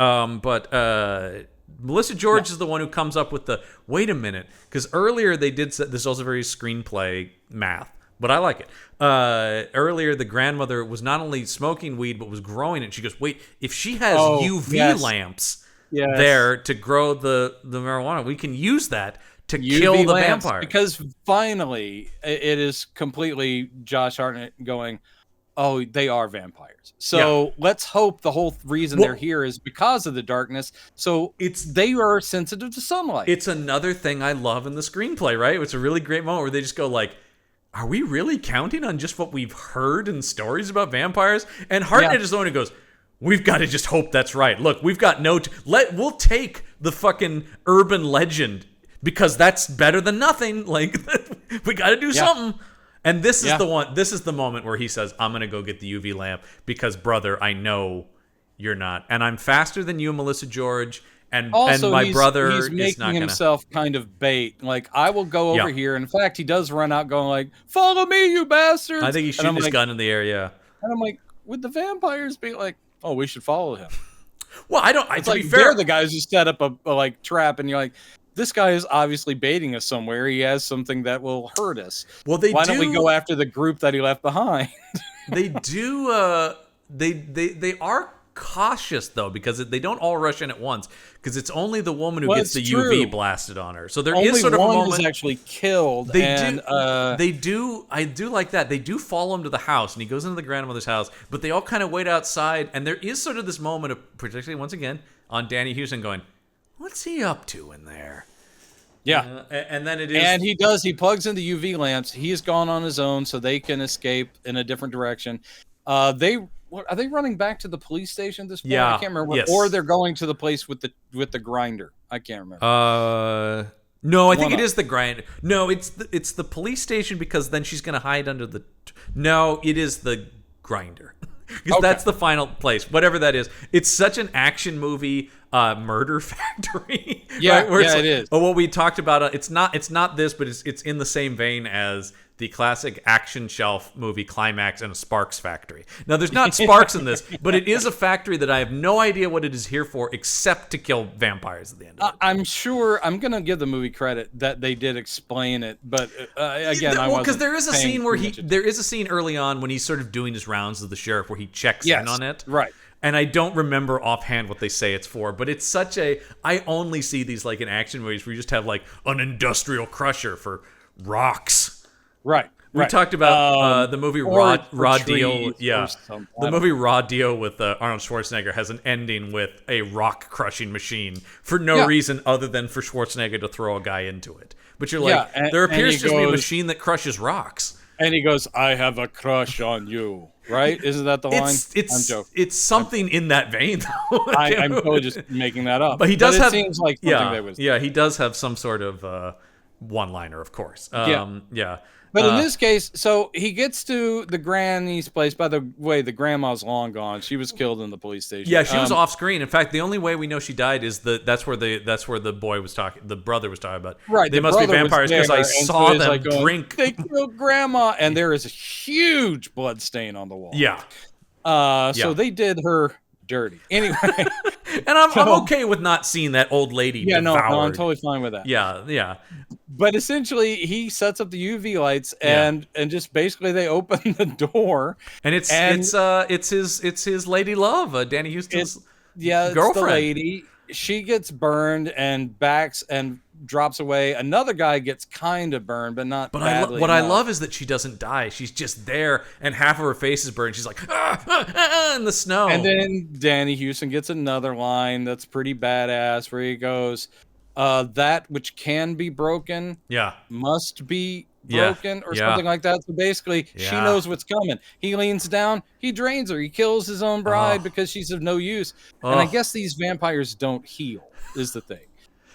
Melissa George is the one who comes up with the wait a minute, because earlier they did this is also very screenplay math, but I like it. Earlier the grandmother was not only smoking weed but was growing it. She goes, wait, if she has UV lamps there to grow the marijuana, we can use that to kill the vampire. Because finally it is completely Josh Hartnett going, oh, they are vampires. So let's hope the whole reason they're here is because of the darkness. So they are sensitive to sunlight. It's another thing I love in the screenplay, right? It's a really great moment where they just go like, are we really counting on just what we've heard in stories about vampires? And Hartnett is the one who goes, we've got to just hope that's right. Look, we've got we'll take the fucking urban legend because that's better than nothing. Like, we got to do something. And this is the one. This is the moment where he says, "I'm gonna go get the UV lamp because, brother, I know you're not, and I'm faster than you, Melissa George, and my brother he's making is not himself kind of bait. Like, I will go over here. In fact, he does run out, going like, "Follow me, you bastards!" I think he's shooting his gun in the air. Yeah, and I'm like, would the vampires be like, "Oh, we should follow him"? Well, I don't. It's like they're the guys who set up a trap, and you're like, this guy is obviously baiting us somewhere. He has something that will hurt us. Well, why don't we go after the group that he left behind? They do. They are cautious though, because they don't all rush in at once. Because it's only the woman who gets the UV blasted on her. So there is sort of a moment. Is actually killed. They do. I do like that. They do follow him to the house, and he goes into the grandmother's house. But they all kind of wait outside, and there is sort of this moment of, particularly once again, on Danny Houston going, what's he up to in there? Yeah. And then it is. And he does. He plugs in the UV lamps. He's gone on his own so they can escape in a different direction. Are they running back to the police station at this point? Yeah. I can't remember. Yes. Or they're going to the place with the grinder. I can't remember. No, I think it is the grinder. No, it's the police station, because then she's going to hide under the. No, it is the grinder. Because that's the final place, whatever that is. It's such an action movie, murder factory. Yeah, right? Where it is. Oh, what we talked about. It's not this, but it's in the same vein as the classic action shelf movie climax in a sparks factory. Now, there's not sparks in this, but it is a factory that I have no idea what it is here for except to kill vampires at the end of it. I'm sure I'm going to give the movie credit that they did explain it, but again, because there is a scene where there is a scene early on when he's sort of doing his rounds as the sheriff where he checks in on it. Right. And I don't remember offhand what they say it's for, but it's such I only see these like in action movies where you just have like an industrial crusher for rocks. Right. We talked about the movie Raw Deal. Yeah. The movie Raw Deal with Arnold Schwarzenegger has an ending with a rock crushing machine for no reason other than for Schwarzenegger to throw a guy into it. But you're like, there appears to be a machine that crushes rocks. And he goes, I have a crush on you. Right? Isn't that the line? I'm joking. It's something in that vein, though. I'm totally just making that up. But he does have. It seems like something that was. Yeah, he does have some sort of one-liner, of course. Yeah. But in this case, so he gets to the granny's place. By the way, the grandma's long gone. She was killed in the police station. Yeah, she was off screen. In fact, the only way we know she died is that's where the boy was talking. The brother was talking about. Right, they must be vampires because I saw them drink. They killed grandma, and there is a huge blood stain on the wall. Yeah. So they did her dirty. Anyway, and I'm okay with not seeing that old lady. Yeah, devoured. no, I'm totally fine with that. Yeah. But essentially, he sets up the UV lights, and just basically they open the door, and it's his lady love, Danny Houston's girlfriend. It's the lady. She gets burned and backs and drops away. Another guy gets kind of burned, but not. But I love is that she doesn't die. She's just there, and half of her face is burned. She's like in the snow. And then Danny Houston gets another line that's pretty badass, where he goes, that which can be broken must be broken or something like that. So basically she knows what's coming. He leans down, he drains her, he kills his own bride because she's of no use. And I guess these vampires don't heal is the thing.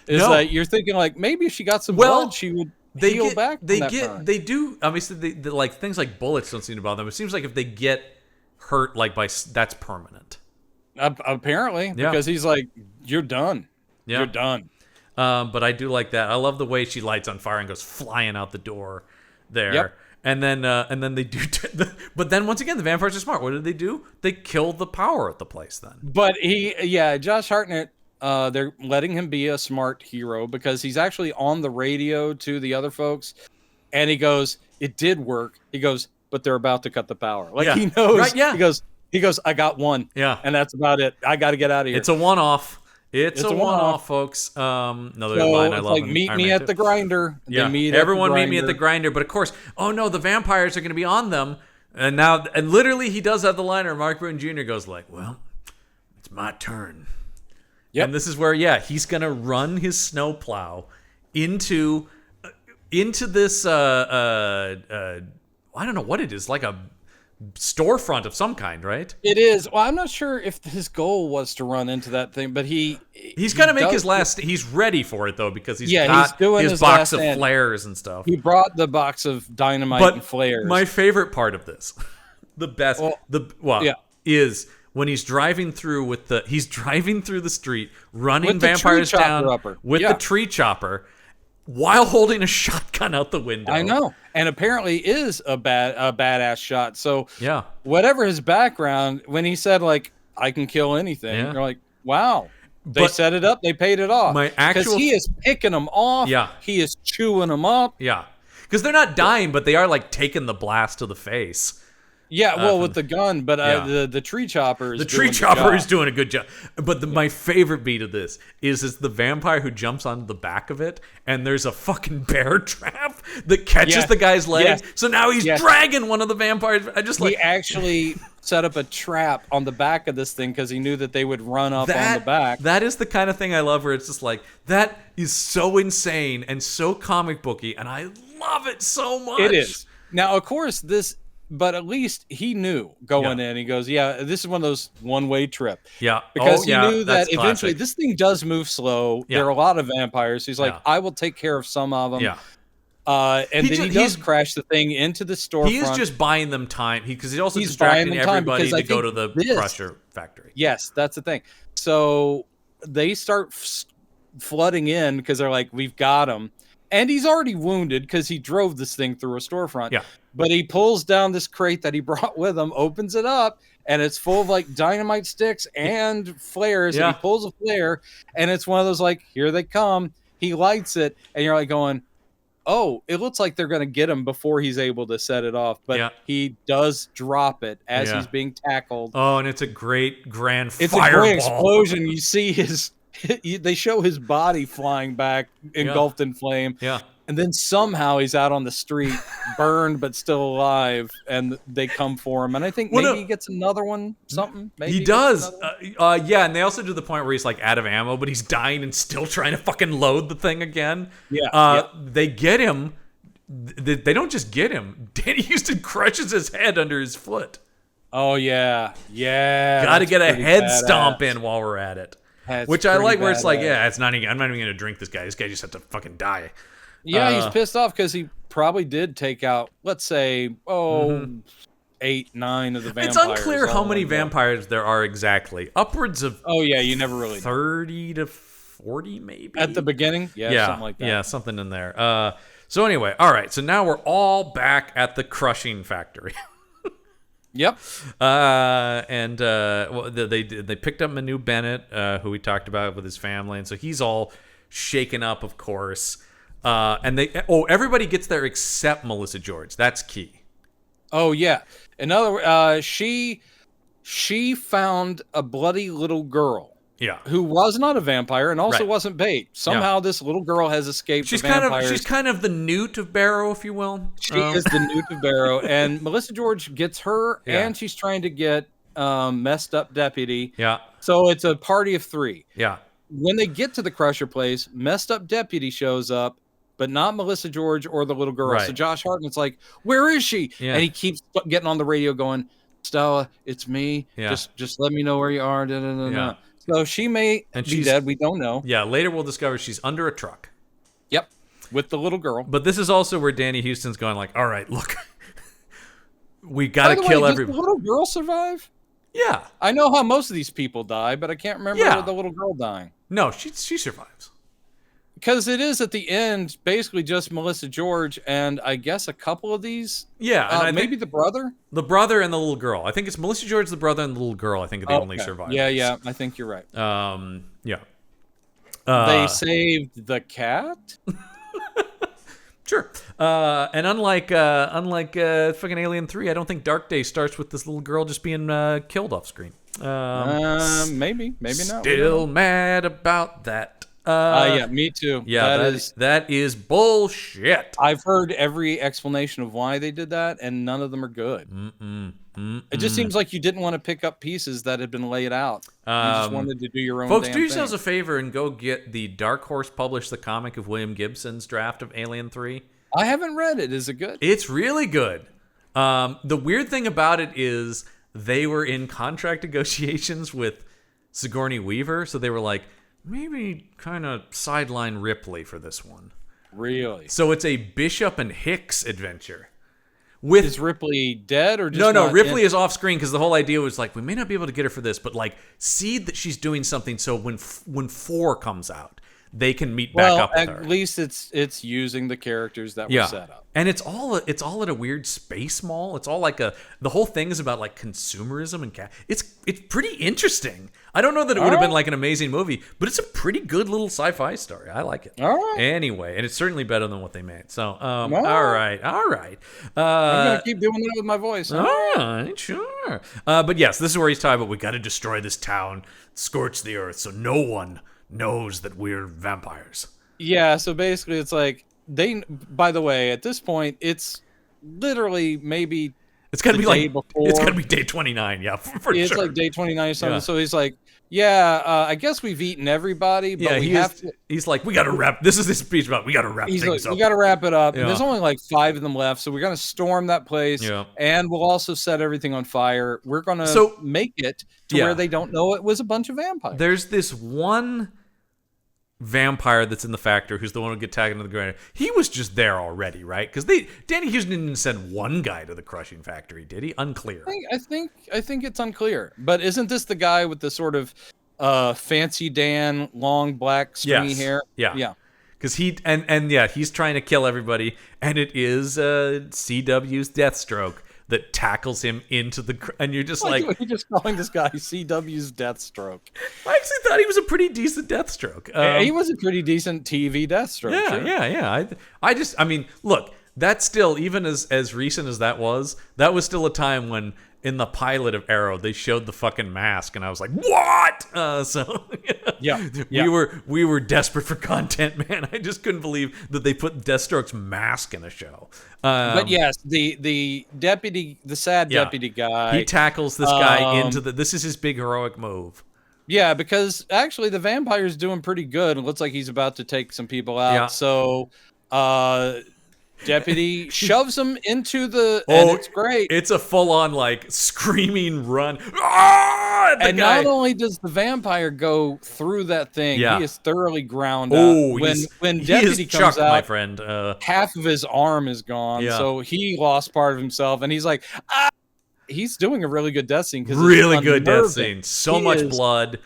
Like you're thinking like maybe if she got some blood she would heal back. They do obviously they like things like bullets don't seem to bother them. It seems like if they get hurt like that's permanent. Apparently because he's like you're done. You're done. But I do like that. I love the way she lights on fire and goes flying out the door there. Yep. And then they do. But then once again, the vampires are smart. What do? They kill the power at the place then. But Josh Hartnett, they're letting him be a smart hero because he's actually on the radio to the other folks. And he goes, it did work. He goes, but they're about to cut the power. Like he knows. Right, yeah. He goes, I got one. Yeah. And that's about it. I got to get out of here. It's a one-off. It's a one-off, folks. Another line I love. Like meet me at the grinder. Yeah, everyone meet me at the grinder. But of course, oh no, the vampires are going to be on them. And literally, he does have the liner. Mark Boone Jr. goes like, "Well, it's my turn." Yep. And this is where, he's going to run his snowplow into this. I don't know what it is, like a storefront of some kind, right? It is. Well, I'm not sure if his goal was to run into that thing, but he's going to make his last. He's ready for it though because he's doing his box of flares and stuff. He brought the box of dynamite and flares. My favorite part of this, the best, is when he's driving through the street, running vampires down with the tree chopper. While holding a shotgun out the window. I know. And apparently is a badass shot. So whatever his background, when he said like, I can kill anything, you're like, wow. They set it up, they paid it off. Because he is picking them off. Yeah. He is chewing them up. Yeah. Because they're not dying, but they are like taking the blast to the face. Yeah, with the gun, but the tree chopper is doing a good job. But my favorite beat of this is the vampire who jumps onto the back of it, and there's a fucking bear trap that catches the guy's legs. Yes. So now he's dragging one of the vampires. He actually set up a trap on the back of this thing because he knew that they would run up on the back. That is the kind of thing I love, where it's just like that is so insane and so comic booky, and I love it so much. It is. Now, of course, but at least he knew going in. He goes, this is one of those one-way trip. Yeah. Because he knew that eventually this thing does move slow. Yeah. There are a lot of vampires. He's like, I will take care of some of them. Yeah. And he does crash the thing into the storefront. He is just buying them time because he's also distracting everybody to go to the crusher factory. Yes, that's the thing. So they start flooding in because they're like, we've got them. And he's already wounded because he drove this thing through a storefront. Yeah. But he pulls down this crate that he brought with him, opens it up, and it's full of like dynamite sticks and flares. Yeah. And he pulls a flare, and it's one of those like, here they come. He lights it, and you're like going, oh, it looks like they're going to get him before he's able to set it off. But he does drop it as he's being tackled. Oh, and it's a great grand It's fireball. a great explosion. You see they show his body flying back, engulfed in flame. Yeah. And then somehow he's out on the street, burned but still alive, and they come for him. And I think maybe he gets another one, something. Maybe he does. Yeah, and they also do the point where he's like out of ammo, but he's dying and still trying to fucking load the thing again. Yeah. They get him. They don't just get him. Danny Houston crushes his head under his foot. Oh, yeah. Yeah. Got to get a head badass. Stomp in while we're at it. That's Which I like where it's like, badass. it's not even, I'm not even going to drink this guy. This guy just had to fucking die. Yeah, he's pissed off because he probably did take out, let's say, 8, 9 of the vampires. It's unclear how many vampires there are exactly. Upwards of you never really 30 to 40 maybe? at the beginning? Yeah, something like that. Yeah, something in there. So anyway, all right. So now we're all back at the crushing factory. Yep. Well, they picked up Manu Bennett, who we talked about with his family, and so he's all shaken up, of course. And everybody gets there except Melissa George. That's key. Oh yeah. Another she found a bloody little girl. Yeah. Who was not a vampire and also wasn't bait. Somehow this little girl has escaped the vampires. She's kind of the Newt of Barrow, if you will. She is the Newt of Barrow, and Melissa George gets her, and she's trying to get messed up deputy. Yeah. So it's a party of 3. Yeah. When they get to the Crusher place, messed up deputy shows up, but not Melissa George or the little girl. Right. So Josh Hartnett's like, "Where is she?" Yeah. And he keeps getting on the radio, going, "Stella, it's me. Yeah. Just let me know where you are." Da, da, da, da. So she may be dead. We don't know. Yeah. Later we'll discover she's under a truck. Yep. With the little girl. But this is also where Danny Houston's going like, all right, look, we got to kill everybody. Does the little girl survive? Yeah. I know how most of these people die, but I can't remember the little girl dying. No, she survives. Because it is at the end basically just Melissa George and I guess a couple of these. Yeah, and maybe the brother. The brother and the little girl. I think it's Melissa George, the brother, and the little girl. I think are the only survivors. Yeah, I think you're right. Yeah. They saved the cat. Sure. And unlike fucking Alien 3, I don't think Dark Day starts with this little girl just being killed off screen. Maybe not. Still mad about that. Yeah, me too. Yeah, that is bullshit. I've heard every explanation of why they did that, and none of them are good. It just seems like you didn't want to pick up pieces that had been laid out. You just wanted to do your own. Folks, damn do yourselves thing. a favor and go get the Dark Horse published the comic of William Gibson's draft of Alien 3. I haven't read it. Is it good? It's really good. The weird thing about it is they were in contract negotiations with Sigourney Weaver, so they were like, maybe kind of sideline Ripley for this one. Really? So it's a Bishop and Hicks adventure. Is Ripley dead or just No, Ripley is off screen because the whole idea was like, we may not be able to get her for this, but like see that she's doing something so when 4 comes out, they can meet back up with her. At least it's using the characters that were set up. And it's all at a weird space mall. It's all like the whole thing is about like consumerism and it's pretty interesting. I don't know that it would have been like an amazing movie, but it's a pretty good little sci-fi story. I like it. All right. Anyway, and it's certainly better than what they made. So, all right. I'm gonna keep doing that with my voice. All right, sure. But yes, this is where he's talking about we got to destroy this town, scorch the earth, so no one knows that we're vampires. Yeah, so basically it's like by the way, at this point it's literally maybe it's got to be like before. It's got to be day 29, yeah, for sure. It's like day 29 or something. Yeah. So he's like, I guess we've eaten everybody, but he's like, we got to wrap. This is his speech about we got to wrap things up. We got to wrap it up. Yeah. And there's only like 5 of them left, so we're gonna storm that place, and we'll also set everything on fire. We're gonna make it to where they don't know it was a bunch of vampires. There's this one vampire that's in the factory who's the one who get tagged into the ground. He was just there already, right? Because Danny Houston didn't send one guy to the crushing factory, did he? Unclear. I think it's unclear. But isn't this the guy with the sort of fancy Dan, long black stringy hair? Yeah. Because he's trying to kill everybody, and it is CW's Deathstroke that tackles him into the... And you're just like... You're just calling this guy CW's Deathstroke. I actually thought he was a pretty decent Deathstroke. He was a pretty decent TV Deathstroke. Yeah. I mean, look, that's still, even as recent as that was still a time when in the pilot of Arrow they showed the fucking mask, and I was like, what? We were desperate for content, man. I just couldn't believe that they put Deathstroke's mask in a show. But yes, the deputy, the sad deputy guy, he tackles this guy into this is his big heroic move. Yeah, because actually the vampire's doing pretty good. It looks like he's about to take some people out. Yeah. So, deputy shoves him into the... and it's great. It's a full-on, like, screaming run. And not only does the vampire go through that thing, he is thoroughly ground up. When deputy comes out, my friend. Half of his arm is gone, so he lost part of himself, and he's like, ah! He's doing a really good death scene. Really good death scene. So much blood.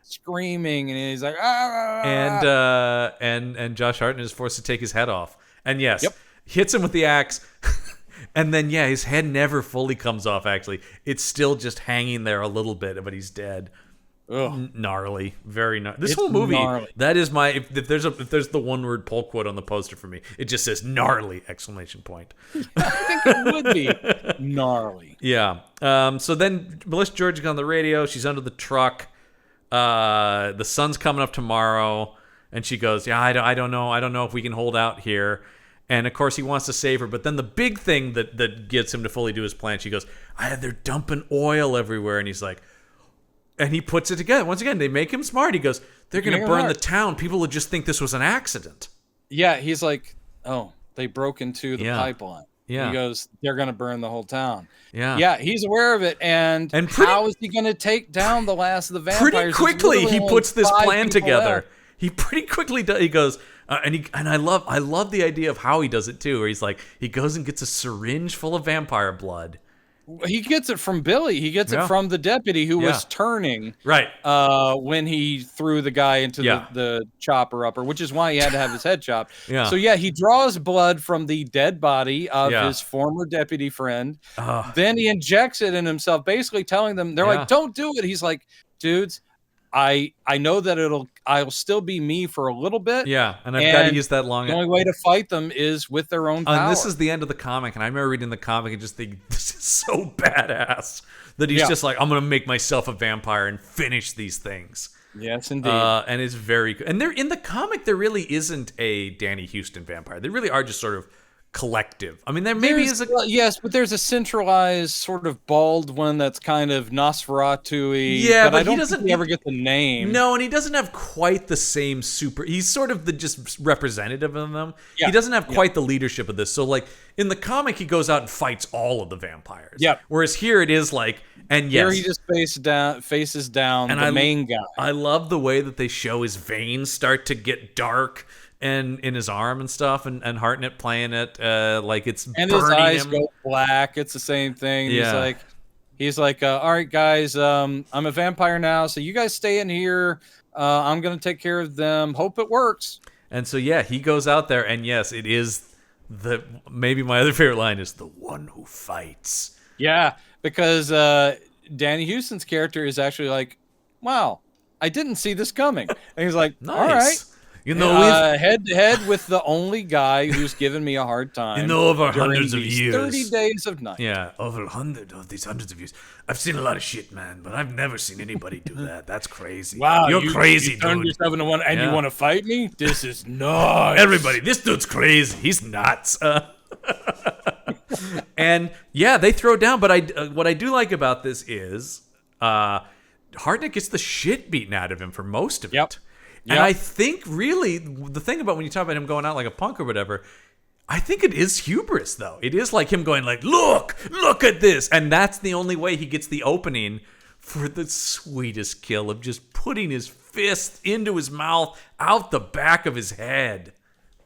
Screaming, and he's like, ah! And Josh Hartnett is forced to take his head off. And hits him with the axe. And then, his head never fully comes off, actually. It's still just hanging there a little bit, but he's dead. Ugh. Gnarly. Very gnarly. This whole movie, gnarly. That is my... If there's the one-word pull quote on the poster for me, it just says gnarly! ! I think it would be gnarly. Yeah. So then Melissa George is on the radio. She's under the truck. The sun's coming up tomorrow. And she goes, I don't know. I don't know if we can hold out here. And, of course, he wants to save her. But then the big thing that gets him to fully do his plan, she goes, they're dumping oil everywhere. And he's like... And he puts it together. Once again, they make him smart. He goes, they're going to burn the town. People would just think this was an accident. Yeah, he's like, they broke into the pipeline. Yeah. He goes, they're going to burn the whole town. Yeah, he's aware of it. And how is he going to take down the last of the vampires? Pretty quickly, he puts this plan together. He pretty quickly does. He goes, and I love the idea of how he does it too. Where he's like, he goes and gets a syringe full of vampire blood. He gets it from Billy. He gets it from the deputy who was turning when he threw the guy into the chopper upper, which is why he had to have his head chopped. So he draws blood from the dead body of his former deputy friend. Then he injects it in himself, basically telling them, they're like, don't do it. He's like, dudes, I know that I'll still be me for a little bit. Yeah, and I've got to use that long. The only way to fight them is with their own power. And this is the end of the comic, and I remember reading the comic and just thinking, this is so badass that he's just like, I'm going to make myself a vampire and finish these things. Yes, indeed. And it's very good. And in the comic, there really isn't a Danny Houston vampire. They really are just sort of collective. I mean, there maybe is a... yes, but there's a centralized sort of bald one that's kind of Nosferatu-y. Yeah, but I don't think he ever get the name. No, and he doesn't have quite the same He's sort of the just representative of them. Yeah. He doesn't have quite the leadership of this. So, like, in the comic, he goes out and fights all of the vampires. Yeah. Whereas here it is like... And yes, here he just faces down the main guy. I love the way that they show his veins start to get dark and in his arm and stuff, and Hartnett playing it like it's and burning his eyes him. Go black. It's the same thing. Yeah. He's like, all right, guys, I'm a vampire now, so you guys stay in here. I'm gonna take care of them. Hope it works. And so he goes out there, and yes, it is maybe my other favorite line is the one who fights. Yeah, because Danny Houston's character is actually like, wow, I didn't see this coming, and he's like, nice. All right. You know, head to head with the only guy who's given me a hard time. Over hundreds of years, 30 days of night. Yeah, over hundreds of years. I've seen a lot of shit, man, but I've never seen anybody do that. That's crazy. Wow, you're crazy, you turned yourself into one, and you want to fight me? This is nuts. Everybody, this dude's crazy. He's nuts. And they throw down. But what I do like about this is Hartnett gets the shit beaten out of him for most of it. And I think really the thing about when you talk about him going out like a punk or whatever, I think it is hubris, though. It is like him going like, look at this. And that's the only way he gets the opening for the sweetest kill of just putting his fist into his mouth out the back of his head.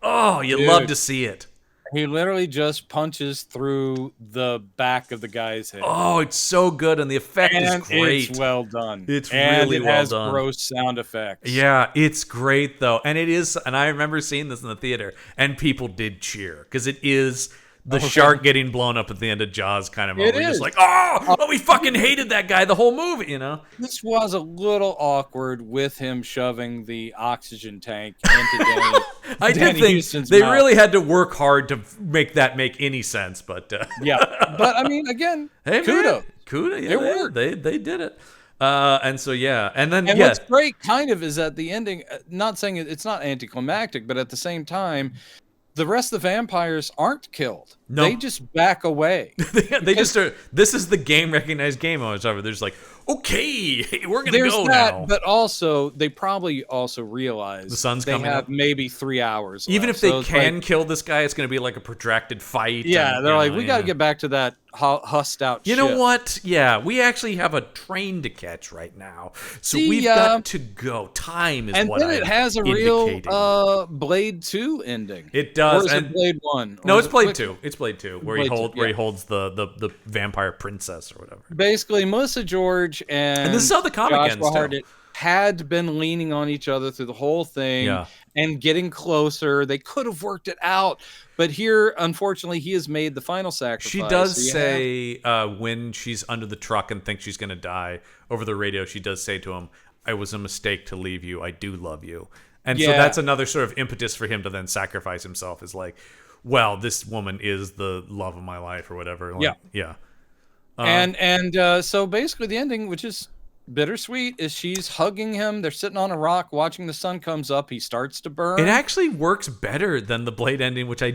Oh, you love to see it. He literally just punches through the back of the guy's head. Oh, it's so good, and the effect is great. It's well done. It's and really it well has done. gross sound effects. Yeah, it's great though, and it is. And I remember seeing this in the theater, and people did cheer because it is the shark getting blown up at the end of Jaws kind of moment. We're just like, oh, we fucking hated that guy the whole movie, you know. This was a little awkward with him shoving the oxygen tank into Danny. I did think Houston's they mouth. really had to work hard to make that make any sense, but Yeah, but I mean, again, kudos. Kudos, yeah, It worked. They did it. And so yeah, and then what's great kind of is at the ending, not saying it's not anticlimactic, but at the same time, the rest of the vampires aren't killed. No. They just back away. they just start. This is the game recognized game always over. They're just like, okay, we're gonna There's go that, now. but also they probably also realize The sun's they coming have up. maybe 3 hours. Even left. if they So it's can like, kill this guy, it's gonna be like a protracted fight. yeah, and, they're you like, know, we got to yeah. get back to that hussed out. You know ship. what? Yeah, we actually have a train to catch right now, so See, we've got to go. Time is And what then I'm it has a indicating. real Blade 2 ending. It does. Or is and it Blade 1? no, Or it's is it Blade Blade 2. It's Blade 2, where Blade he 2, where he yeah. holds the vampire princess or whatever. Basically, Melissa George and this is how the comic Joshua ends, too. Hartnett had been leaning on each other through the whole thing Yeah. and getting closer. They could have worked it out, but here, unfortunately, he has made the final sacrifice. She does So you say when she's under the truck and thinks she's going to die over the radio, she does say to him, "I was a mistake to leave you. I do love you." And so Yeah. that's another sort of impetus for him to then sacrifice himself. Is like, well, this woman is the love of my life or whatever. Like, yeah. So basically, the ending, which is bittersweet, is she's hugging him. They're sitting on a rock, watching the sun comes up. He starts to burn. It actually works better than the Blade ending, which I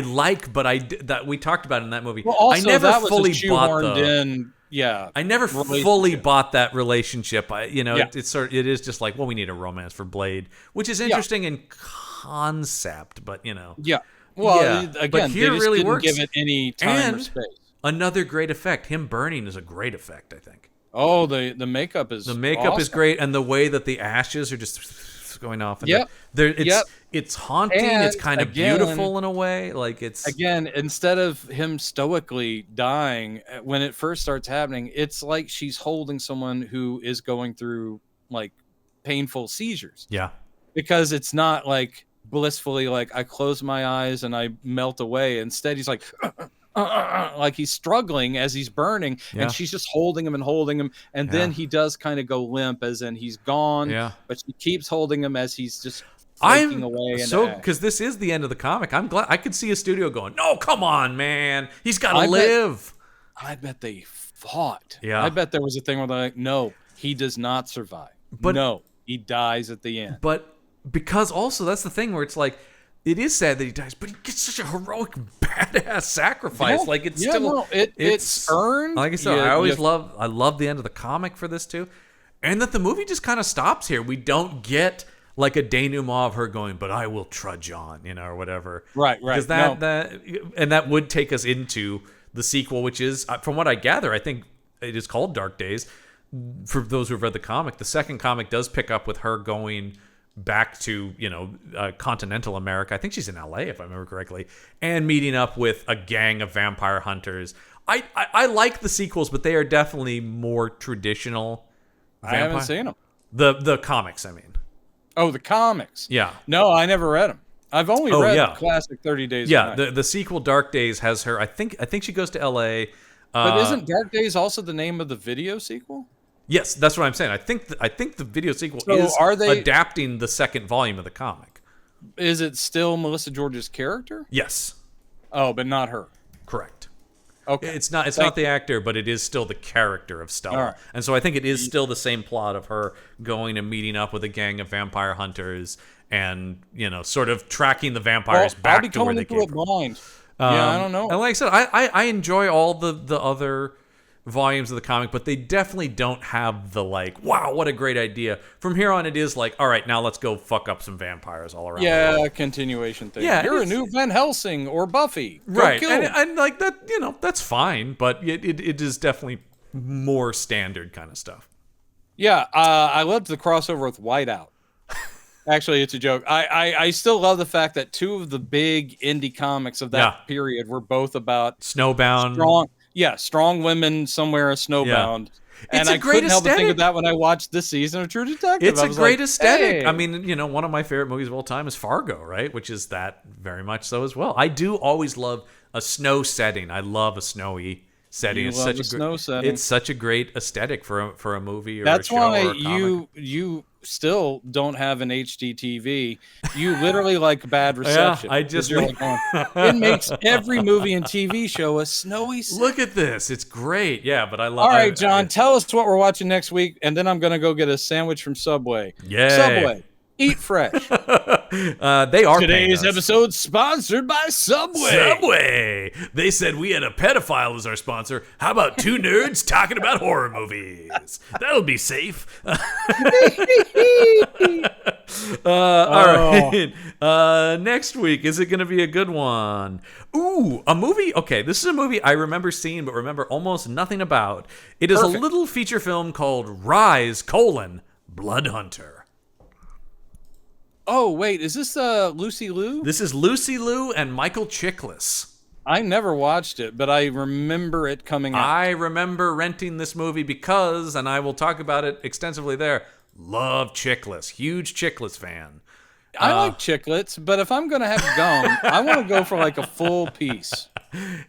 like, but that we talked about in that movie. Well, also, I never that was fully a bought shoehorned in. Yeah, I never fully relationship. bought that relationship. Yeah. It is just like, well, we need a romance for Blade, which is interesting in concept, but Yeah. Well, Yeah, but again, here they just really didn't works. give it any time or And- space. another great effect. Him burning is a great effect, I think. Oh, the makeup is The makeup is awesome. great, and the way that the ashes are just going off. And Yep. It's haunting. And it's kind of again- beautiful in a way. Like it's Again, instead of him stoically dying when it first starts happening, it's like she's holding someone who is going through like painful seizures, yeah, because it's not like blissfully like I close my eyes and I melt away. Instead, he's like like he's struggling as he's burning, Yeah. and she's just holding him, and then Yeah. he does kind of go limp, as in he's gone. yeah. But she keeps holding him as he's just flaking away. I'm in so ash. because this is the end of the comic. I'm glad I could see a studio going, "No, come on, man, he's got to I bet- live." I bet they fought. Yeah. I bet there was a thing where they're like, no, he does not survive. But- no, he dies at the end. But because also that's the thing where it's like it is sad that he dies, but he gets such a heroic, badass sacrifice. Like it's still it's earned. Like I said, You- I always you- love the end of the comic for this too, and that the movie just kind of stops here. We don't get like a denouement of her going, "But I will trudge on," or whatever. Right. Because that would take us into the sequel, which is, from what I gather, I think it is called Dark Days. For those who've read the comic, the second comic does pick up with her going back to continental America. I think she's in LA, if I remember correctly, and meeting up with a gang of vampire hunters. I like the sequels, but they are definitely more traditional. I haven't seen them. The comics, I mean. Oh, the comics. Yeah. No, I never read them. I've only read yeah. the classic 30 Days. Yeah, of Night. the sequel Dark Days has her. I think she goes to LA. But isn't Dark Days also the name of the video sequel? Yes, that's what I'm saying. I think the video sequel So is are they- adapting the second volume of the comic. Is it still Melissa George's character? Yes, Oh, but not her. correct. Okay. It's not Thank the actor, but it is still the character of Stella. All right. And so I think it is still the same plot of her going and meeting up with a gang of vampire hunters and, sort of tracking the vampires I'll back be to where going they into came it from. blind. Yeah, I don't know. And like I said, I enjoy all the other volumes of the comic, but they definitely don't have the like, wow, what a great idea. From here on, it is like, all right, now let's go fuck up some vampires all around. the world. Yeah, continuation thing. Yeah, You're a it's- new Van Helsing or Buffy. Go right. kill And, 'em. and like that, that's fine, but it is definitely more standard kind of stuff. Yeah, I loved the crossover with Whiteout. Actually, it's a joke. I still love the fact that two of the big indie comics of that period were both about Snowbound. Strong women somewhere snowbound. And I couldn't help but think of that when I watched this season of True Detective. It's a great aesthetic. Hey. I mean, one of my favorite movies of all time is Fargo, right? Which is that very much so as well. I do always love a snow setting. I love a snowy setting. It's such a great aesthetic for a movie or a show or a comic. You still don't have an HD TV. You literally like bad reception. I just it makes every movie and TV show a snowy set. Look at this. It's great. Yeah, but I love All right, John, tell us what we're watching next week, and then I'm going to go get a sandwich from Subway. Yay. Subway. Eat fresh. They are. Today's episode sponsored by Subway. Subway. They said we had a pedophile as our sponsor. How about two nerds talking about horror movies? That'll be safe. All right. Next week, is it going to be a good one? Ooh, a movie. Okay, this is a movie I remember seeing, but remember almost nothing about. It is a little feature film called Rise: Blood Hunter. Oh, wait, is this Lucy Liu? This is Lucy Liu and Michael Chiklis. I never watched it, but I remember it coming out. I remember renting this movie because, and I will talk about it extensively there, love Chiklis. Huge Chiklis fan. I like chiclets, but if I'm going to have gum, I want to go for like a full piece.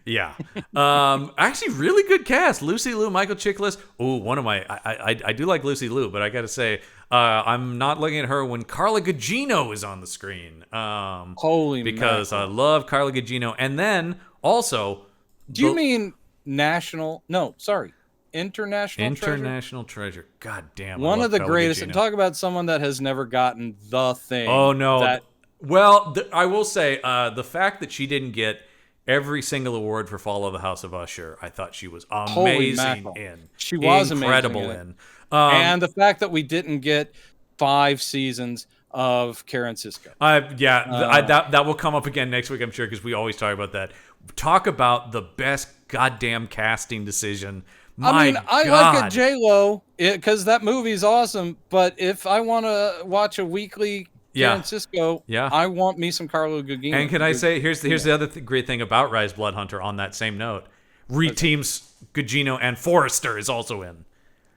Yeah. Actually, really good cast. Lucy Liu, Michael Chiklis. Ooh, one of my... I do like Lucy Liu, but I got to say, I'm not looking at her when Carla Gugino is on the screen. Holy Because mackerel. I love Carla Gugino. And then, also... Do you mean national... No, sorry. International treasure. God damn. One of the greatest. And talk about someone that has never gotten the thing. Oh, no. Well, I will say, the fact that she didn't get every single award for Follow the House of Usher, I thought she was amazing in. She was incredible amazing in. And the fact that we didn't get 5 seasons of Karen Sisko. That will come up again next week, I'm sure, because we always talk about that. Talk about the best goddamn casting decision. I like a J-Lo because that movie's awesome, but if I want to watch a weekly Karen Sisko, I want me some Carla Gugino. And can I say, here's the other great thing about Rise Blood Hunter on that same note. Reteams Gugino and Forrester is also in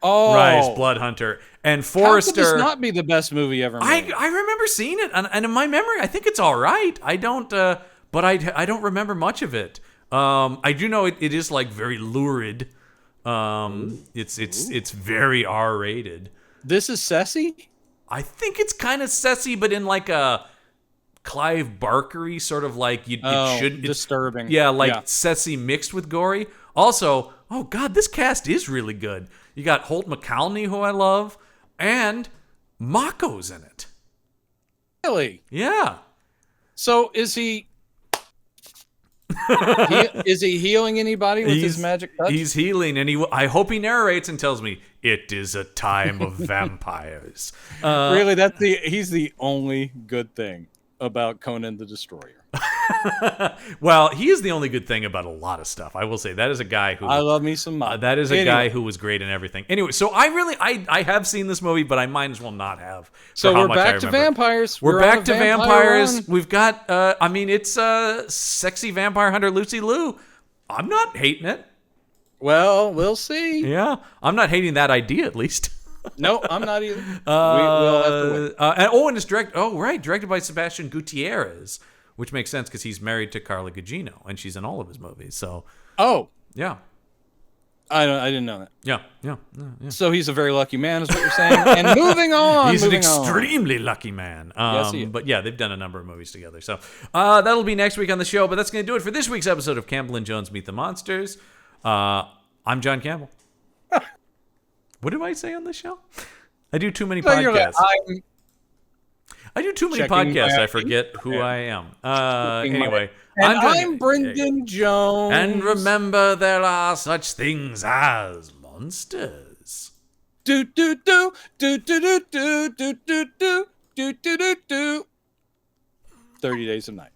Rise Blood Hunter. And Forrester... How could this not be the best movie ever made? I remember seeing it, and in my memory, I think it's all right. I don't, but I don't remember much of it. I do know it is like very lurid. It's very R-rated. This is Ceci? I think it's kind of Ceci, but in like a Clive Barkery sort of like it shouldn't disturbing. Ceci mixed with gory. Also, oh god, this cast is really good. You got Holt McCallany, who I love, and Mako's in it. Really? Yeah. So is he? Is he healing anybody with his magic touch? He's healing, and I hope he narrates and tells me it is a time of vampires. Really, he's the only good thing about Conan the Destroyer. Well, he is the only good thing about a lot of stuff. I will say that is a guy who I love me some. That is a guy who was great in everything. Anyway, so I have seen this movie, but I might as well not have. So we're back to vampires. We're back to vampires. Run. We've got. It's sexy vampire hunter Lucy Liu. I'm not hating it. Well, we'll see. Yeah, I'm not hating that idea at least. No, I'm not either. We'll have to wait. And it's directed by Sebastian Gutierrez, which makes sense because he's married to Carla Gugino, and she's in all of his movies. So, yeah, I didn't know that. Yeah. So he's a very lucky man, is what you're saying. And moving on, he's an extremely lucky man. Yes, he is. But yeah, they've done a number of movies together. So that'll be next week on the show. But that's going to do it for this week's episode of Campbell and Jones Meet the Monsters. I'm John Campbell. What do I say on this show? I do too many podcasts. I do too many podcasts. I forget who I am. Anyway. And I'm Brendan Jones. And remember, there are such things as monsters. Do do do do do do do do do do do do do do. 30 Days of Night.